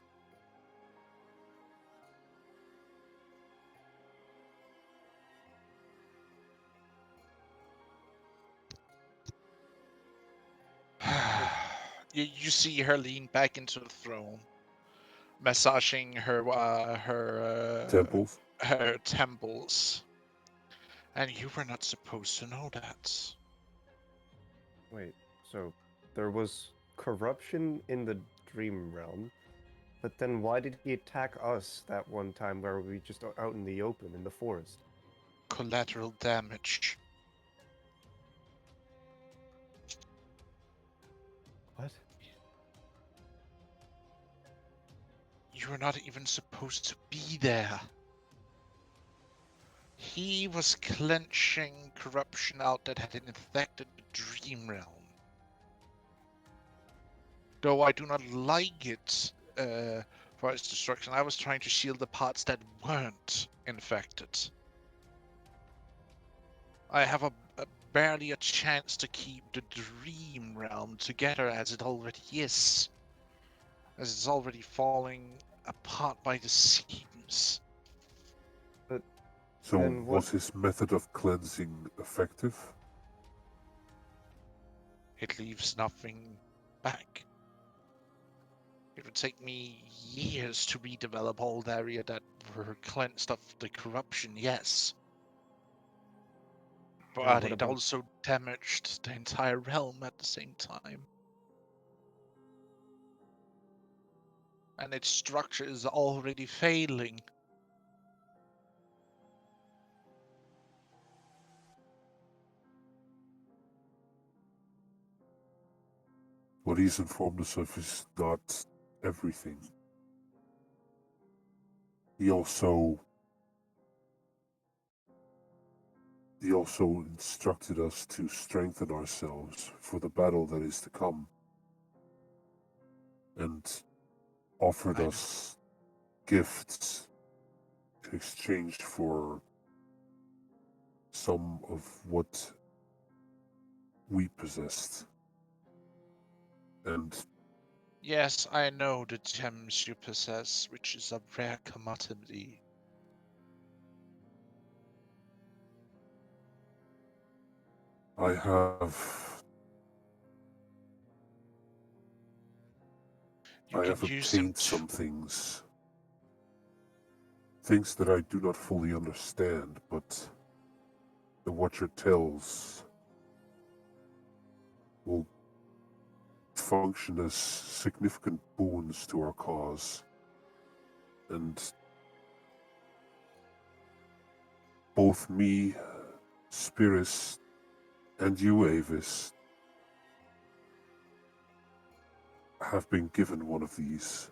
You see her lean back into the throne, massaging Temples? her temples, and you were not supposed to know that. Wait, so there was corruption in the dream realm, but then why did he attack us that one time where we just out in the open in the forest? Collateral damage. What? You were not even supposed to be there. He was clenching corruption out that had infected the dream realm. Though I do not like it for its destruction, I was trying to shield the parts that weren't infected. I have barely a chance to keep the dream realm together as it already is. As it's already falling apart by the seams. So Then what- was his method of cleansing effective? It leaves nothing back. It would take me years to redevelop all the area that were cleansed of the corruption, yes. But what it about- also damaged the entire realm at the same time. And its structure is already failing. What he's informed us of is not everything. He also instructed us to strengthen ourselves for the battle that is to come, and offered I know. us gifts to exchange for some of what we possessed. And Yes, I know the gems you possess, which is a rare commodity. I have You I can have use them obtained some things that I do not fully understand, but the Watcher tells will function as significant boons to our cause. And both me, Spirus, and you, Avis, have been given one of these.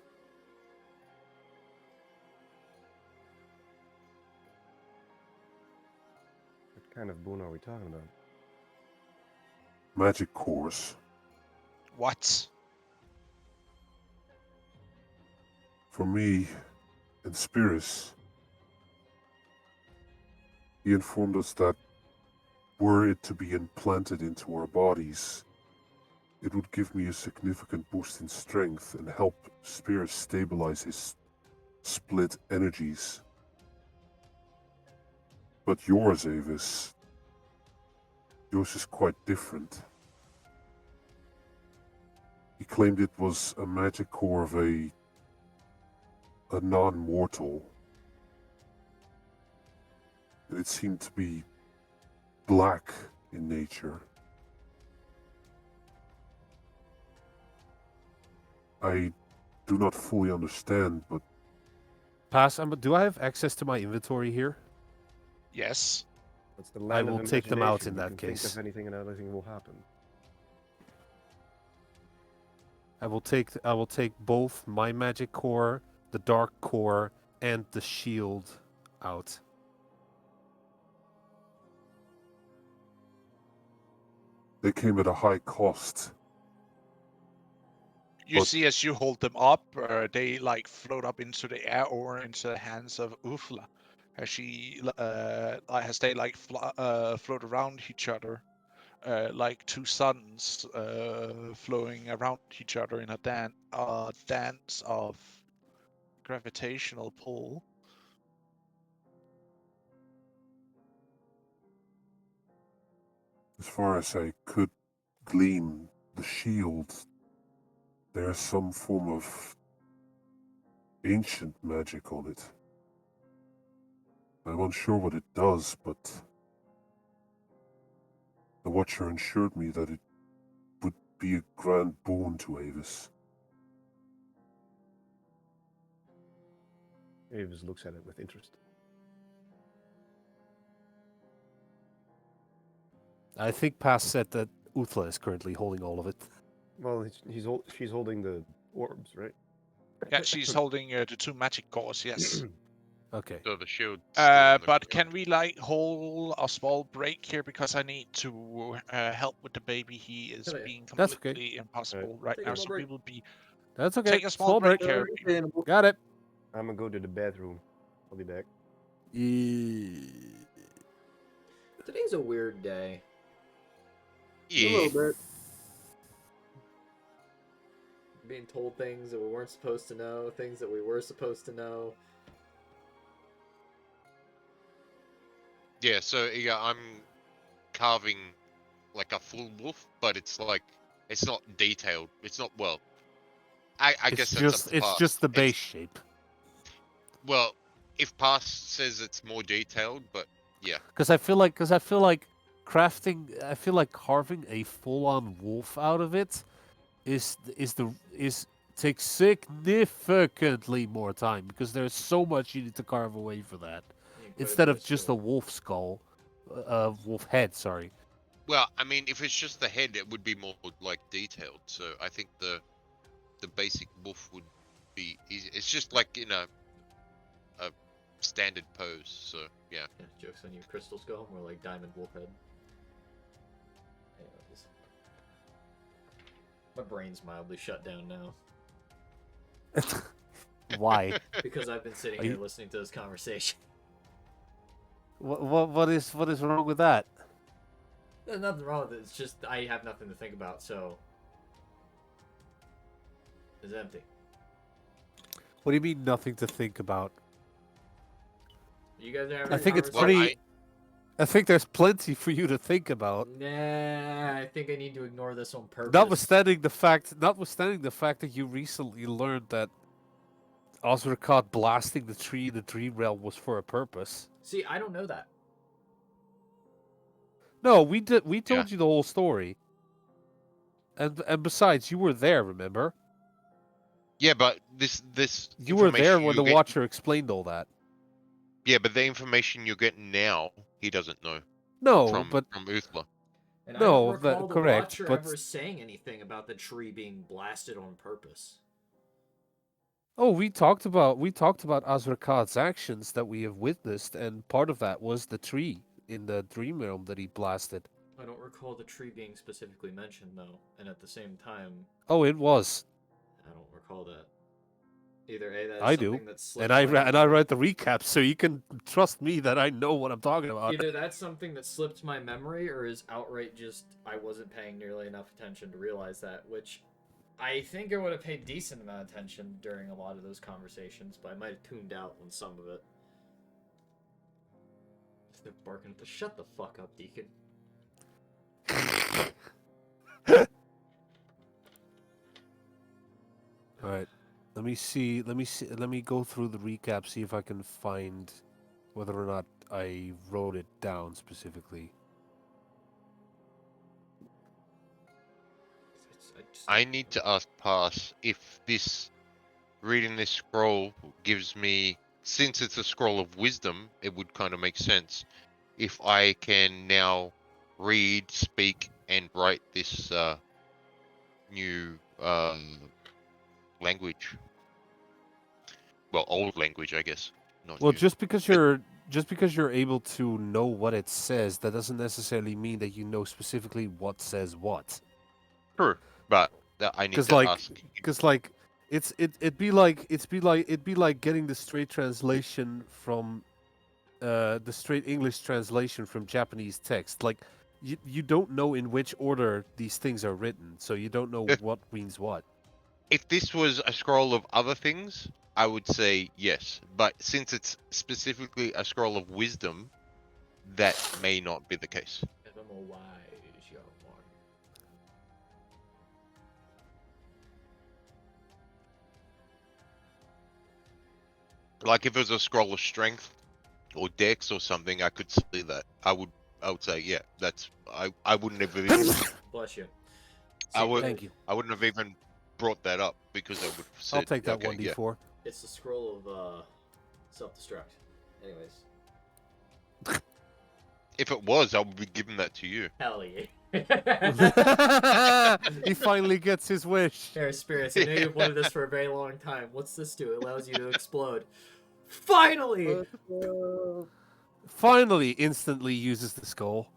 What kind of boon are we talking about? Magic cores. What? For me and Spirus, he informed us that were it to be implanted into our bodies, it would give me a significant boost in strength and help Spirus stabilize his split energies. But yours, Avis, yours is quite different. He claimed it was a magic core of a non-mortal. And it seemed to be black in nature. I do not fully understand, but Pass. Do I have access to my inventory here? Yes. It's the land of will take them out imagination. in You that can think case. of anything and everything will happen. I will take both my magic core, the dark core, and the shield out. they came at a high cost. You But- see, as you hold them up, they like float up into the air or into the hands of Uthla, as as they like float around each other, like two suns flowing around each other in a dance of gravitational pull. As far as I could glean, the shield, there's some form of ancient magic on it. I'm unsure what it does, but the Watcher assured me that it would be a grand boon to Avis. Avis looks at it with interest. I think Pass said that Uthla is currently holding all of it. Well, she's holding the orbs, right? Yeah, she's holding the two magic cores. Yes. Okay. So the shield. still on the But ground. can we like hold a small break here because I need to help with the baby. He is Yeah, being that's okay. completely impossible right Take a now. small So we break. will be That's okay. take a small break here. Got it. I'm gonna go to the bathroom. I'll be back. Today's a weird day. Yeah. Being told things that we weren't supposed to know, things that we were supposed to know. Yeah, so yeah, I'm carving like a full wolf, but it's not detailed. It's not well. I guess that's up to It's past. just the base shape. Well, if past says it's more detailed, but yeah. Because I feel like crafting, I feel like carving a full-on wolf out of it is takes significantly more time because there's so much you need to carve away for that You put it instead in of a just a skull. wolf skull, wolf head. Sorry. Well, I mean, if it's just the head, it would be more like detailed. So I think the basic wolf would be easy. It's just like in a standard pose. So yeah. Yeah, jokes on you, crystal skull, more like diamond wolf head. Anyways. My brain's mildly shut down now. Why? Because I've been sitting Are here you- listening to this conversation. What is wrong with that? There's nothing wrong with it, it's just I have nothing to think about, so it's empty. What do you mean nothing to think about? You guys are having I a think it's conversation? pretty. I think there's plenty for you to think about. Nah, I think I need to ignore this on purpose. Notwithstanding the fact that you recently learned that Osricot blasting the tree in the dream realm was for a purpose. See, I don't know that. No, we did. We told you the whole story. And besides, you were there. Remember? Yeah, but this You were there information when the you're Watcher explained all that. Yeah, but the information you're getting now, he doesn't know No, from but Uthmar. And No, I don't recall the correct, Watcher but- ever saying anything about the tree being blasted on purpose. oh, we talked about Osricot's actions that we have witnessed, and part of that was the tree in the dream realm that he blasted. I don't recall the tree being specifically mentioned, though. And at the same time, Oh, it was. I don't recall that. Either A, that is I do, something that slipped and I my and I read the recap, so you can trust me that I know what I'm talking about. Either that's something that slipped my memory, or is outright just I wasn't paying nearly enough attention to realize that, which I think I would have paid decent amount of attention during a lot of those conversations, but I might have tuned out on some of it. They're barking at the shut the fuck up, Deacon. All right, let me see. Let me go through the recap, see if I can find whether or not I wrote it down specifically. I need to ask Pass if reading this scroll gives me, since it's a scroll of wisdom, it would kind of make sense if I can now read, speak, and write this new language. Well, old language, I guess. Not Well, new. just because you're able to know what it says, that doesn't necessarily mean that you know specifically what says what. True, but I need Because to like, ask. it'd be like getting the straight translation from, the straight English translation from Japanese text. Like, you don't know in which order these things are written, so you don't know what means what. If this was a scroll of other things, I would say yes. But since it's specifically a scroll of wisdom, that may not be the case. Evermore wise, young one. Like if it was a scroll of strength or dex or something, I could see that. I would say, yeah, that's I wouldn't have even Bless you. I would Thank you. I wouldn't have even brought that up because I would have said, I'll take that okay, 1d4. It's the scroll of self-destruct. Anyways. If it was, I would be giving that to you. Hell yeah. He finally gets his wish. Here, spirits, I know you've wanted this for a very long time. What's this do? It allows you to explode. Finally! Finally, instantly uses the skull.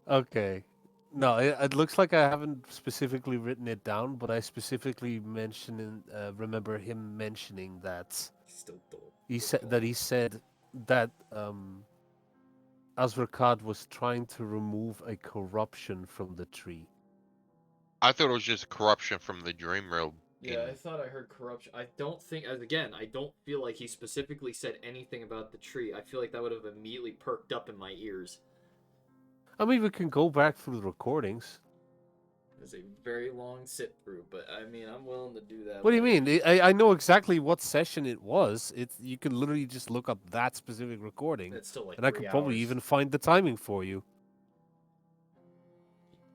Okay. No, it looks like I haven't specifically written it down, but I specifically remember him mentioning that Still dull. he said that Azrakad was trying to remove a corruption from the tree. I thought it was just corruption from the dream realm Yeah, I in. thought I heard corruption. I don't think, as again, I don't feel like he specifically said anything about the tree. I feel like that would have immediately perked up in my ears. I mean, we can go back through the recordings. It's a very long sit through, but I mean, I'm willing to do that. What do you later. mean? I know exactly what session it was. You can literally just look up that specific recording, It's still like and I 3 could probably hours. even find the timing for you.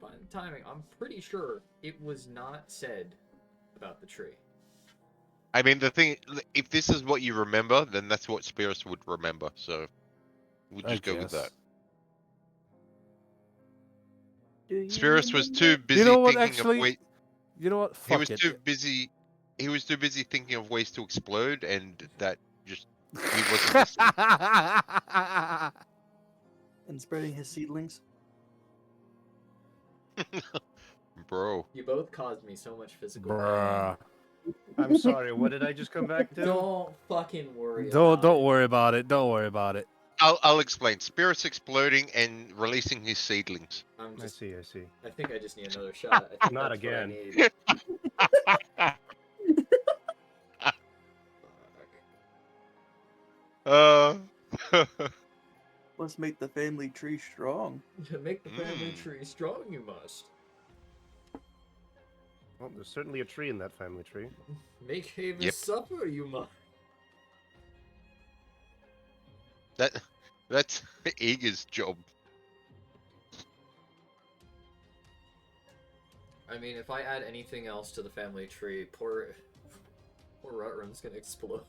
By the timing, I'm pretty sure it was not said about the tree. I mean, the thing, if this is what you remember, then that's what spirits would remember. So we'll I just go with that. guess. Do you Spirits was remember? too busy You know what? thinking Actually, of ways. you know what? He was Fuck it. too busy. He was too busy thinking of ways to explode, and that just he wasn't listening. And spreading his seedlings. Bro. You both caused me so much physical Bruh. I'm sorry. What did I just come back pain. to? Don't fucking worry. Don't about it. worry about it. Don't worry about it. I'll explain. Spirits exploding and releasing his seedlings. I'm I just. see. I see. I think I just need another shot. I think Not that's what I again. need. Fuck. Let's make the family tree strong. To make the family Mm. tree strong, you must Well, there's certainly a tree in that family tree. make Haven Yep. suffer. You must. That's Eager's job. I mean, if I add anything else to the family tree, poor Rutrun's gonna explode.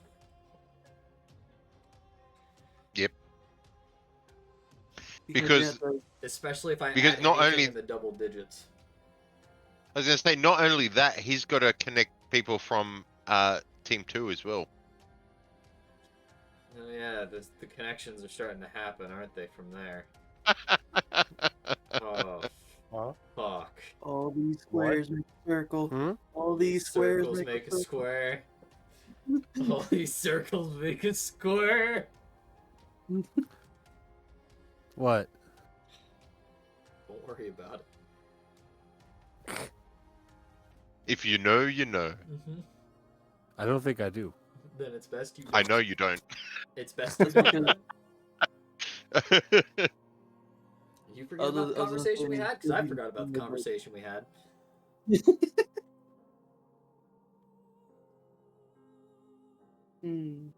Because- we have to- Especially if I Because add not anything only- in the double digits. I was gonna say, not only that, he's got to connect people from Team 2 as well. Oh yeah, the connections are starting to happen, aren't they? From there. Oh, Huh? fuck. all these squares make a circle. Hmm? All these squares Circles make, make a circle. square. All these circles make a square. What? Don't worry about it. If you know, you know. Mm-hmm. I don't think I do. Then it's best you. I don't. know you don't. It's best you don't. You forget Other- about the other conversation we than had? Because I maybe forgot about the like- conversation we had. Hmm.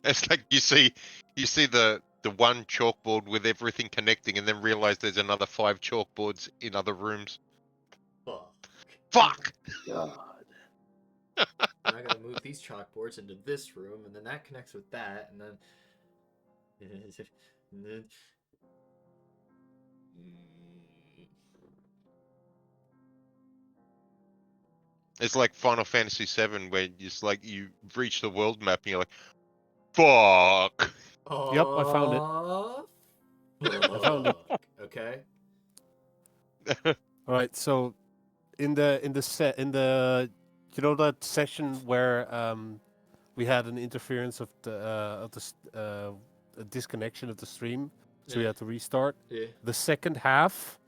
It's like you see the one chalkboard with everything connecting, and then realize there's another 5 chalkboards in other rooms. Fuck. Fuck! God. Now I gotta move these chalkboards into this room, and then that connects with that, and then. and then... It's like Final Fantasy VII, where it's like you reach the world map and you're like, fuck! Yep, I found it. I found it. Okay. All right. So, in the you know that session where we had an interference of a disconnection of the stream, so we Yeah. had to restart. Yeah. The second half,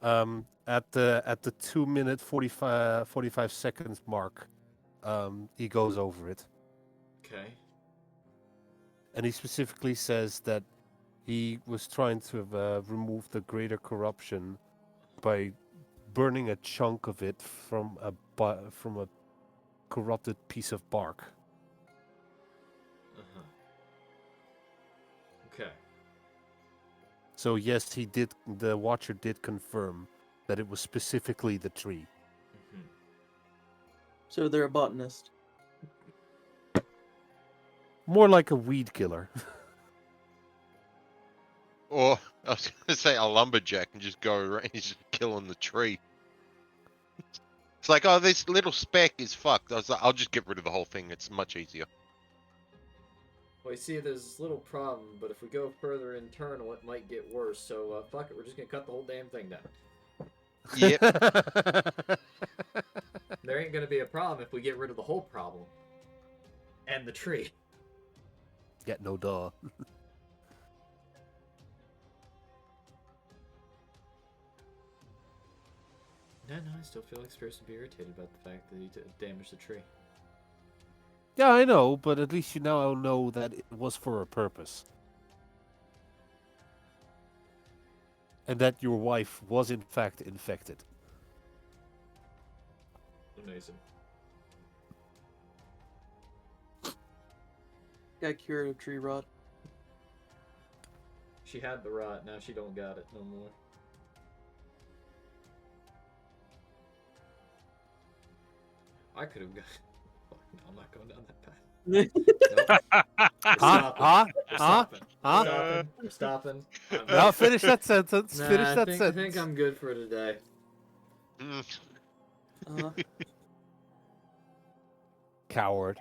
at the 2 minute 45 seconds mark, he goes over it, Okay. and he specifically says that he was trying to remove the greater corruption by burning a chunk of it from a corrupted piece of bark. Uh-huh. Okay. So yes, he did. The Watcher did confirm that it was specifically the tree. Mhm. So they're a botanist. More like a weed killer. Or, I was gonna say a lumberjack and just go around and just killing the tree. It's like, oh, this little speck is fucked. I was like, I'll just get rid of the whole thing. It's much easier. Well, you see, there's this little problem, but if we go further internal, it might get worse. So, fuck it, we're just gonna cut the whole damn thing down. Yep. There ain't gonna be a problem if we get rid of the whole problem. And the tree. Get no duh. Yeah, no, I still feel like Spears would be irritated about the fact that he damaged the tree. Yeah, I know, but at least you now know that it was for a purpose. And that your wife was in fact infected. Amazing. Got cured of tree rot. She had the rot, now she don't got it no more. I could have got. Fuck, no, I'm not going down that path. Nope. We're stopping. We're stopping. Huh? We're stopping. We're stopping. I'm Now good. finish that sentence. Nah, Finish I that think sentence. I'm good for today. Coward.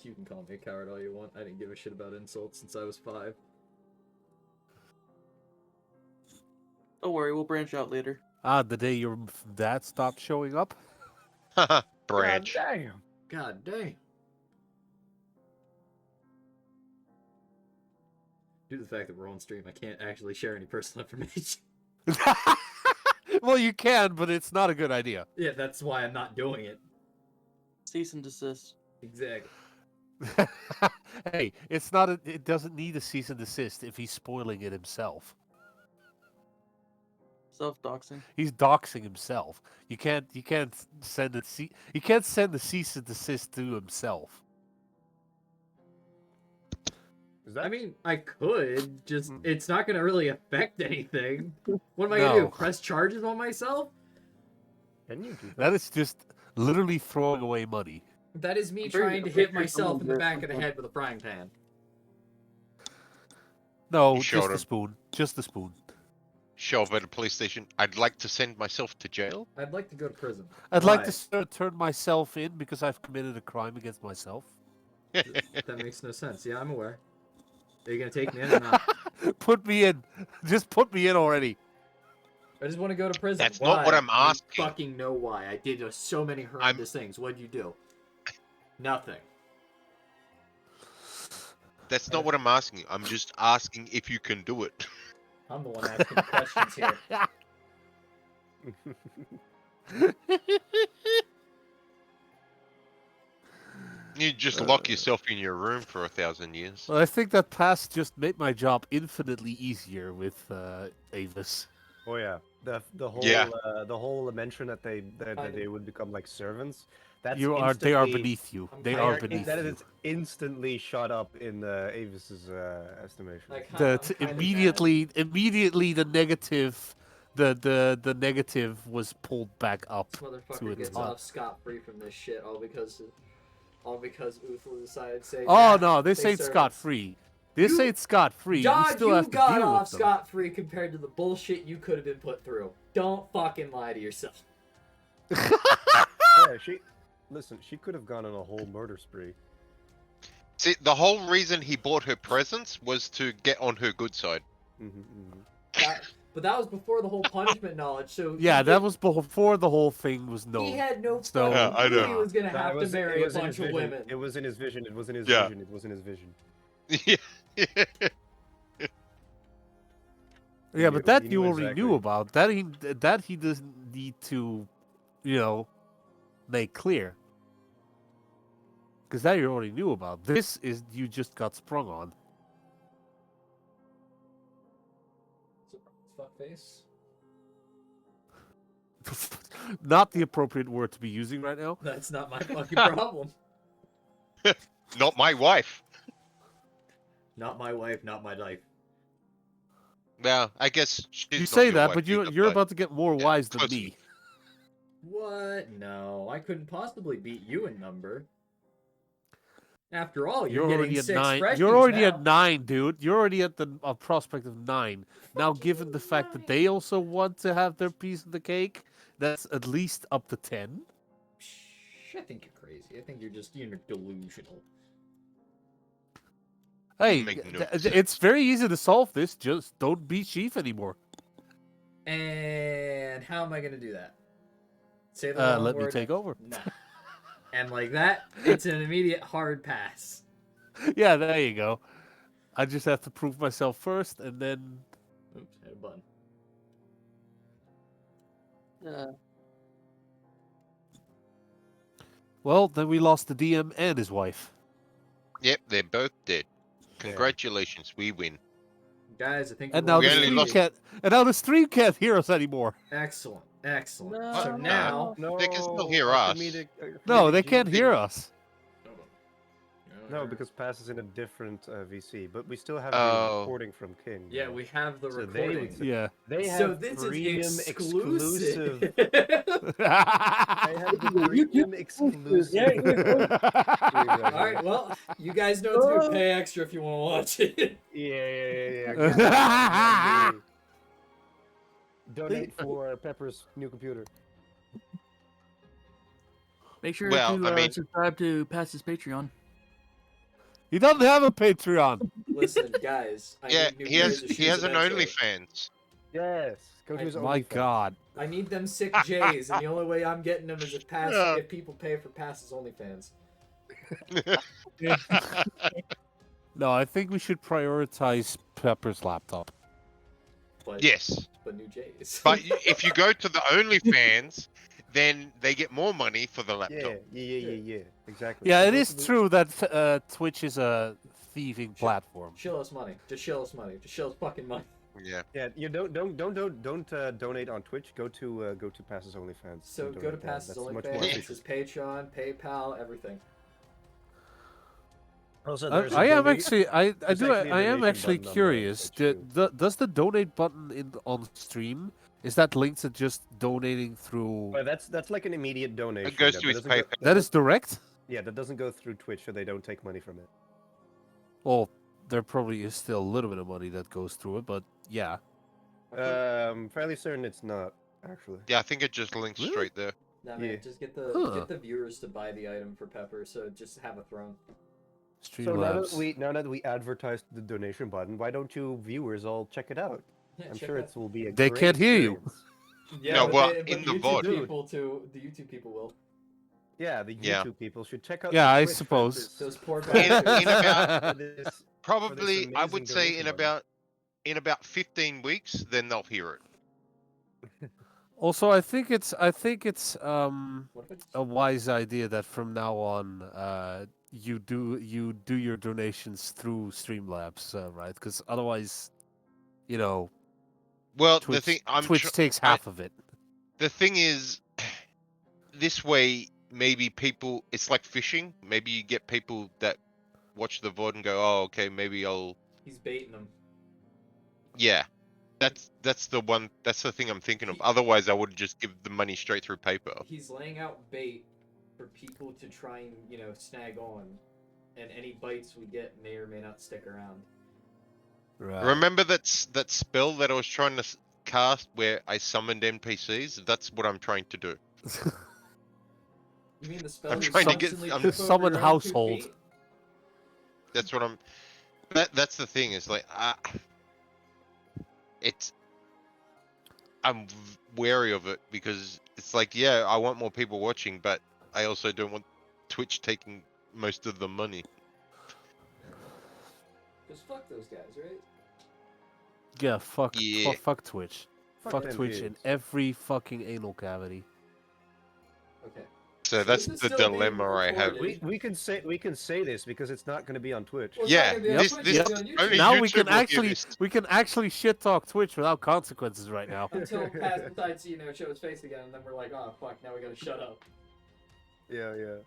You can call me a coward all you want. I didn't give a shit about insults since I was 5. Don't worry, we'll branch out later. Ah, the day your dad stopped showing up? Branch. God damn. God damn. Due to the fact that we're on stream, I can't actually share any personal information. Well, you can, but it's not a good idea. Yeah, that's why I'm not doing it. Cease and desist. Exactly. Hey, it's not. It doesn't need a cease and desist if he's spoiling it himself. Self-doxing. He's doxing himself. You can't. You can't send it. You can't send the cease and desist to himself. Is that I mean, I could, just Hmm. it's not gonna really affect anything. What am I gonna do? No. Press charges on myself? Can you do that? That is just literally throwing away money. That is me I'm very trying to afraid hit you're myself in the someone back of the very- head with a frying pan. No, You showed just a him. spoon. Just a spoon. Show up at a police station. I'd like to send myself to jail. I'd like to go to prison. I'd like Why? to turn myself in because I've committed a crime against myself. That makes no sense. Yeah, I'm aware. Are you gonna take me in or not? Put me in. Just put me in already. I just want to go to prison. That's not what Why? I'm asking. I fucking know why. I did so many horrendous things. What'd you do? Nothing. That's not what I'm asking. I'm just asking if you can do it. I'm the one asking the questions here. You just lock yourself in your room for 1,000 years. Well, I think that pass just made my job infinitely easier with Avis. Oh yeah, the whole Yeah. the whole mention that they would become like servants. That's They are instantly- beneath you. I'm They tired. are That beneath That you. is instantly shot up in Avis's estimation. Like, Immediately the negative, the negative was pulled back up. This to motherfucker its gets top. off scot-free from this shit, all because Uthmar decided to say. Oh "Nah, no, this they ain't servants." scot free. This You- ain't scot free. Dog, You still you have to got deal off with them. scot-free compared to the bullshit you could have been put through. Don't fucking lie to yourself. Yeah, she could have gone on a whole murder spree. See, the whole reason he bought her presents was to get on her good side. But that was before the whole punishment knowledge. So Yeah, he that didn't- was before the whole thing was known. He had no So- fucking Yeah, I clue know. he was gonna No, have it was- to it marry a was in his bunch of vision. women. It was in his vision. It was in his Yeah. vision. It was in his vision. Yeah. Yeah, but that he you knew already exactly. knew about. That he doesn't need to, make clear. Because that you already knew about. This is you just got sprung on. Fuckface. Not the appropriate word to be using right now. That's not my fucking problem. Not my wife. Not my wife, not my life. Well, I guess she's You not say your that, wife but either, you're about to get more yeah, wise than close me. What? No, I couldn't possibly beat you in number. After all, You're getting already at 6 9. freshies You're already now. at 9, dude. You're already at the prospect of 9. Now, given the fact that they also want to have their piece of the cake, that's at least up to 10. I think you're crazy. I think you're delusional. Hey, Make no sense. it's very easy to solve this. Just don't be chief anymore. And how am I gonna do that? Say the wrong Let me word. take over. Nah. And like that, it's an immediate hard pass. Yeah, there you go. I just have to prove myself first, and then Oops, hit a button. Well, then we lost the DM and his wife. Yep, they're both dead. Congratulations, we win. Guys, I think And we now won We the only stream lost- can't. And now the stream can't hear us anymore. Excellent, excellent. No. So now, No, They can still hear our us. No, comedic they can't genius- hear us. No, because Pass is in a different VC, but we still have Oh. the recording from King. yeah, we have the So they recording. would- Yeah. They have So this premium is exclusive. exclusive. They have the premium exclusive. All right, well, you guys know what to do. Pay extra if you want to watch it. Yeah. Donate for Pepper's new computer. Make sure Well, to I mean- subscribe to Pass's Patreon. He doesn't have a Patreon. Listen, guys. I Yeah, need new he has pairs of he shoes has an eventually. OnlyFans. Yes. Go to his My OnlyFans. God. I need them sick J's, and the only way I'm getting them is if if people pay for passes OnlyFans. No, I think we should prioritize Pepper's laptop. But, Yes, but new J's. but if you go to the OnlyFans, then they get more money for the laptop. Yeah. Exactly. Yeah, So it go is to the- true that Twitch is a thieving platform. Shill us money. Just shill us money. Just shill us fucking money. Yeah. Yeah, you don't donate on Twitch. Go to Pass's OnlyFans. So and go to donate there. passes That's much more OnlyFans. This efficient. is Patreon, PayPal, everything. Also, I am actually, I there's do, actually a I am donation actually button on curious. Twitch, too. Does the donate button on stream, is that linked to just donating through? But that's like an immediate donation. goes that to his doesn't go- PayPal. That is direct. Yeah, that doesn't go through Twitch, so they don't take money from it. Well, there probably is still a little bit of money that goes through it, but yeah. Fairly certain it's not actually. Yeah, I think it just links Really? straight there. Nah, man, Yeah. just get Huh. the viewers to buy the item for Pepper. So just have a throne. So now that Streamlabs. now that we advertised the donation button, why don't you viewers all check it out? Yeah, I'm check sure out- it will be a They great can't hear you. experience. Yeah, No, but well, they, but in the YouTube VOD. people too. The YouTube people will. Yeah, the YouTube Yeah. people should check out. Yeah, the I Twitch for suppose. this- Those poor In bastards. about for this- probably, I amazing would say donation in about 15 weeks, then they'll hear it. Also, I think it's What if it's a wise idea that from now on, you do your donations through Streamlabs, right? Because otherwise, you know, Well, Twitch, the thing Twitch takes half of it. the thing is, this way maybe people, it's like fishing. Maybe you get people that watch the VOD and go, oh, okay, maybe I'll. He's baiting them. Yeah, that's the thing I'm thinking of. Otherwise, I would just give the money straight through PayPal. He's laying out bait for people to try and snag on, and any bites we get may or may not stick around. Right. Remember that spell that I was trying to cast where I summoned NPCs? That's what I'm trying to do. You mean the spell? I'm you trying to get- constantly I'm- trip over Summon your own 2 household. feet? That's what I'm. That's the thing. Is like it's. I'm wary of it because it's like, yeah, I want more people watching, but I also don't want Twitch taking most of the money. Cause fuck those guys, right? Yeah, fuck, Yeah. fuck Twitch. Fuck them Twitch in dudes. every fucking anal cavity. Okay. So So that's this is the still being dilemma I have. recorded. We can say this because it's not going to be on Twitch. Well, it's Yeah, not gonna be on this- Twitch, this- it's gonna be on only YouTube. Now we YouTube can will hear actually this. shit talk Twitch without consequences right now. Until Paz decides to, show his face again, and then we're like, oh fuck, now we gotta shut up. Yeah.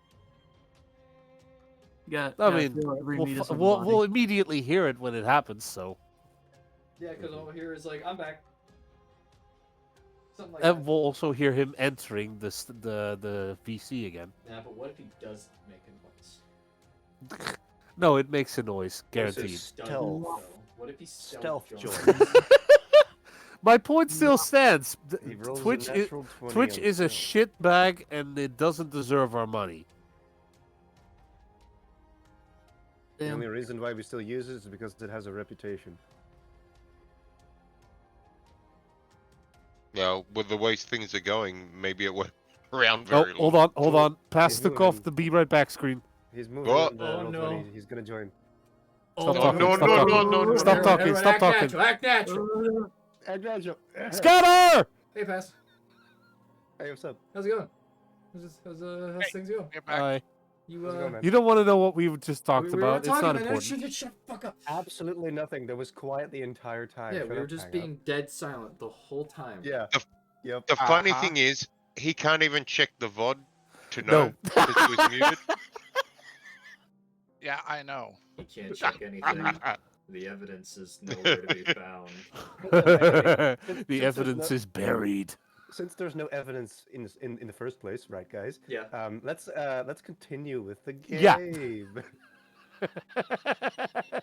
I mean, every we'll, meat is fu- on the we'll, body. we'll immediately hear it when it happens. So, Yeah, because over here is like, I'm back. Something like and that. we'll also hear him entering the VC again. Nah, but what if he does make a noise? No, it makes a noise, This is guaranteed. Doesn't, Stealth. though. What if he Stealth joins? joins. My point still stands. He rolls a Twitch is natural 20 Twitch on is a stealth. shit bag, and it doesn't deserve our money. The Damn. only reason why we still use it is because it has a reputation. Yeah, with the way things are going, maybe it went around Oh, very hold long. on, hold on. Pass He's the moving. off the be right back screen. He's moving. What? on the Oh, roll no. 20. He's gonna join. Stop No, talking. no, stop no, talking. no, no, no. Stop talking. Everyone Stop act talking. Natural, act natural. Scatter! Hey, Pass. Hey, what's up? How's it going? How's things going? Get back. You How's it going, man? You don't want to know what we've just talked we were about. It's talking not about important. Shut the fuck up. Absolutely nothing. There was quiet the entire time. Yeah, Shut we were up, just hang being dead silent the whole time. Yeah. Yep. The funny Uh-huh. thing is, he can't even check the VOD to No. know because he was muted. Yeah, I know. You can't check anything. The evidence is nowhere to be found. The there's evidence no- is buried. Since there's no evidence in the first place, right, guys? Yeah. Let's continue with the Yeah. game.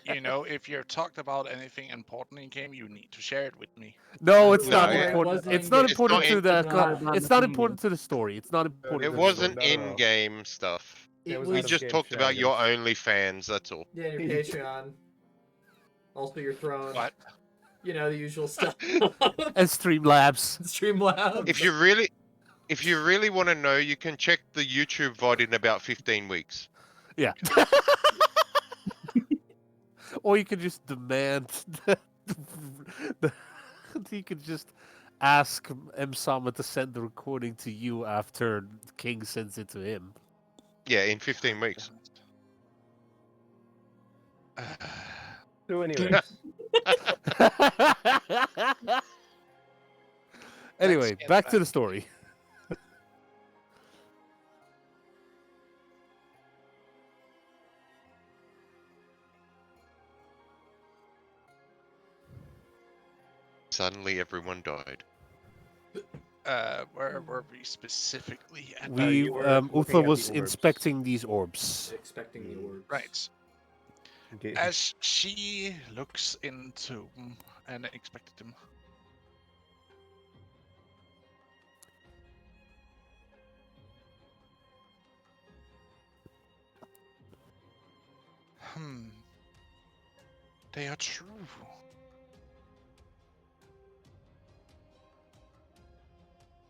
You know, if you've talked about anything important in game, you need to share it with me. No, it's No, not it important. wasn't It's in not game. important It's to not the. in- Nah, It's not important to the story. It's not important It to the story. wasn't Not at all. in-game stuff. It was We out of just game talked about your shenanigans. OnlyFans. That's all. Yeah, your Patreon. Also your throne. What? You know, the usual stuff. And Streamlabs. Streamlabs. If you really want to know, you can check the YouTube VOD in about 15 weeks. Yeah. Or you could just demand you could just ask M. Sama to send the recording to you after King sends it to him. Yeah, in 15 weeks. So anyways, Anyway, get back to back. the story. Suddenly, everyone died. Where were we specifically at? We you were looking Uthmar at the was orbs. inspecting these orbs. Expecting the orbs. Right. okay. As she looks into and expected them. They are true.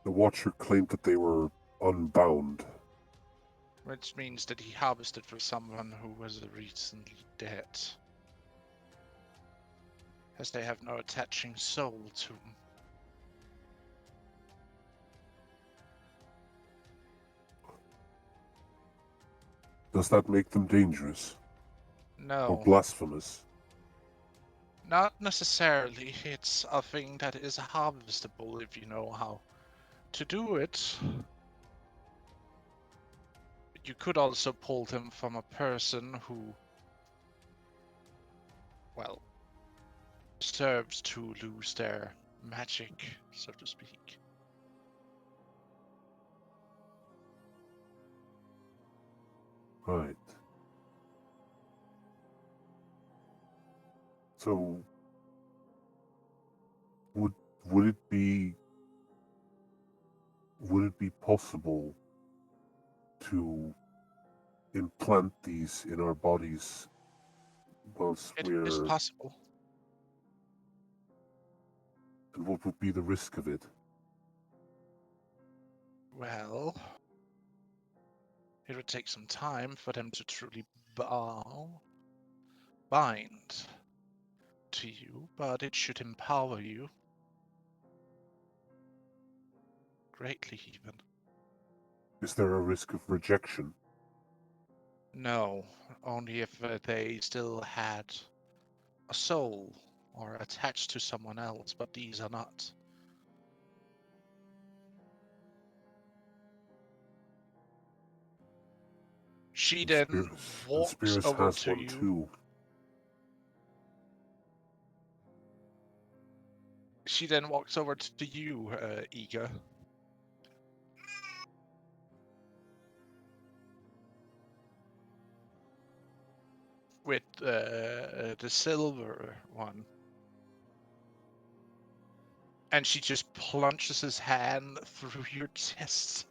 The Watcher claimed that they were unbound. Which means that he harvested for someone who was recently dead. As they have no attaching soul to them. Does that make them dangerous or No, blasphemous? not necessarily. It's a thing that is harvestable if you know how to do it. You could also pull them from a person who, well, deserves to lose their magic, so to speak. Right. So, would it be possible to implant these in our bodies whilst It we're... is possible. And what would be the risk of it? Well, it would take some time for them to truly bind to you, but it should empower you. Greatly, even. Is there a risk of rejection? No, only if they still had a soul or attached to someone else, but these are not. She then And walks Spirits over has to one you. too. She then walks over to you, Iga. With the silver one. And she just plunges his hand through your chest.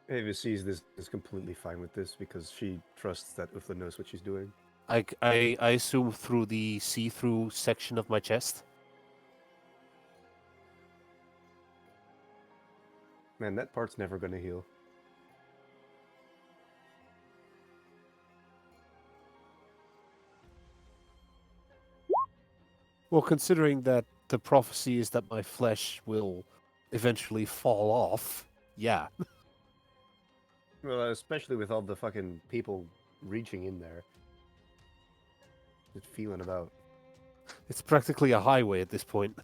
Ava sees this is completely fine with this because she trusts that Uthla knows what she's doing. I assume through the see-through section of my chest. Man, that part's never gonna heal. Well, considering that the prophecy is that my flesh will eventually fall off, yeah. Well, especially with all the fucking people reaching in there. Just feeling about. It's practically a highway at this point.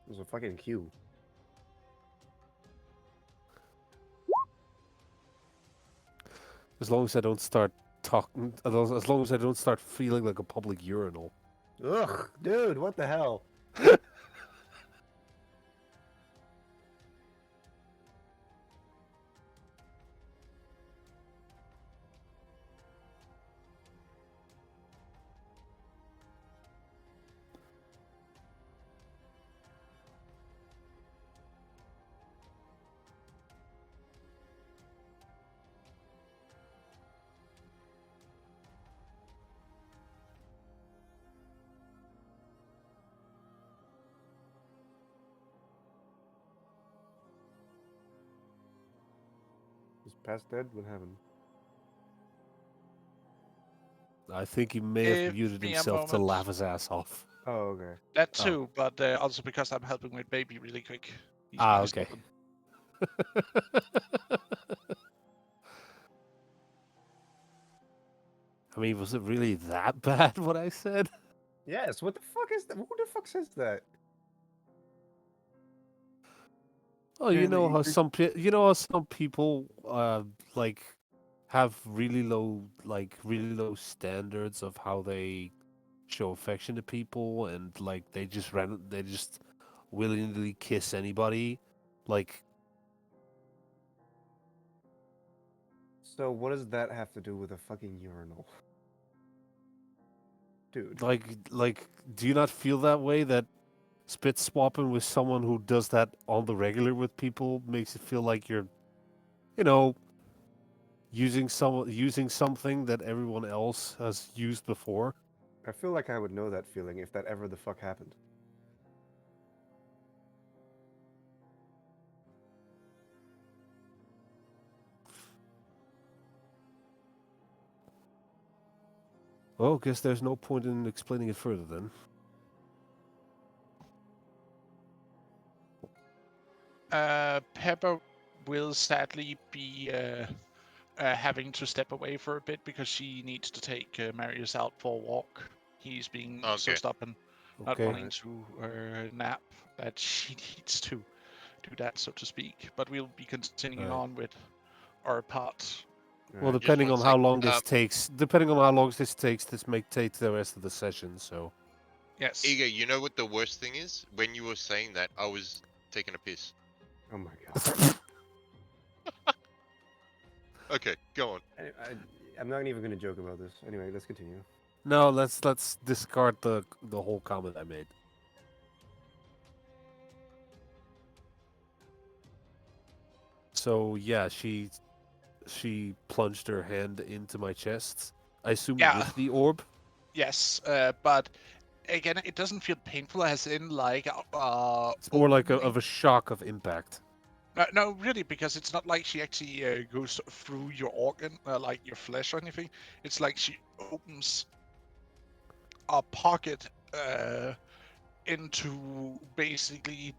There's a fucking queue. As long as I don't start talking, as long as I don't start feeling like a public urinal. Ugh, dude, what the hell? Is past dead? What happened? I think he may have Give muted me a himself to moment. laugh his ass off. Oh, okay. That Oh. too, but also because I'm helping with baby really quick. He's Ah, nice okay. looking. I mean, was it really that bad what I said? Yes, what the fuck is that? Who the fuck says that? Oh, Yeah, you know but how you- you know how some people like have really low standards of how they show affection to people, and like they just willingly kiss anybody. Like So what does that have to do with a fucking urinal? Dude. like do you not feel that way, that spit swapping with someone who does that on the regular with people makes it feel like you're, you know, using something that everyone else has used before? I feel like I would know that feeling if that ever the fuck happened. Well, guess there's no point in explaining it further then. Pepper will sadly be having to step away for a bit because she needs to take Marius out for a walk. He's being so Okay. stubborn, not Okay. wanting to nap, that she needs to do that, so to speak. But we'll be continuing Right. on with our part. Well, Alright. Just depending one on how sec. long this takes, this may take the rest of the session. So Yes. Ego, you know what the worst thing is? When you were saying that, I was taking a piss. Oh my god. Okay, go on. I'm not even gonna joke about this. Anyway, let's continue. no, let's discard the whole comment I made. So yeah, she plunged her hand into my chest. I assume Yeah. with the orb. Yes, but again, it doesn't feel painful, as in like It's more like opening. of a shock of impact. No, really, because it's not like she actually goes through your organ, like your flesh or anything. It's like she opens a pocket into basically.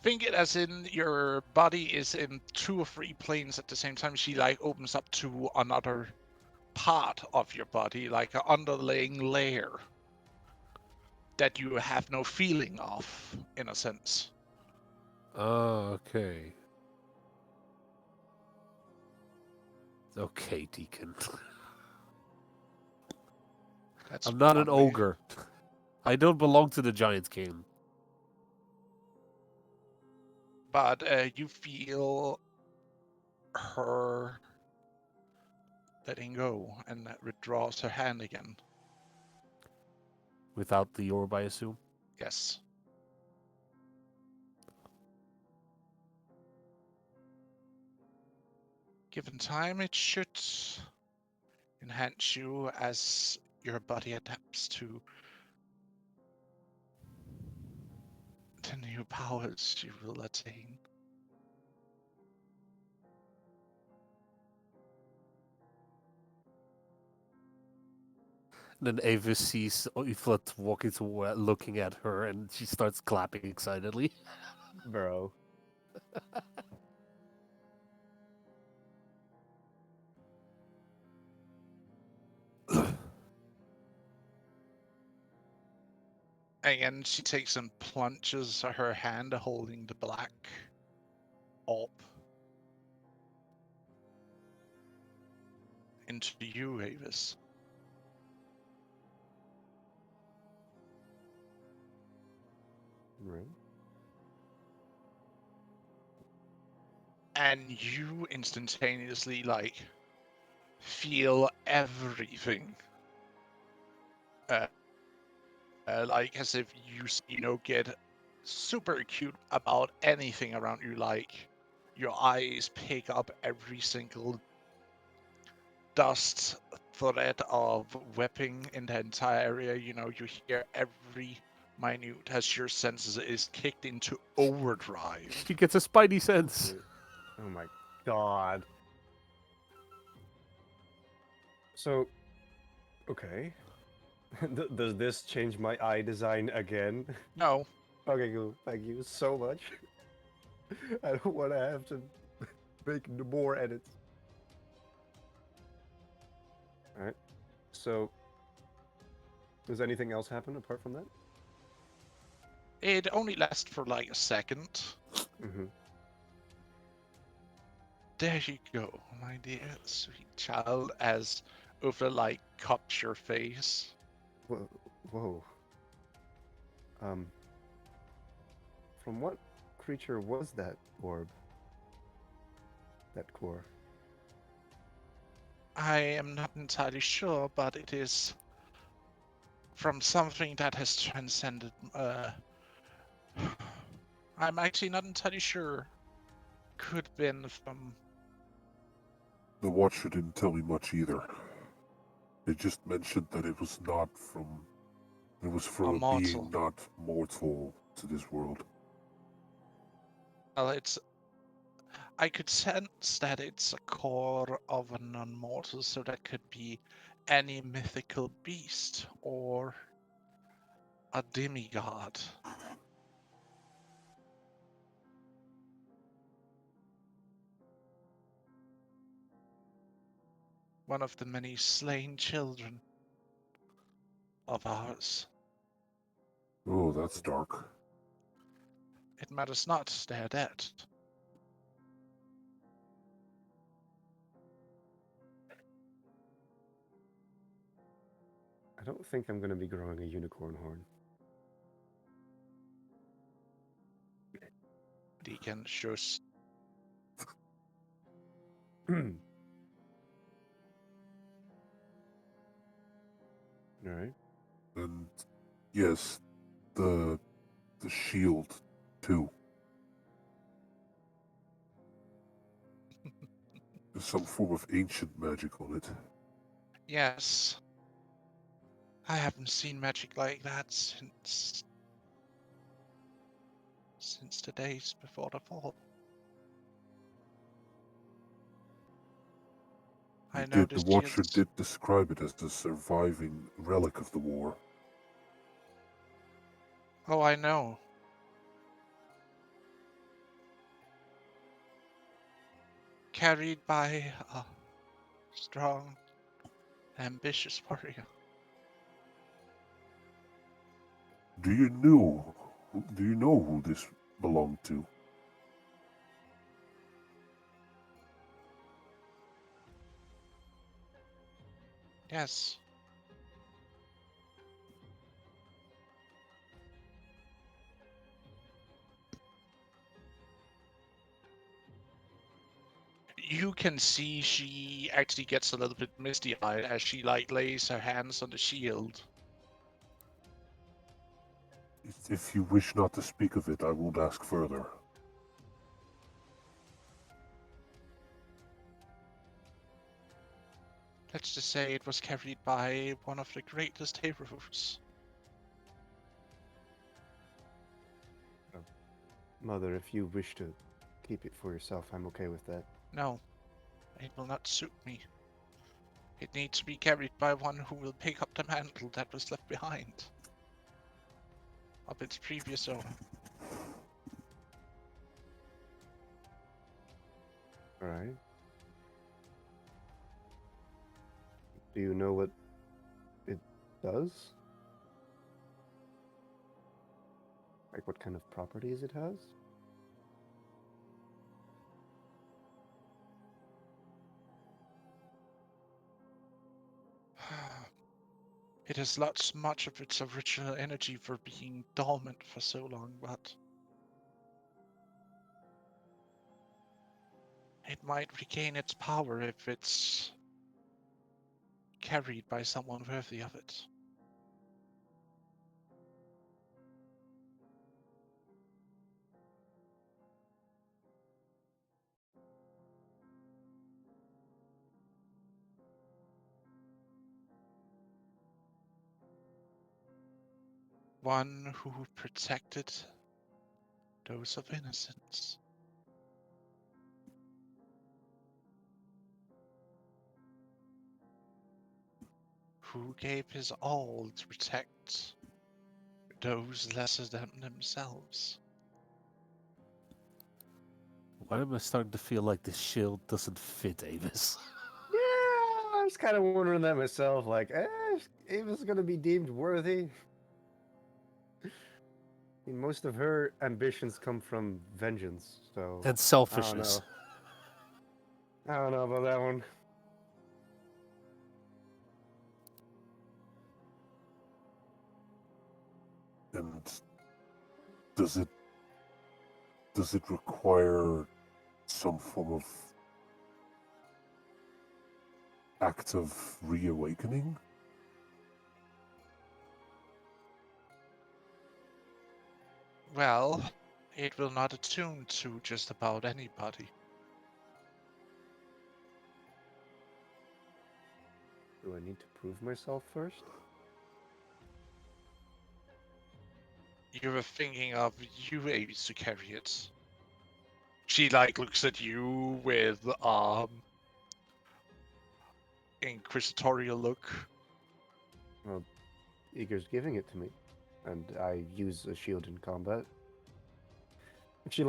Think it as in your body is in 2 or 3 planes at the same time. She like opens up to another part of your body, like an underlying layer that you have no feeling of, in a sense. Oh, okay. Okay, Deacon. That's I'm not an one way. ogre. I don't belong to the Giants game. But you feel her letting go, and that withdraws her hand again. Without the orb, I assume. Yes. Given time, it should enhance you as your body adapts to the new powers you will attain. Then Ava sees Uthmar walking toward, looking at her, and she starts clapping excitedly. Bro. Again, she takes and plunges her hand holding the black orb into you, Avis. Right. And you instantaneously, like, feel everything. Like, as if you get super acute about anything around you, like, your eyes pick up every single dust thread of webbing in the entire area. You hear every minute as your senses is kicked into overdrive. She gets a spidey sense. Oh my god. So, okay. Does this change my eye design again? No, Okay, cool. Thank you so much. I don't want to have to make more edits. Alright. So, does anything else happen apart from that? it only lasts for like a second. Mm-hmm. There you go, my dear sweet child, as Uthra, like, cups your face. Whoa. Whoa. From what creature was that orb? That core? I am not entirely sure, but it is from something that has transcended. I'm actually not entirely sure. Could have been from. The Watcher didn't tell me much either. It just mentioned that it was not from. It was from a being mortal. not mortal to this world. Well, I could sense that it's a core of a non-mortal, so that could be any mythical beast or a demigod. One of the many slain children of ours. Oh, that's dark. It matters not, they are dead. I don't think I'm gonna be growing a unicorn horn. Deacon shows. Alright. And yes, the shield too. There's some form of ancient magic on it. Yes. I haven't seen magic like that since the days before the fall. I know The the Watcher shields. did describe it as the surviving relic of the war. Oh, I know. Carried by a strong, ambitious warrior. Do you know who this belonged to? Yes. You can see she actually gets a little bit misty-eyed as she, like, lays her hands on the shield. If you wish not to speak of it, I won't ask further. Let's just say it was carried by one of the greatest heroes. Mother, if you wish to keep it for yourself, I'm okay with that. No, it will not suit me. It needs to be carried by one who will pick up the mantle that was left behind of its previous owner. Alright. Do you know what it does? Like what kind of properties it has? It has lost much of its original energy for being dormant for so long, but it might regain its power if it's carried by someone worthy of it. One who protected those of innocence. Who gave his all to protect those lesser than themselves. Why am I starting to feel like this shield doesn't fit Avis? Yeah, I was kind of wondering that myself. Like, Ava's gonna be deemed worthy. I mean, most of her ambitions come from vengeance, so And selfishness. I don't know about that one. And does it require some form of act of reawakening? Well, it will not attune to just about anybody. Do I need to prove myself first? You were thinking of you aims to carry it. She looks at you with inquisitorial look. Well, Eager's giving it to me, and I use a shield in combat. She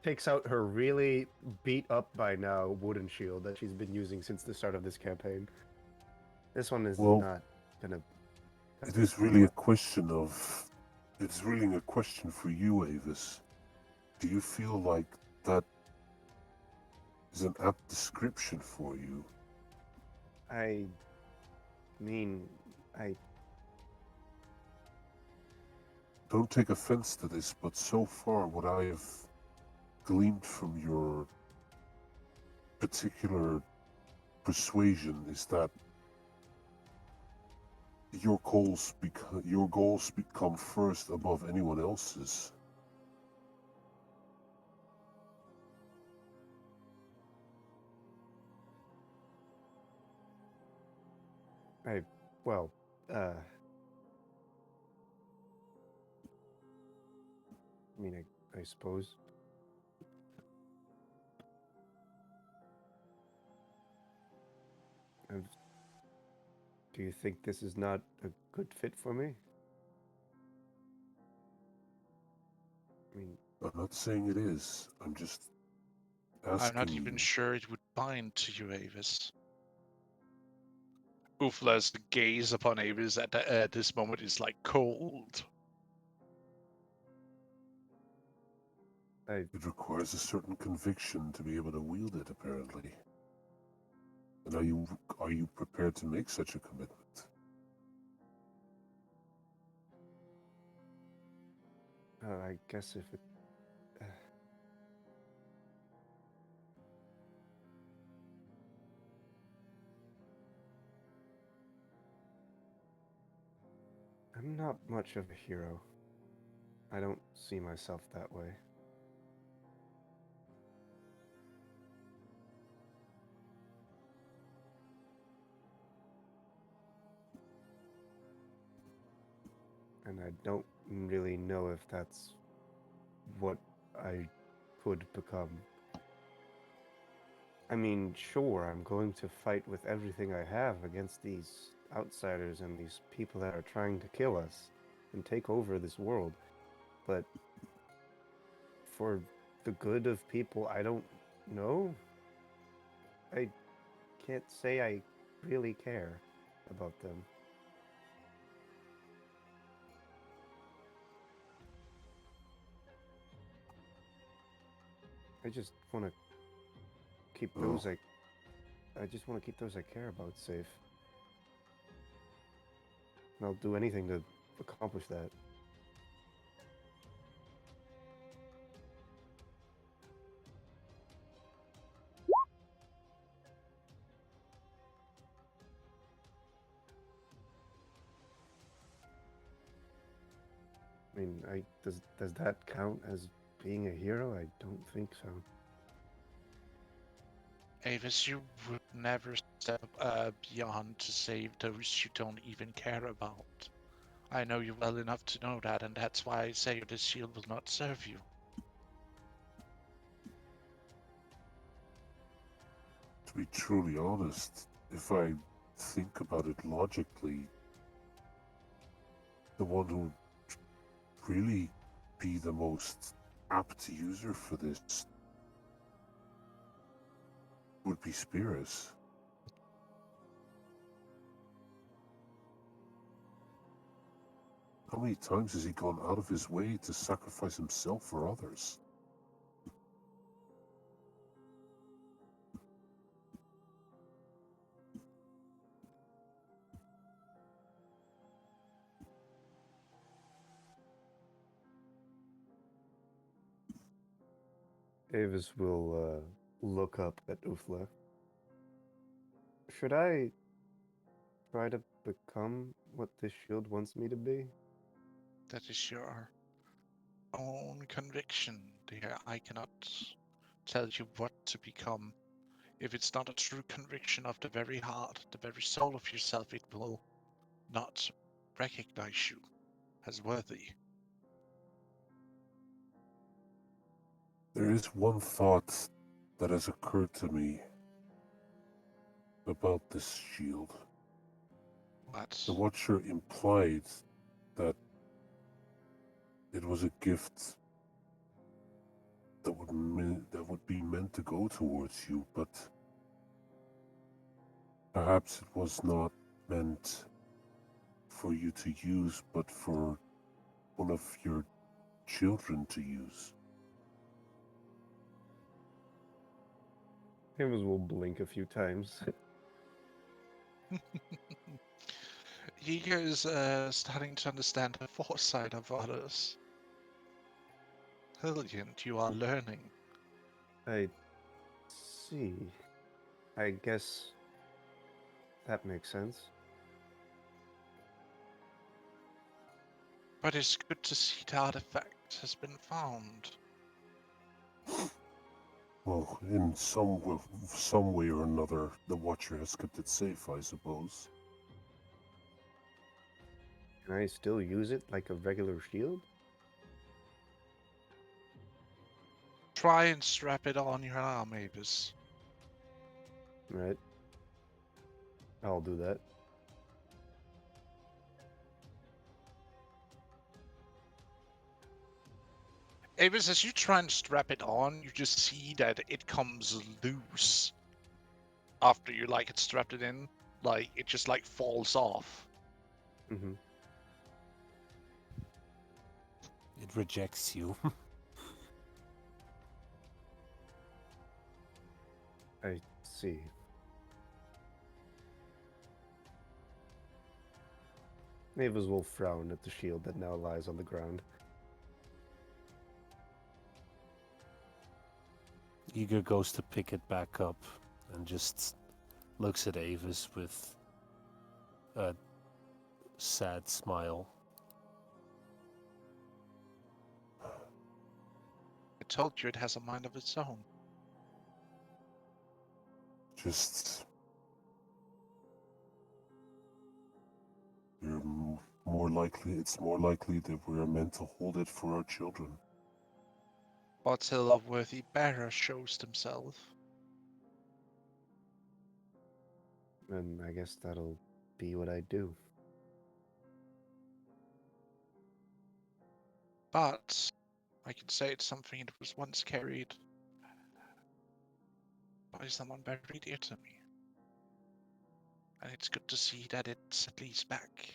takes out her really beat up by now wooden shield that she's been using since the start of this campaign. This one is Well, not gonna. it is really a question of. It's really a question for you, Avis. Do you feel like that is an apt description for you? I mean, I Don't take offense to this, but so far what I have gleaned from your particular persuasion is that your goals become first above anyone else's. well, I mean, I suppose. And do you think this is not a good fit for me? I mean, I'm not saying it is. I'm just asking I'm not even you. sure it would bind to you, Avis. Ufla's gaze upon Avis at this moment is cold. It requires a certain conviction to be able to wield it, apparently. And are you prepared to make such a commitment? I guess if it. I'm not much of a hero. I don't see myself that way. And I don't really know if that's what I could become. I mean, sure, I'm going to fight with everything I have against these outsiders and these people that are trying to kill us and take over this world. But for the good of people I don't know, I can't say I really care about them. I just want to keep those Oh. I just want to keep those I care about safe. And I'll do anything to accomplish that. I mean, does that count as being a hero? I don't think so. Avis, you would never step beyond to save those you don't even care about. I know you well enough to know that, and that's why I say the shield will not serve you. To be truly honest, if I think about it logically, the one who would really be the most apt user for this would be Spirus. How many times has he gone out of his way to sacrifice himself for others? Avis will look up at Uthla. Should I try to become what this shield wants me to be? That is your own conviction, dear. I cannot tell you what to become. If it's not a true conviction of the very heart, the very soul of yourself, it will not recognize you as worthy. There is one thought that has occurred to me about this shield. What? The Watcher implied that it was a gift that would be meant to go towards you, but perhaps it was not meant for you to use, but for one of your children to use. Avis will blink a few times. Yiga is starting to understand the foresight of others. Brilliant, you are learning. I see. I guess that makes sense. But it's good to see the artifact has been found. Well, in some way or another, the Watcher has kept it safe, I suppose. Can I still use it like a regular shield? Try and strap it on your arm, Avis. Right. I'll do that. Avis, as you try and strap it on, you just see that it comes loose after you it strapped it in. Like it just falls off. Mm-hmm. It rejects you. I see. Avis will frown at the shield that now lies on the ground. Eager goes to pick it back up and just looks at Avis with a sad smile. I told you it has a mind of its own. Just you're more likely. It's more likely that we're meant to hold it for our children. Until a worthy bearer shows themselves. And I guess that'll be what I do. But I can say it's something that was once carried by someone very dear to me. And it's good to see that it's at least back.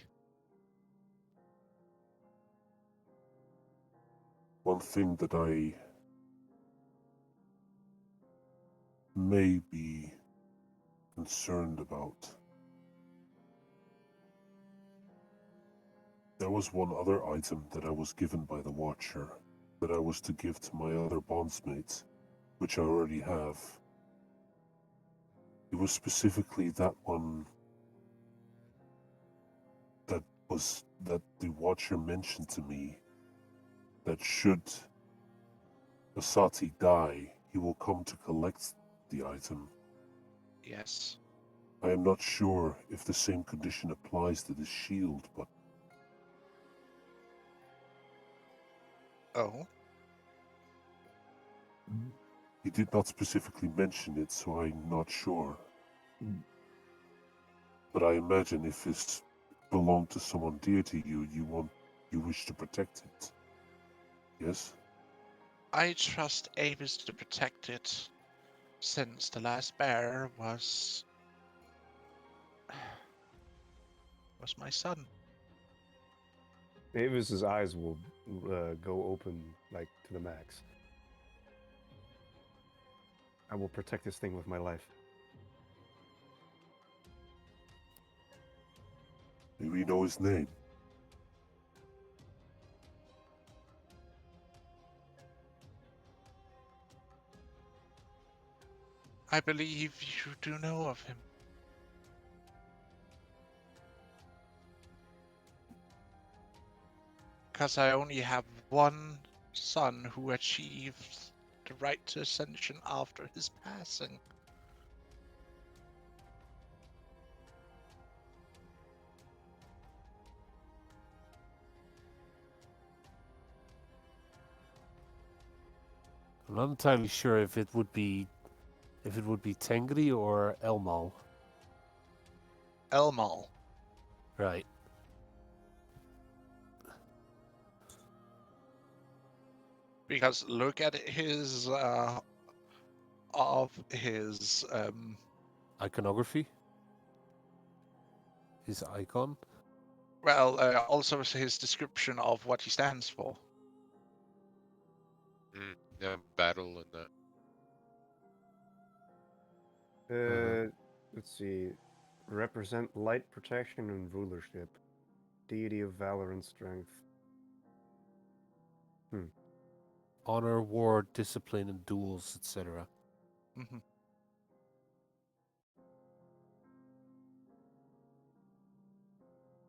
One thing that I may be concerned about. There was one other item that I was given by the Watcher that I was to give to my other bondsmates, which I already have. It was specifically that one that the Watcher mentioned to me that should Asati die, he will come to collect the item. Yes. I am not sure if the same condition applies to this shield, but Oh, he did not specifically mention it, so I'm not sure. But I imagine if this belonged to someone dear to you, you wish to protect it. Yes? I trust Avis to protect it, since the last bearer was my son. Avis's eyes will go open like to the max. I will protect this thing with my life. Do we know his name? I believe you do know of him. Because I only have one son who achieved the right to ascension after his passing. I'm not entirely sure if it would be Tengri or Elmal. Elmal. Right. Because look at his Iconography? His icon? also his description of what he stands for. Yeah, battle and that. Let's see. Represent light protection and rulership. Deity of valor and strength. Honor, war, discipline, and duels, etc. Mhm.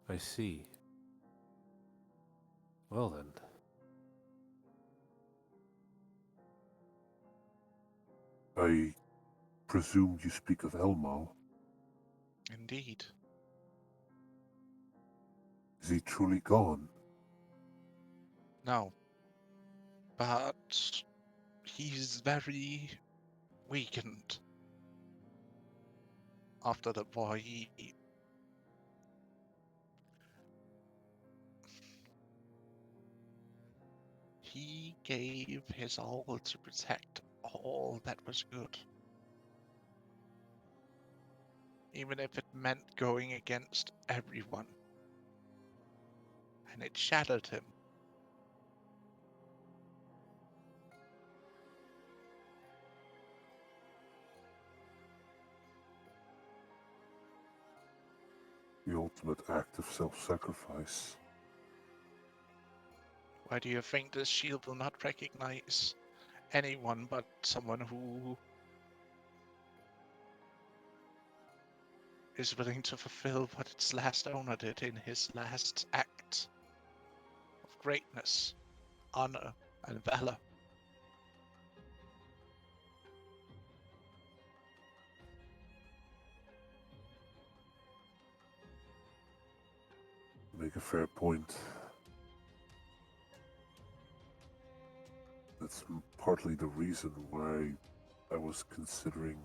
I see. Well then. I presume you speak of Elmal. Indeed. Is he truly gone? No. But he's very weakened after the war. He gave his all to protect all that was good. Even if it meant going against everyone. And it shattered him. The ultimate act of self-sacrifice. Why do you think this shield will not recognize anyone but someone who is willing to fulfill what its last owner did in his last act of greatness, honor, and valor? Make a fair point. That's partly the reason why I was considering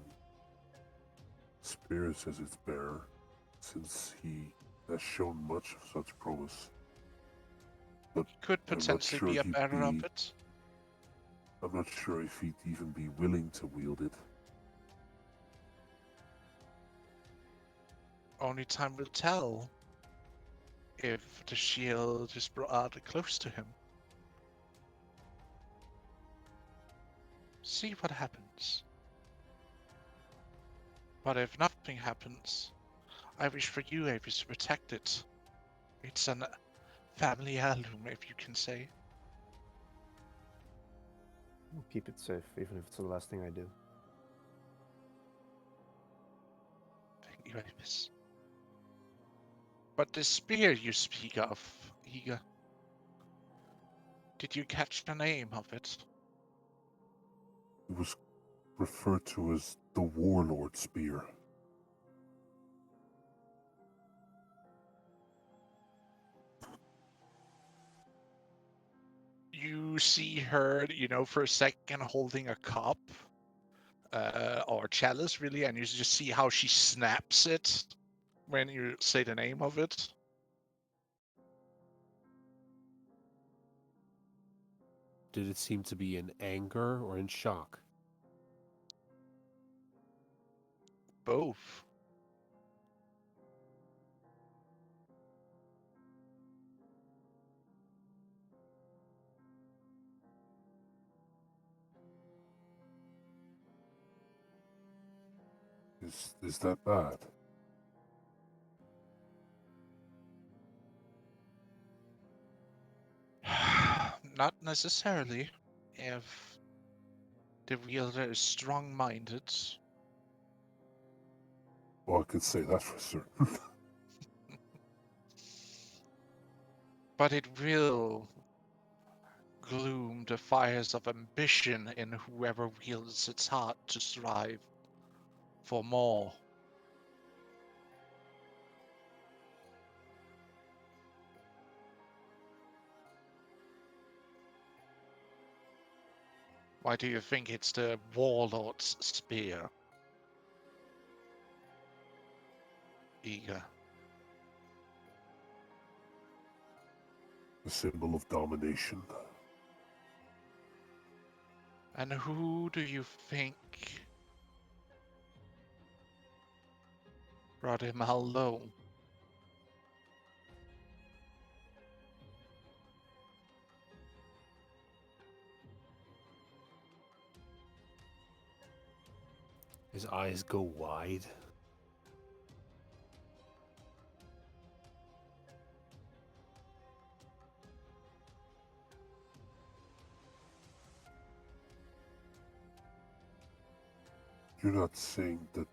spirits as its bearer, since he has shown much of such promise. But Could I'm not potentially sure be a he'd bearer of be. it. I'm not sure if he'd even be willing to wield it. Only time will tell if the shield is brought close to him. See what happens. But if nothing happens, I wish for you, Avis, to protect it. It's an family heirloom, if you can say. I'll keep it safe, even if it's the last thing I do. Thank you, Avis. But the spear you speak of, Iga, did you catch the name of it? It was referred to as the Warlord Spear. You see her, for a second holding a cup, or chalice, really, and you just see how she snaps it when you say the name of it. Did it seem to be in anger or in shock? Both. Is that bad? Not necessarily, if the wielder is strong-minded. Well, I could say that for certain. But it will gloom the fires of ambition in whoever wields its heart to strive for more. Why do you think it's the warlord's spear? Eager. A symbol of domination. And who do you think brought him alone? His eyes go wide. You're not saying that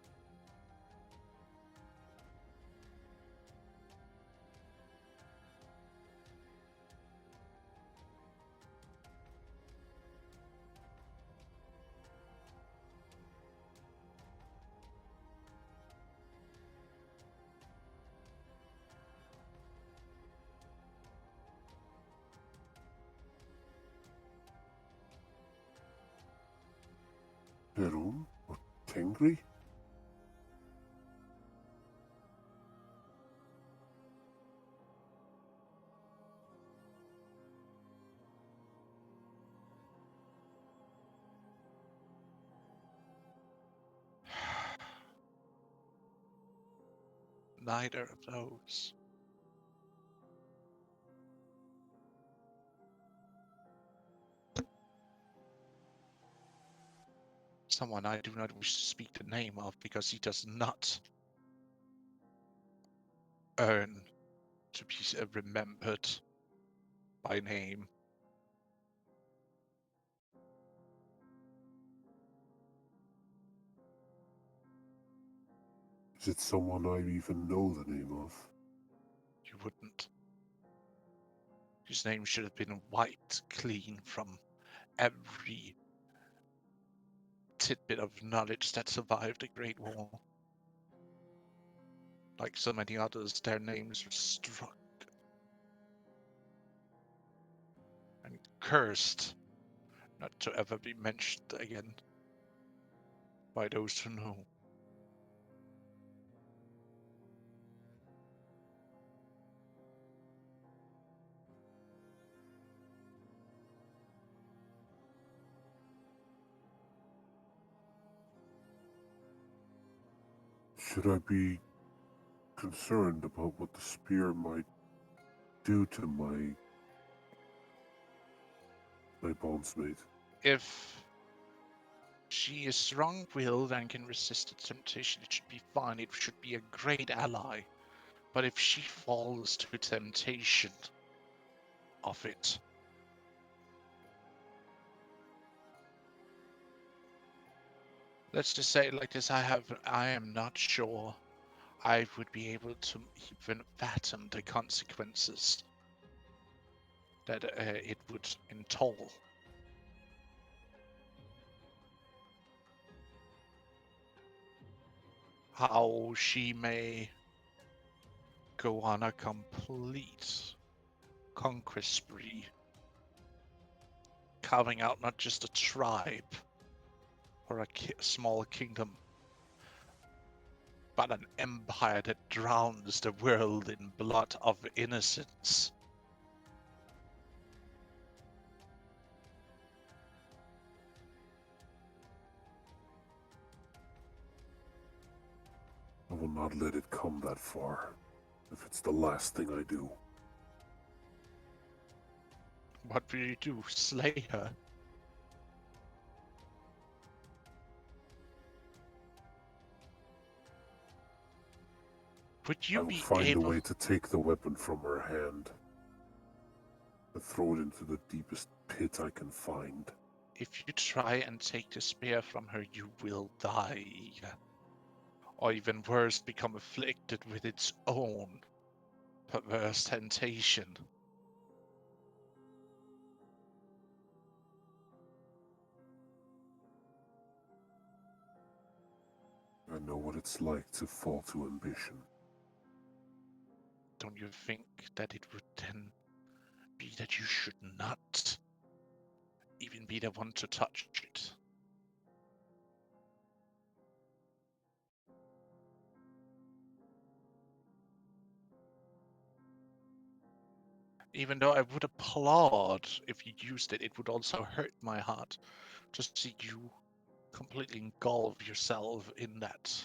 Perun or Tengri? Neither of those. Someone I do not wish to speak the name of because he does not earn to be remembered by name. Is it someone I even know the name of? You wouldn't. His name should have been wiped clean from every tidbit of knowledge that survived the Great War. Like so many others, their names were struck and cursed not to ever be mentioned again by those who know. Should I be concerned about what the spear might do to my bondsmate? If she is strong-willed and can resist the temptation, it should be fine. It should be a great ally. But if she falls to temptation of it, let's just say it like this: I am not sure I would be able to even fathom the consequences that it would entail. How she may go on a complete conquest spree, carving out not just a tribe or a small kingdom, but an empire that drowns the world in blood of innocence. I will not let it come that far, if it's the last thing I do. What will you do? Slay her? Would I you will be find a able? way to take the weapon from her hand and throw it into the deepest pit I can find. If you try and take the spear from her, you will die. Or even worse, become afflicted with its own perverse temptation. I know what it's like to fall to ambition. Don't you think that it would then be that you should not even be the one to touch it? Even though I would applaud if you used it, it would also hurt my heart to see you completely engulf yourself in that.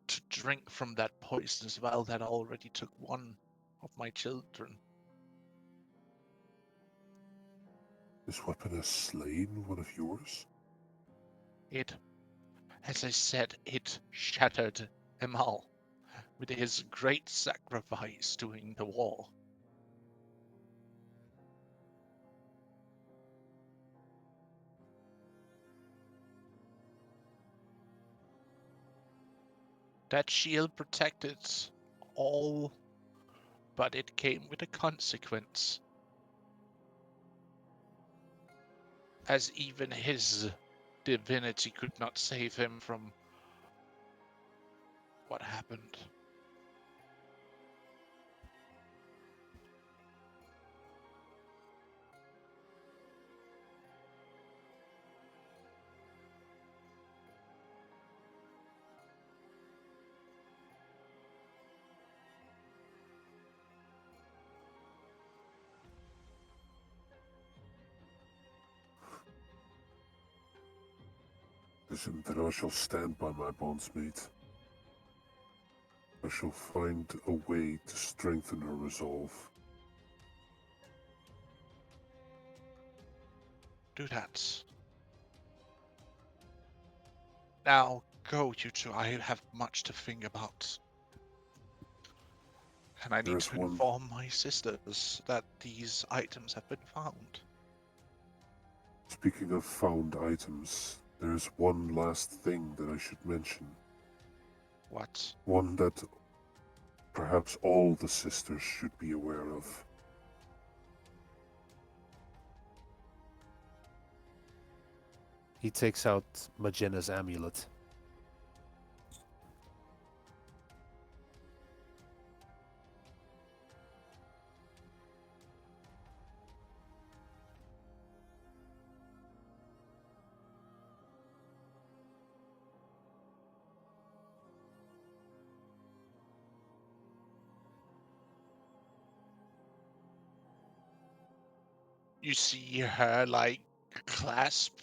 To drink from that poisonous well that already took one of my children. This weapon has slain one of yours? It, as I said, it shattered Emal with his great sacrifice during the war. That shield protected all, but it came with a consequence. As even his divinity could not save him from what happened. Listen, then I shall stand by my bondsmate. I shall find a way to strengthen her resolve. Do that. Now, go, you two. I have much to think about. And I need There's to one. inform my sisters that these items have been found. Speaking of found items, there's one last thing that I should mention. What? One that perhaps all the sisters should be aware of. He takes out Magena's amulet. You see her, like, clasp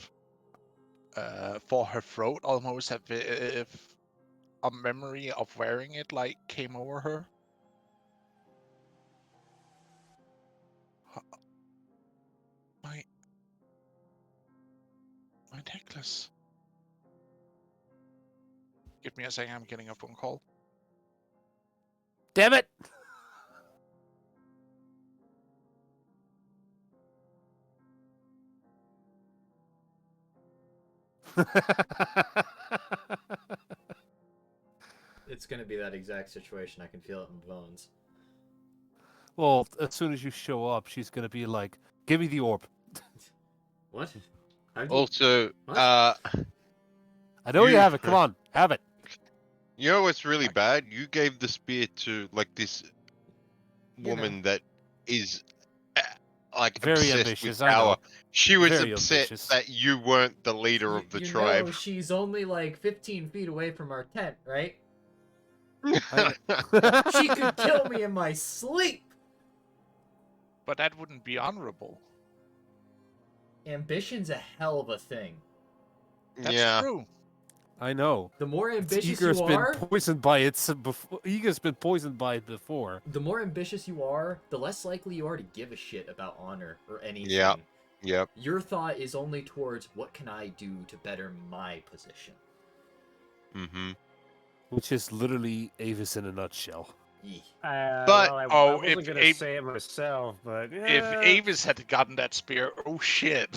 for her throat, almost as if a memory of wearing it like came over her. My my necklace. Give me a second, I'm getting a phone call. Damn it! It's gonna be that exact situation. I can feel it in my bones. Well, as soon as you show up, she's gonna be like, "Give me the orb." What? How'd you... Also, What? I know you You- have it. Come on, have it. you know what's really bad? You gave the spear to like this You know. woman that is like Very obsessed ambitious, with I know. power. She was Very upset ambitious. that you weren't the leader of the you tribe. know she's only like 15 feet away from our tent, right? She could kill me in my sleep! But that wouldn't be honorable. Ambition's a hell of a thing. That's Yeah. true. I know. The more ambitious Eager's you been are, poisoned by it before. Eager's been poisoned by it before. the more ambitious you are, the less likely you are to give a shit about honor or anything. Yeah. Yep. Your thought is only towards what can I do to better my position. Mm-hmm. Which is literally Avis in a nutshell. Yee. But- Well, I wasn't if gonna Abe- say it myself, but If yeah. Avis had gotten that spear, oh shit.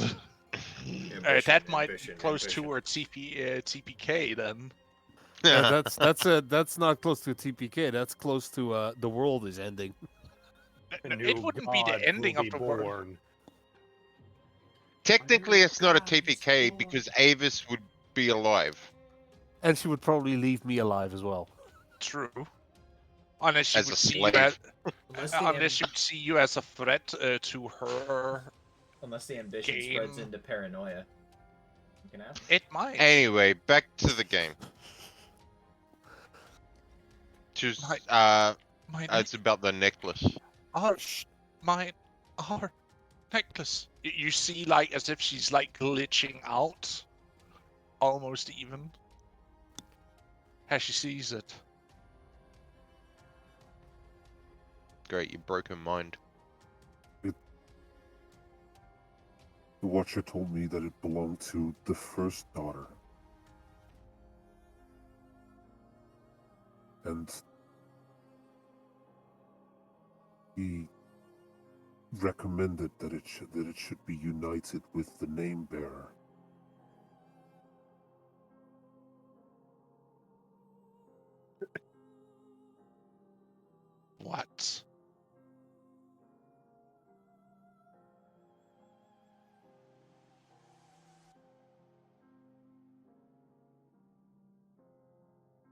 Ambition, That might ambition, be close ambition. towards TPK then. That's not close to TPK. That's close to the world is ending. A It new wouldn't be the god ending will of be the world. born. Technically, it's not a God, he's TPK born. because Avis would be alive. And she would probably leave me alive as well. True. Unless she As a would see slave. you as, Unless the, unless she'd see you as a threat to her. unless the ambition spreads game. into paranoia. You can have. It might. Anyway, back to the game. Just, My it's about the necklace. our necklace. You see, like, as if she's like glitching out, almost even, as she sees it. Great, you broke her mind. The Watcher told me that it belonged to the first daughter. And he recommended that it should be united with the name bearer. What?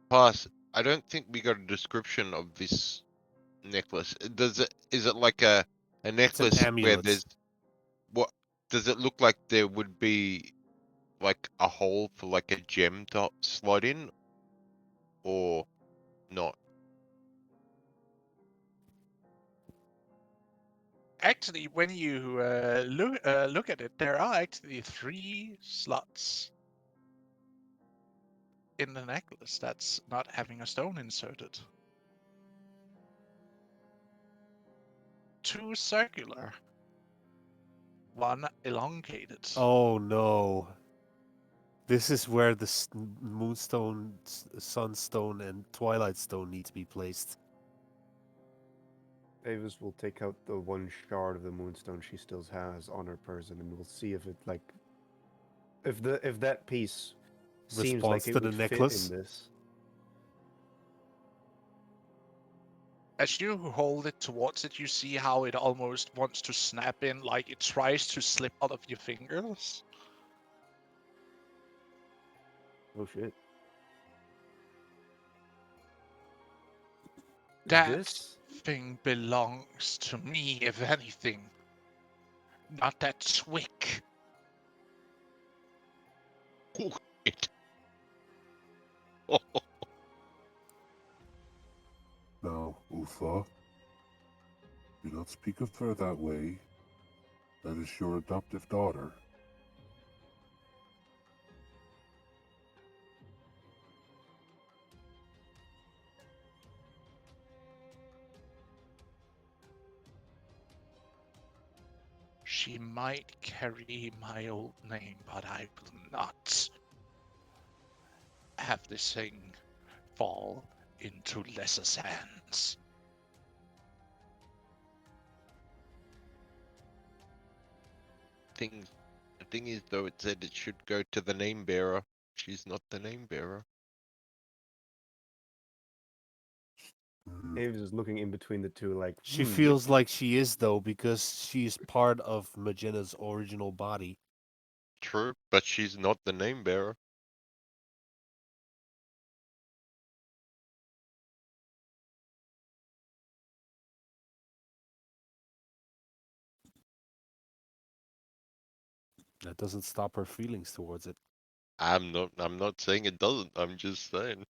Plus, I don't think we got a description of this necklace. Is it like a necklace where amulet. there's what does it look like there would be like a hole for like a gem to slide in or not? Actually, when you look at it, there are actually 3 slots in the necklace that's not having a stone inserted. 2 circular, 1 elongated. Oh no. This is where the Moonstone, Sunstone, and Twilight Stone need to be placed. Avis will take out the one shard of the moonstone she still has on her person, and we'll see if it if that piece seems Responds like it to the would necklace? fit in this. As you hold it towards it, you see how it almost wants to snap in, like it tries to slip out of your fingers. Oh shit! That This thing belongs to me, if anything. Not that Swick. Oh, shit. Now, Uthmar, do not speak of her that way. That is your adoptive daughter. She might carry my old name, but I will not have this thing fall into lesser hands. The thing is, though, it said it should go to the name bearer. She's not the name bearer. Aves is looking in between the two, like She "Hmm, feels like she is, though, because she's part of Magena's original body. True, but she's not the name bearer. That doesn't stop her feelings towards it. I'm not saying it doesn't. I'm just saying.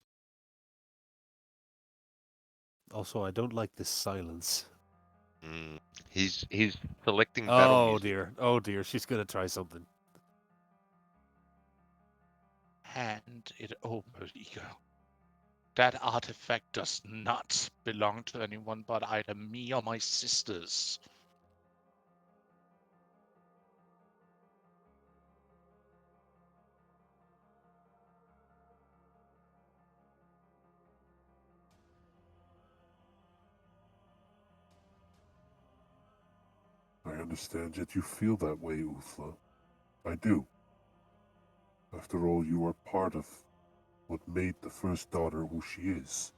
Also, I don't like this silence. Mm. He's selecting battle Oh music. dear. Oh dear. She's gonna try something. Hand it over, Ego. That artifact does not belong to anyone but either me or my sisters. I understand that you feel that way, Uthla. I do. After all, you are part of what made the first daughter who she is.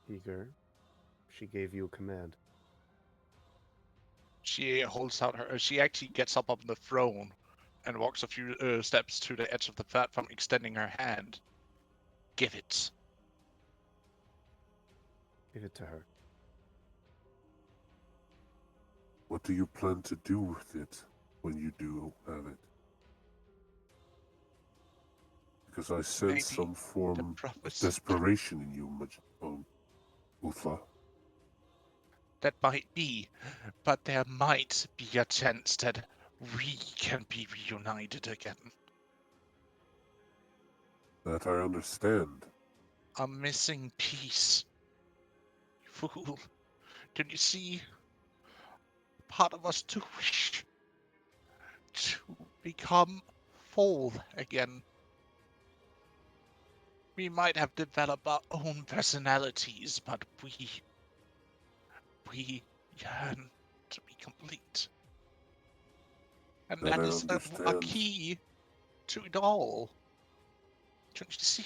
eager." She gave you a command. She holds out her. She actually gets up on the throne and walks a few steps to the edge of the platform, extending her hand. Give it. Give it to her. What do you plan to do with it when you do have it? Because I sense Maybe some form of promise. desperation in you, Uthla. That might be, but there might be a chance that we can be reunited again. That I understand. A missing piece. Fool. Can you see? Part of us to wish to become whole again. We might have developed our own personalities, but we yearn to be complete. And That that I is a understand. key to it all. Don't you see?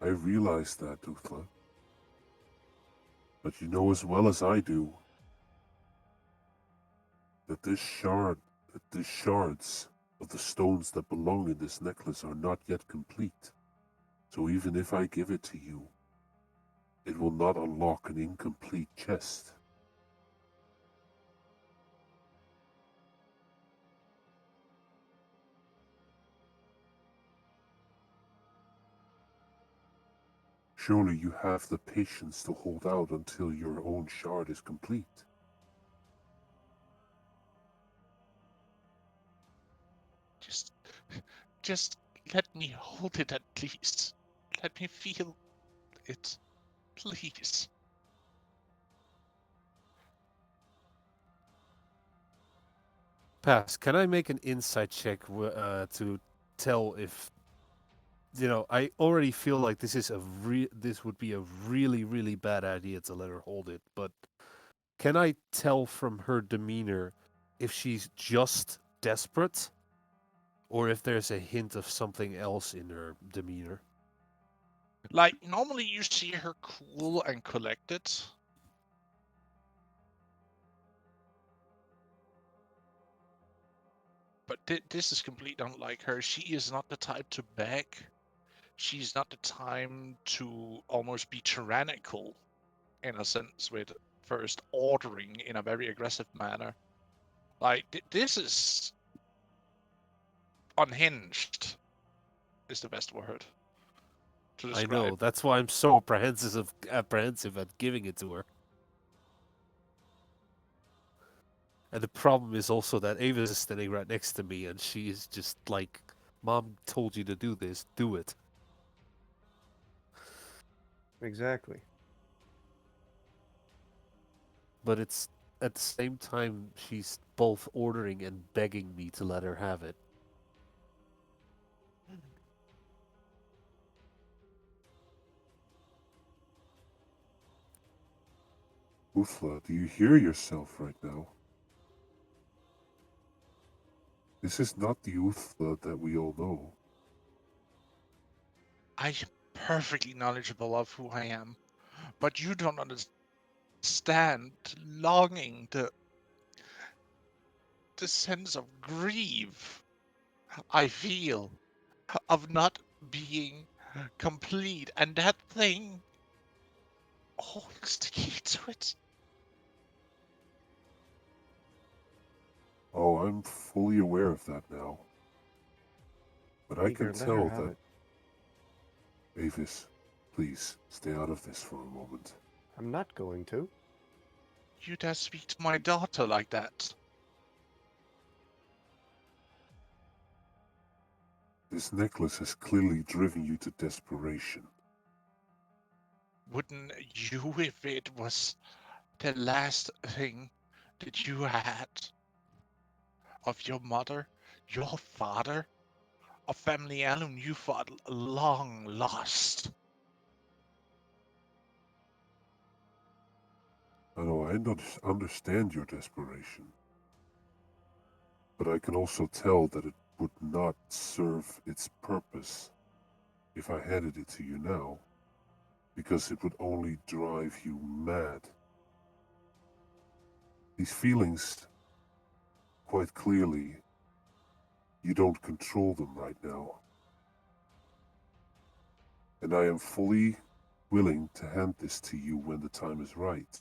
I realize that, Uthla. But you know as well as I do that these shards of the stones that belong in this necklace are not yet complete. So even if I give it to you, it will not unlock an incomplete chest. Surely you have the patience to hold out until your own shard is complete. Just let me hold it at least. Let me feel it, please. Pass. Can I make an insight check to tell if I already feel like this would be a really bad idea to let her hold it, but can I tell from her demeanor if she's just desperate or if there's a hint of something else in her demeanor? Like, normally you see her cool and collected. But this is completely unlike her. She is not the type to beg. She's not the type to almost be tyrannical, in a sense, with first ordering in a very aggressive manner. Like, this is unhinged, is the best word to I describe. know. That's why I'm so apprehensive at giving it to her. And the problem is also that Avis is standing right next to me, and she is just like, "Mom told you to do this. Do it." Exactly. But it's at the same time, she's both ordering and begging me to let her have it. Uthla, do you hear yourself right now? This is not the Uthla that we all know. I am perfectly knowledgeable of who I am, but you don't understand longing, the sense of grief I feel of not being complete, and that thing holds the key to it. Oh, I'm fully aware of that now. But I can Eager, let her tell have that, it. Avis, please stay out of this for a moment. I'm not going to. You dare speak to my daughter like that? This necklace has clearly driven you to desperation. Wouldn't you if it was the last thing that you had of your mother, your father, a family heirloom you thought long lost? I know I understand your desperation, but I can also tell that it would not serve its purpose if I handed it to you now, because it would only drive you mad. These feelings, quite clearly, you don't control them right now. And I am fully willing to hand this to you when the time is right.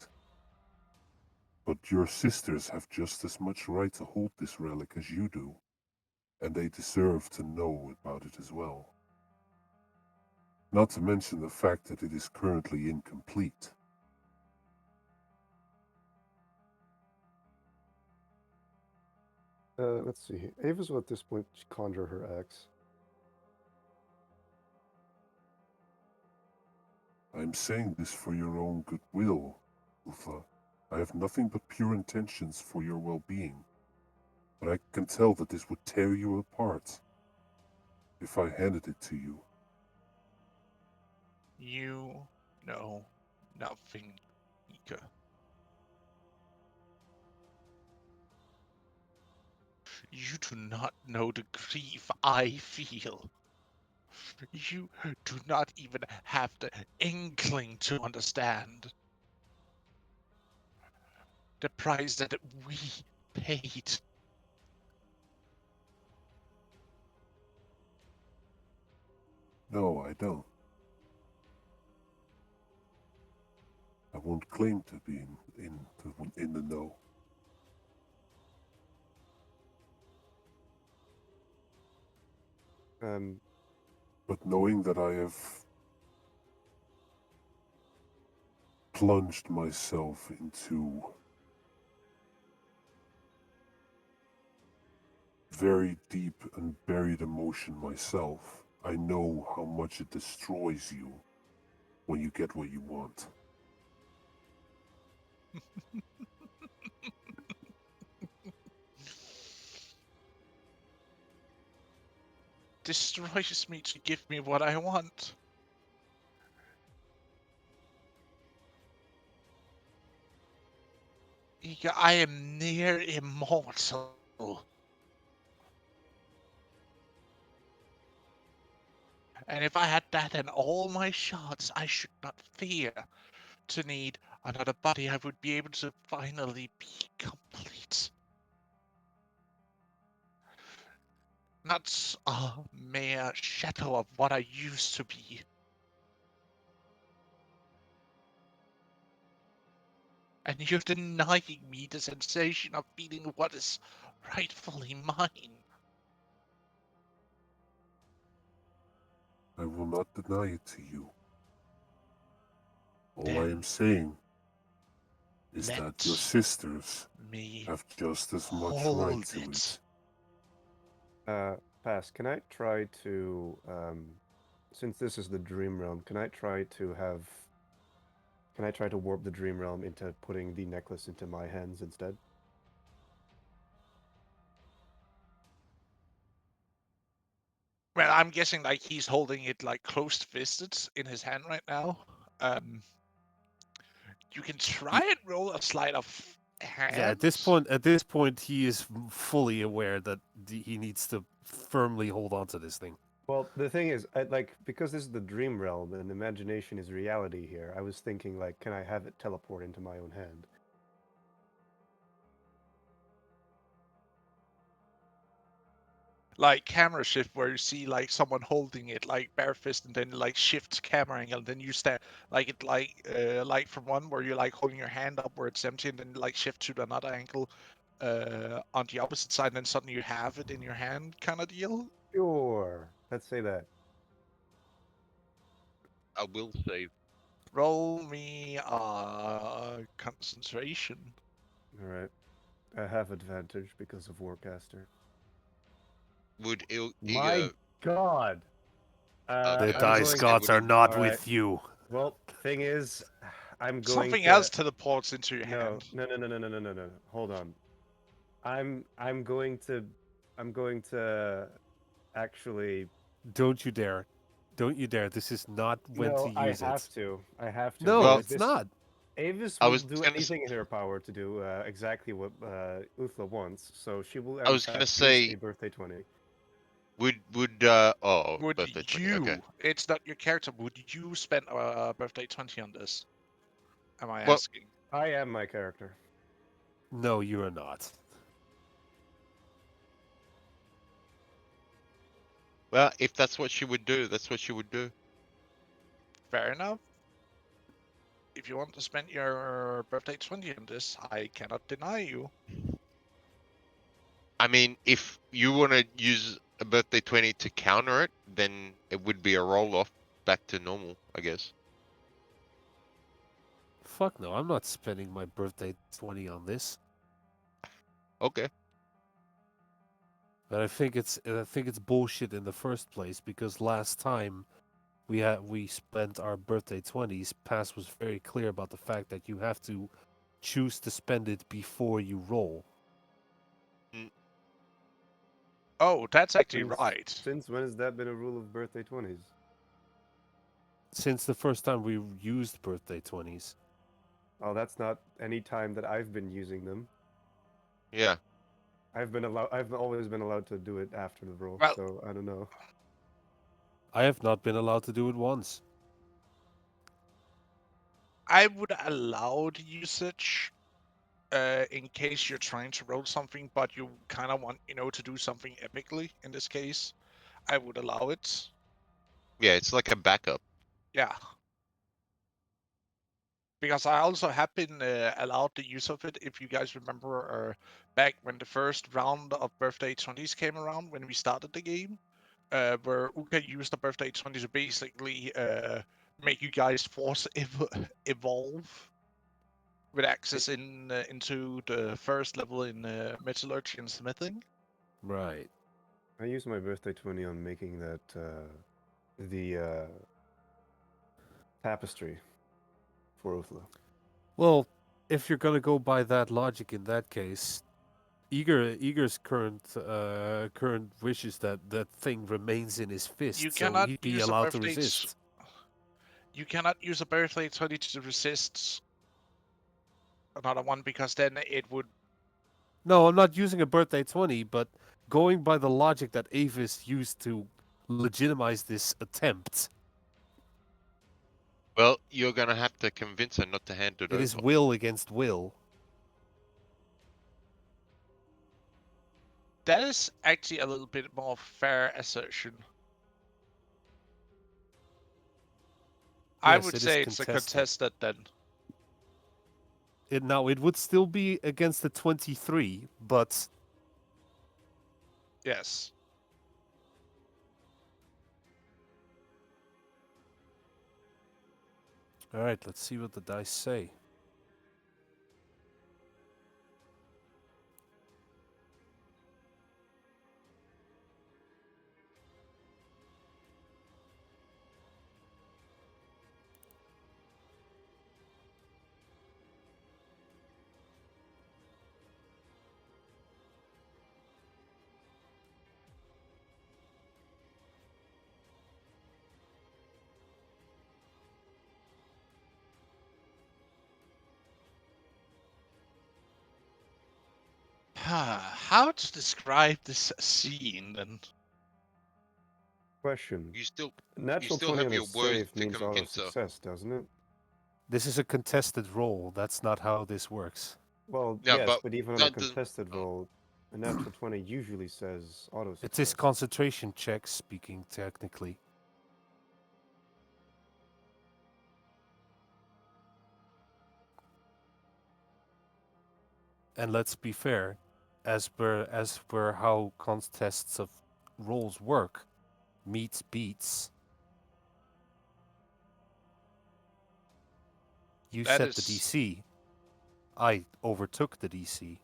But your sisters have just as much right to hold this relic as you do, and they deserve to know about it as well. Not to mention the fact that it is currently incomplete. Let's see. Ava's will at this point conjure her axe. I am saying this for your own goodwill, Ufa. I have nothing but pure intentions for your well-being, but I can tell that this would tear you apart if I handed it to you. You know nothing, Ika. You do not know the grief I feel. You do not even have the inkling to understand the price that we paid. No, I don't. I won't claim to be in the know. Um, But knowing that I have plunged myself into very deep and buried emotion myself, I know how much it destroys you when you get what you want. Destroys me to give me what I want. Ika, I am near immortal. And if I had that in all my shards, I should not fear to need another body. I would be able to finally be complete. Not a mere shadow of what I used to be. And you're denying me the sensation of feeling what is rightfully mine. I will not deny it to you. All I Then am saying is that your let sisters me have just as much right hold to it. it. Pass. Can I try to, since this is the dream realm, can I try to have Can I try to warp the dream realm into putting the necklace into my hands instead? Well, I'm guessing like he's holding it like closed fisted in his hand right now. You can try and roll a sleight of hand. Yeah, at this point, he is fully aware that he needs to firmly hold on to this thing. Well, the thing is, because this is the dream realm and imagination is reality here, I was thinking, like, can I have it teleport into my own hand? Like camera shift, where you see like someone holding it like bare fist, and then like shift camera angle, and then you stand like it like from one where you're like holding your hand up where it's empty, and then like shift to another angle on the opposite side, and then suddenly you have it in your hand, kind of deal. Sure. Let's say that. I will save. Roll me concentration. All right. I have advantage because of Warcaster. Would My God. Okay, The I was I'm gonna dice going. say, gods would are it, not All right. with you. Well, thing is, I'm going Something to. else teleports into your No, hand. no, no, no, no, no, no, no, no. Hold on. I'm going to. I'm going to actually. Don't you dare. Don't you dare. This is not when to No, I use have it. to. I have to No, well, because it's this not. Avis I will was do gonna, anything in her power to do exactly what Uthla wants. So she will, I in was gonna fact, use a say, birthday 20. oh, Would birthday 20. you? Okay. It's not your character. Would you spend a birthday 20 on this? Am I Well, asking? I am my character. No, you are not. well, if that's what she would do, that's what she would do. Fair enough. If you want to spend your birthday 20 on this, I cannot deny you. I mean, if you want to use a birthday 20 to counter it, then it would be a roll off back to normal, I guess. Fuck no, I'm not spending my birthday 20 on this. Okay. But I think it's bullshit in the first place because last time we spent our birthday 20s, Pass was very clear about the fact that you have to choose to spend it before you roll. Oh, that's actually Since, right. since when has that been a rule of birthday 20s? Since the first time we used birthday 20s. Oh, that's not any time that I've been using them. Yeah. I've always been allowed to do it after the roll, Well, so I don't know. I have not been allowed to do it once. I would allow the usage in case you're trying to roll something, but you kind of want, to do something epically. In this case, I would allow it. Yeah, it's like a backup. Yeah. Because I also have been allowed the use of it. If you guys remember, back when the first round of birthday 20s came around, when we started the game, where Uka used the birthday 20 to basically make you guys force evolve with access into the first level in metallurgy and smithing. Right. I used my birthday 20 on making that the tapestry for Uthla. Well, if you're gonna go by that logic in that case, Eager's current wish is that that thing remains in his fist, You so cannot he'd be use a allowed to birthday. resist. You cannot use a birthday 20 to resist another one, because then it would. No, I'm not using a birthday 20, but going by the logic that Avis used to legitimize this attempt, Well, you're gonna have to convince her not to hand it it is over. will against will. That is actually a little bit more fair assertion. I Yes, would it is say it's a contested. contested then. It would still be against the 23, but Yes. all right, let's see what the dice say. How to describe this scene then? Question. You still Natural still 20 have on a your words save to means auto convince her. success, doesn't it? This is a contested roll. That's not how this works. Well, Yeah, yes, but but even on a that doesn't. contested Oh, roll, a natural 20 usually says auto It success. is concentration check, speaking technically. And let's be fair, as per how contests of rolls work, meets beats. You That set the is DC. I overtook the DC.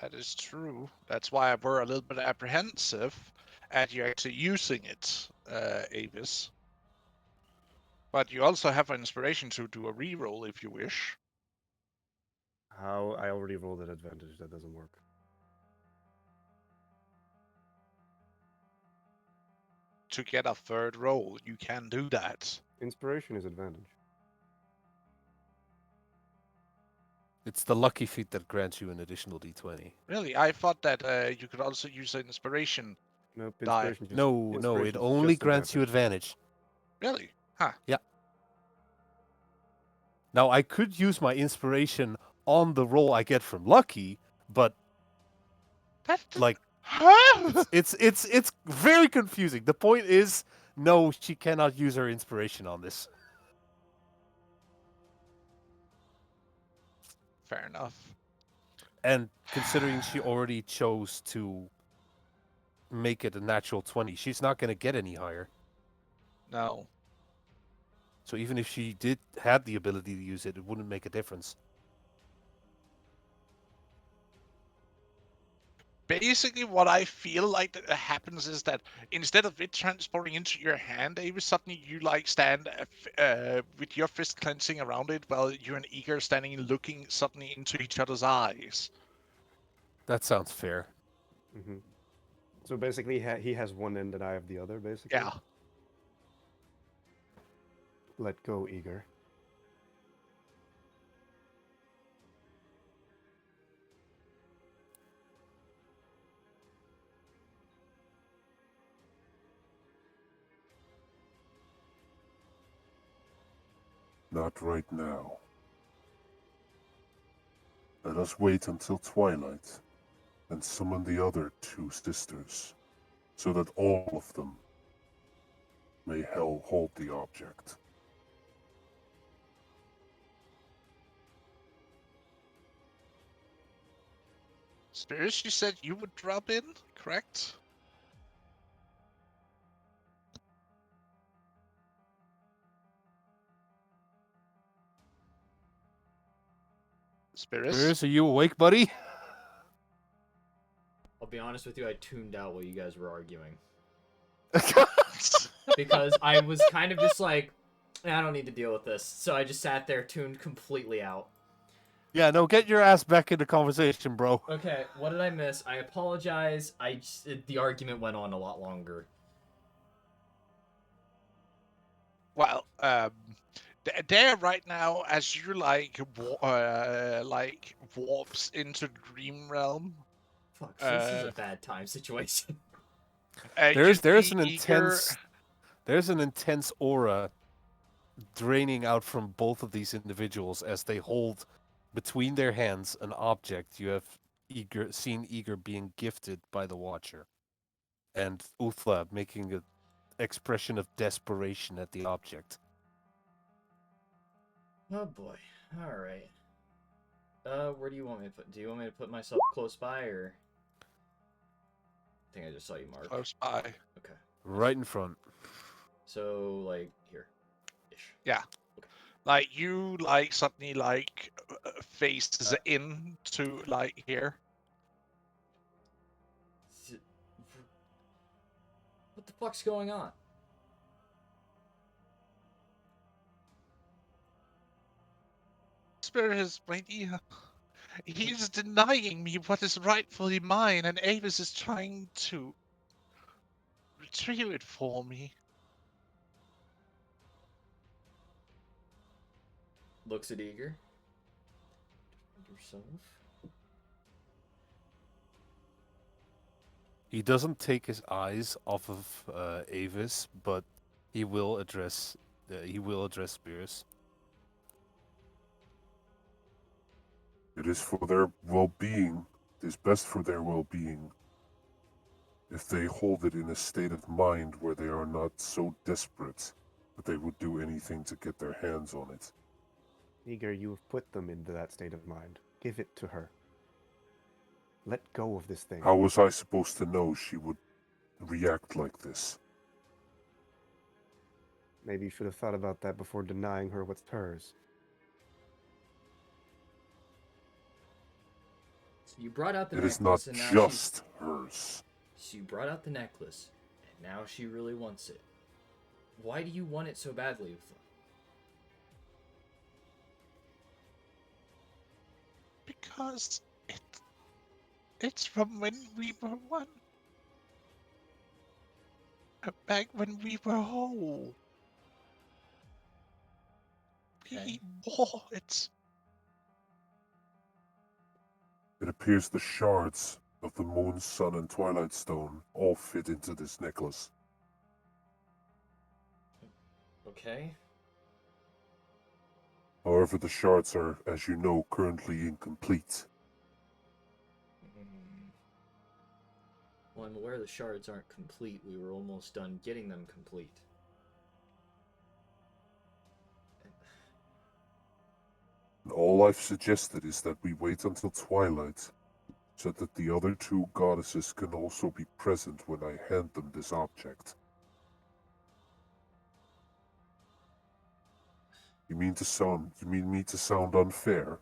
that is true. That's why we're a little bit apprehensive at you actually using it, Avis. But you also have an inspiration to do a reroll if you wish. How I already rolled at advantage, that doesn't work. To get a third roll, you can do that. Inspiration is advantage. It's the lucky feat that grants you an additional d20. Really, I thought that you could also use an inspiration Nope, die. inspiration just No, it inspiration's only just grants you advantage. advantage. Really? Huh. Now, I could use my inspiration on the roll I get from lucky, but That. like Huh? it's very confusing. The point is, no, she cannot use her inspiration on this. Fair enough. And considering she already chose to make it a natural 20, she's not going to get any higher. No. So even if she had the ability to use it, it wouldn't make a difference. Basically, what I feel like that happens is that instead of it transporting into your hand, Avis, suddenly you like stand with your fist clencing around it while you and Eager standing and looking suddenly into each other's eyes. That sounds fair. Mm-hmm. So basically, he has one end and I have the other, basically? Yeah. Let go, Eager. Not right now. Let us wait until twilight and summon the other two sisters, so that all of them may hold the object. Spirits, you said you would drop in, correct? Spirits? Chris, are you awake, buddy? I'll be honest with you, I tuned out while you guys were arguing. Because I was kind of just like, I don't need to deal with this. So I just sat there tuned completely out. Yeah, no, get your ass back in the conversation, bro. Okay, what did I miss? I apologize. The argument went on a lot longer. Well, there right now, as you like warps into dream realm. Fuck, this is a bad time situation. There's an Eager... intense aura draining out from both of these individuals as they hold between their hands an object you have seen Eager being gifted by the Watcher, and Uthla making an expression of desperation at the object. Oh boy. All right. Where do you want me to put? Do you want me to put myself close by, or? I think I just saw you, Mark. Close by. Okay. Right in front. So like here, ish. Yeah. Okay. Like you like suddenly like faces in to like here. What the fuck's going on? Spirit is my dear. He's denying me what is rightfully mine, and Avis is trying to retrieve it for me. Looks at Eager. yourself. He doesn't take his eyes off of Avis, but he will address Spears. It is for their well-being. It is best for their well-being if they hold it in a state of mind where they are not so desperate that they would do anything to get their hands on it. Eager, you have put them into that state of mind. Give it to her. Let go of this thing. How was I supposed to know she would react like this? Maybe you should have thought about that before denying her what's hers. So you brought out the It is necklace, not and now just hers. So you brought out the necklace, and now she really wants it. Why do you want it so badly, Uthmar? Because it's from when we were one. Back when we were whole. Okay. We wore it. It appears the shards of the moon, sun, and twilight stone all fit into this necklace. Okay. However, the shards are, as you know, currently incomplete. Well, I'm aware the shards aren't complete. We were almost done getting them complete. And all I've suggested is that we wait until twilight, so that the other two goddesses can also be present when I hand them this object. You mean me to sound unfair?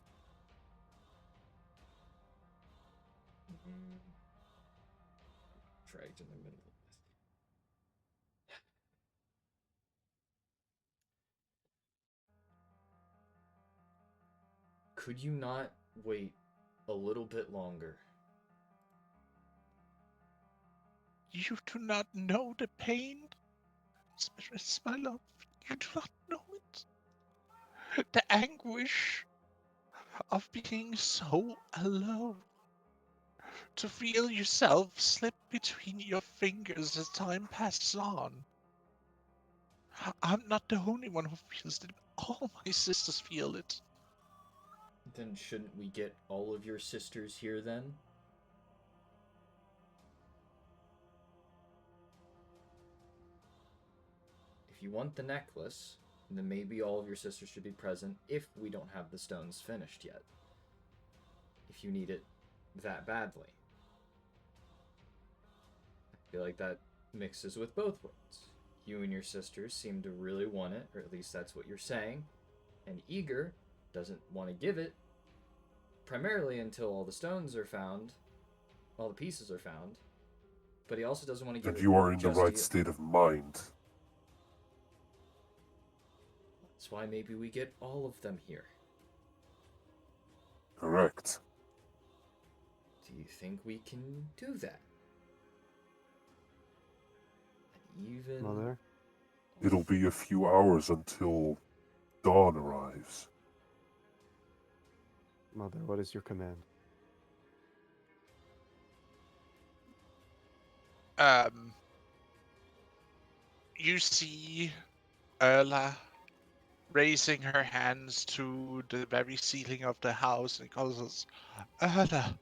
Dragged in the middle of this. Could you not wait a little bit longer? You do not know the pain. Spirit, my love, you do not know it. The anguish of being so alone. To feel yourself slip between your fingers as time passes on. I'm not the only one who feels it. All my sisters feel it. Then shouldn't we get all of your sisters here then? If you want the necklace, then maybe all of your sisters should be present if we don't have the stones finished yet. If you need it that badly. I feel like that mixes with both worlds. You and your sisters seem to really want it, or at least that's what you're saying. And Eager doesn't want to give it, primarily until all the stones are found, all the pieces are found. But he also doesn't want to give And it you are in the just right yet. state of mind. That's why maybe we get all of them here. Correct. Do you think we can do that? And even Mother? It'll be a few hours until dawn arrives. Mother, what is your command? You see Erla raising her hands to the very ceiling of the house and calls us, Erla,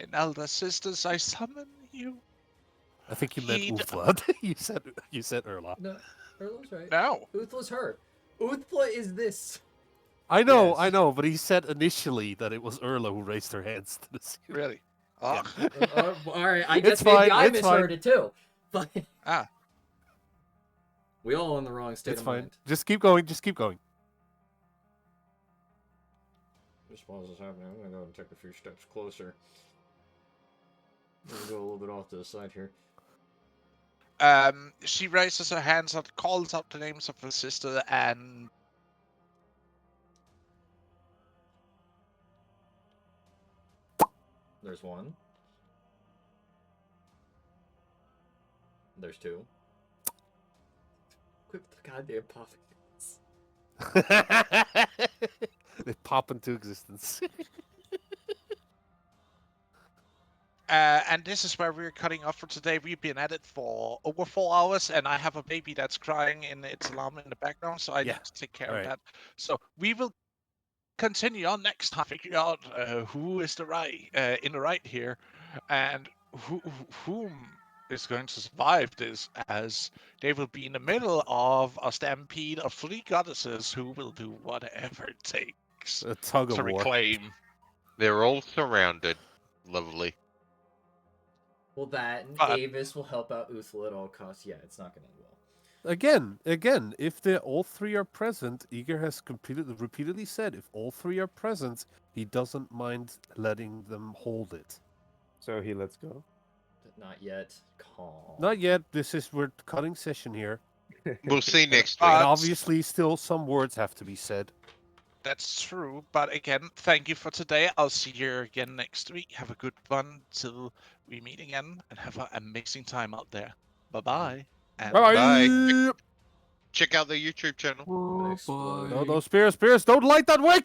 and elder sisters, I summon you. I think you meant Heed- Uthla. you said Erla. No, Erla's right. No. Uthla's her. Uthla is this. I know, Yes. I know, but he said initially that it was Erla who raised her hands to the ceiling. Really? Yeah. Oh. All right, I It's guess maybe fine, I it's misheard fine. it too. But Ah. we all in the wrong state It's of fine. mind. Just keep going. Just keep going. Just while this is happening, I'm gonna go and take a few steps closer. I'm gonna go a little bit off to the side here. She raises her hands and calls out the names of her sister, and There's one. There's two. Quit the goddamn popping. They pop into existence. And this is where we're cutting off for today. We've been at it for over 4 hours, and I have a baby that's crying in its alarm in the background, so I Yeah. need to take care All of right. that. So we will continue on next time, figure out who is the right in the right here, and whom is going to survive this, as they will be in the middle of a stampede of 3 goddesses who will do whatever it takes A tug of to war. reclaim. They're all surrounded. Lovely. Well, that and But- Avis will help out Uthla at all costs. Yeah, it's not gonna end well. Again, if they all three are present, Eager has repeatedly said, if all three are present, he doesn't mind letting them hold it. So he lets go. But not yet. Calm. Not yet. We're cutting session here, We'll see next But- week. and obviously, still some words have to be said. That's true, but again, thank you for today. I'll see you again next week. Have a good one till we meet again, and have an amazing time out there. Bye-bye. And Bye. Check out the YouTube channel. Oh explode. boy. No, Spears, don't light that wick!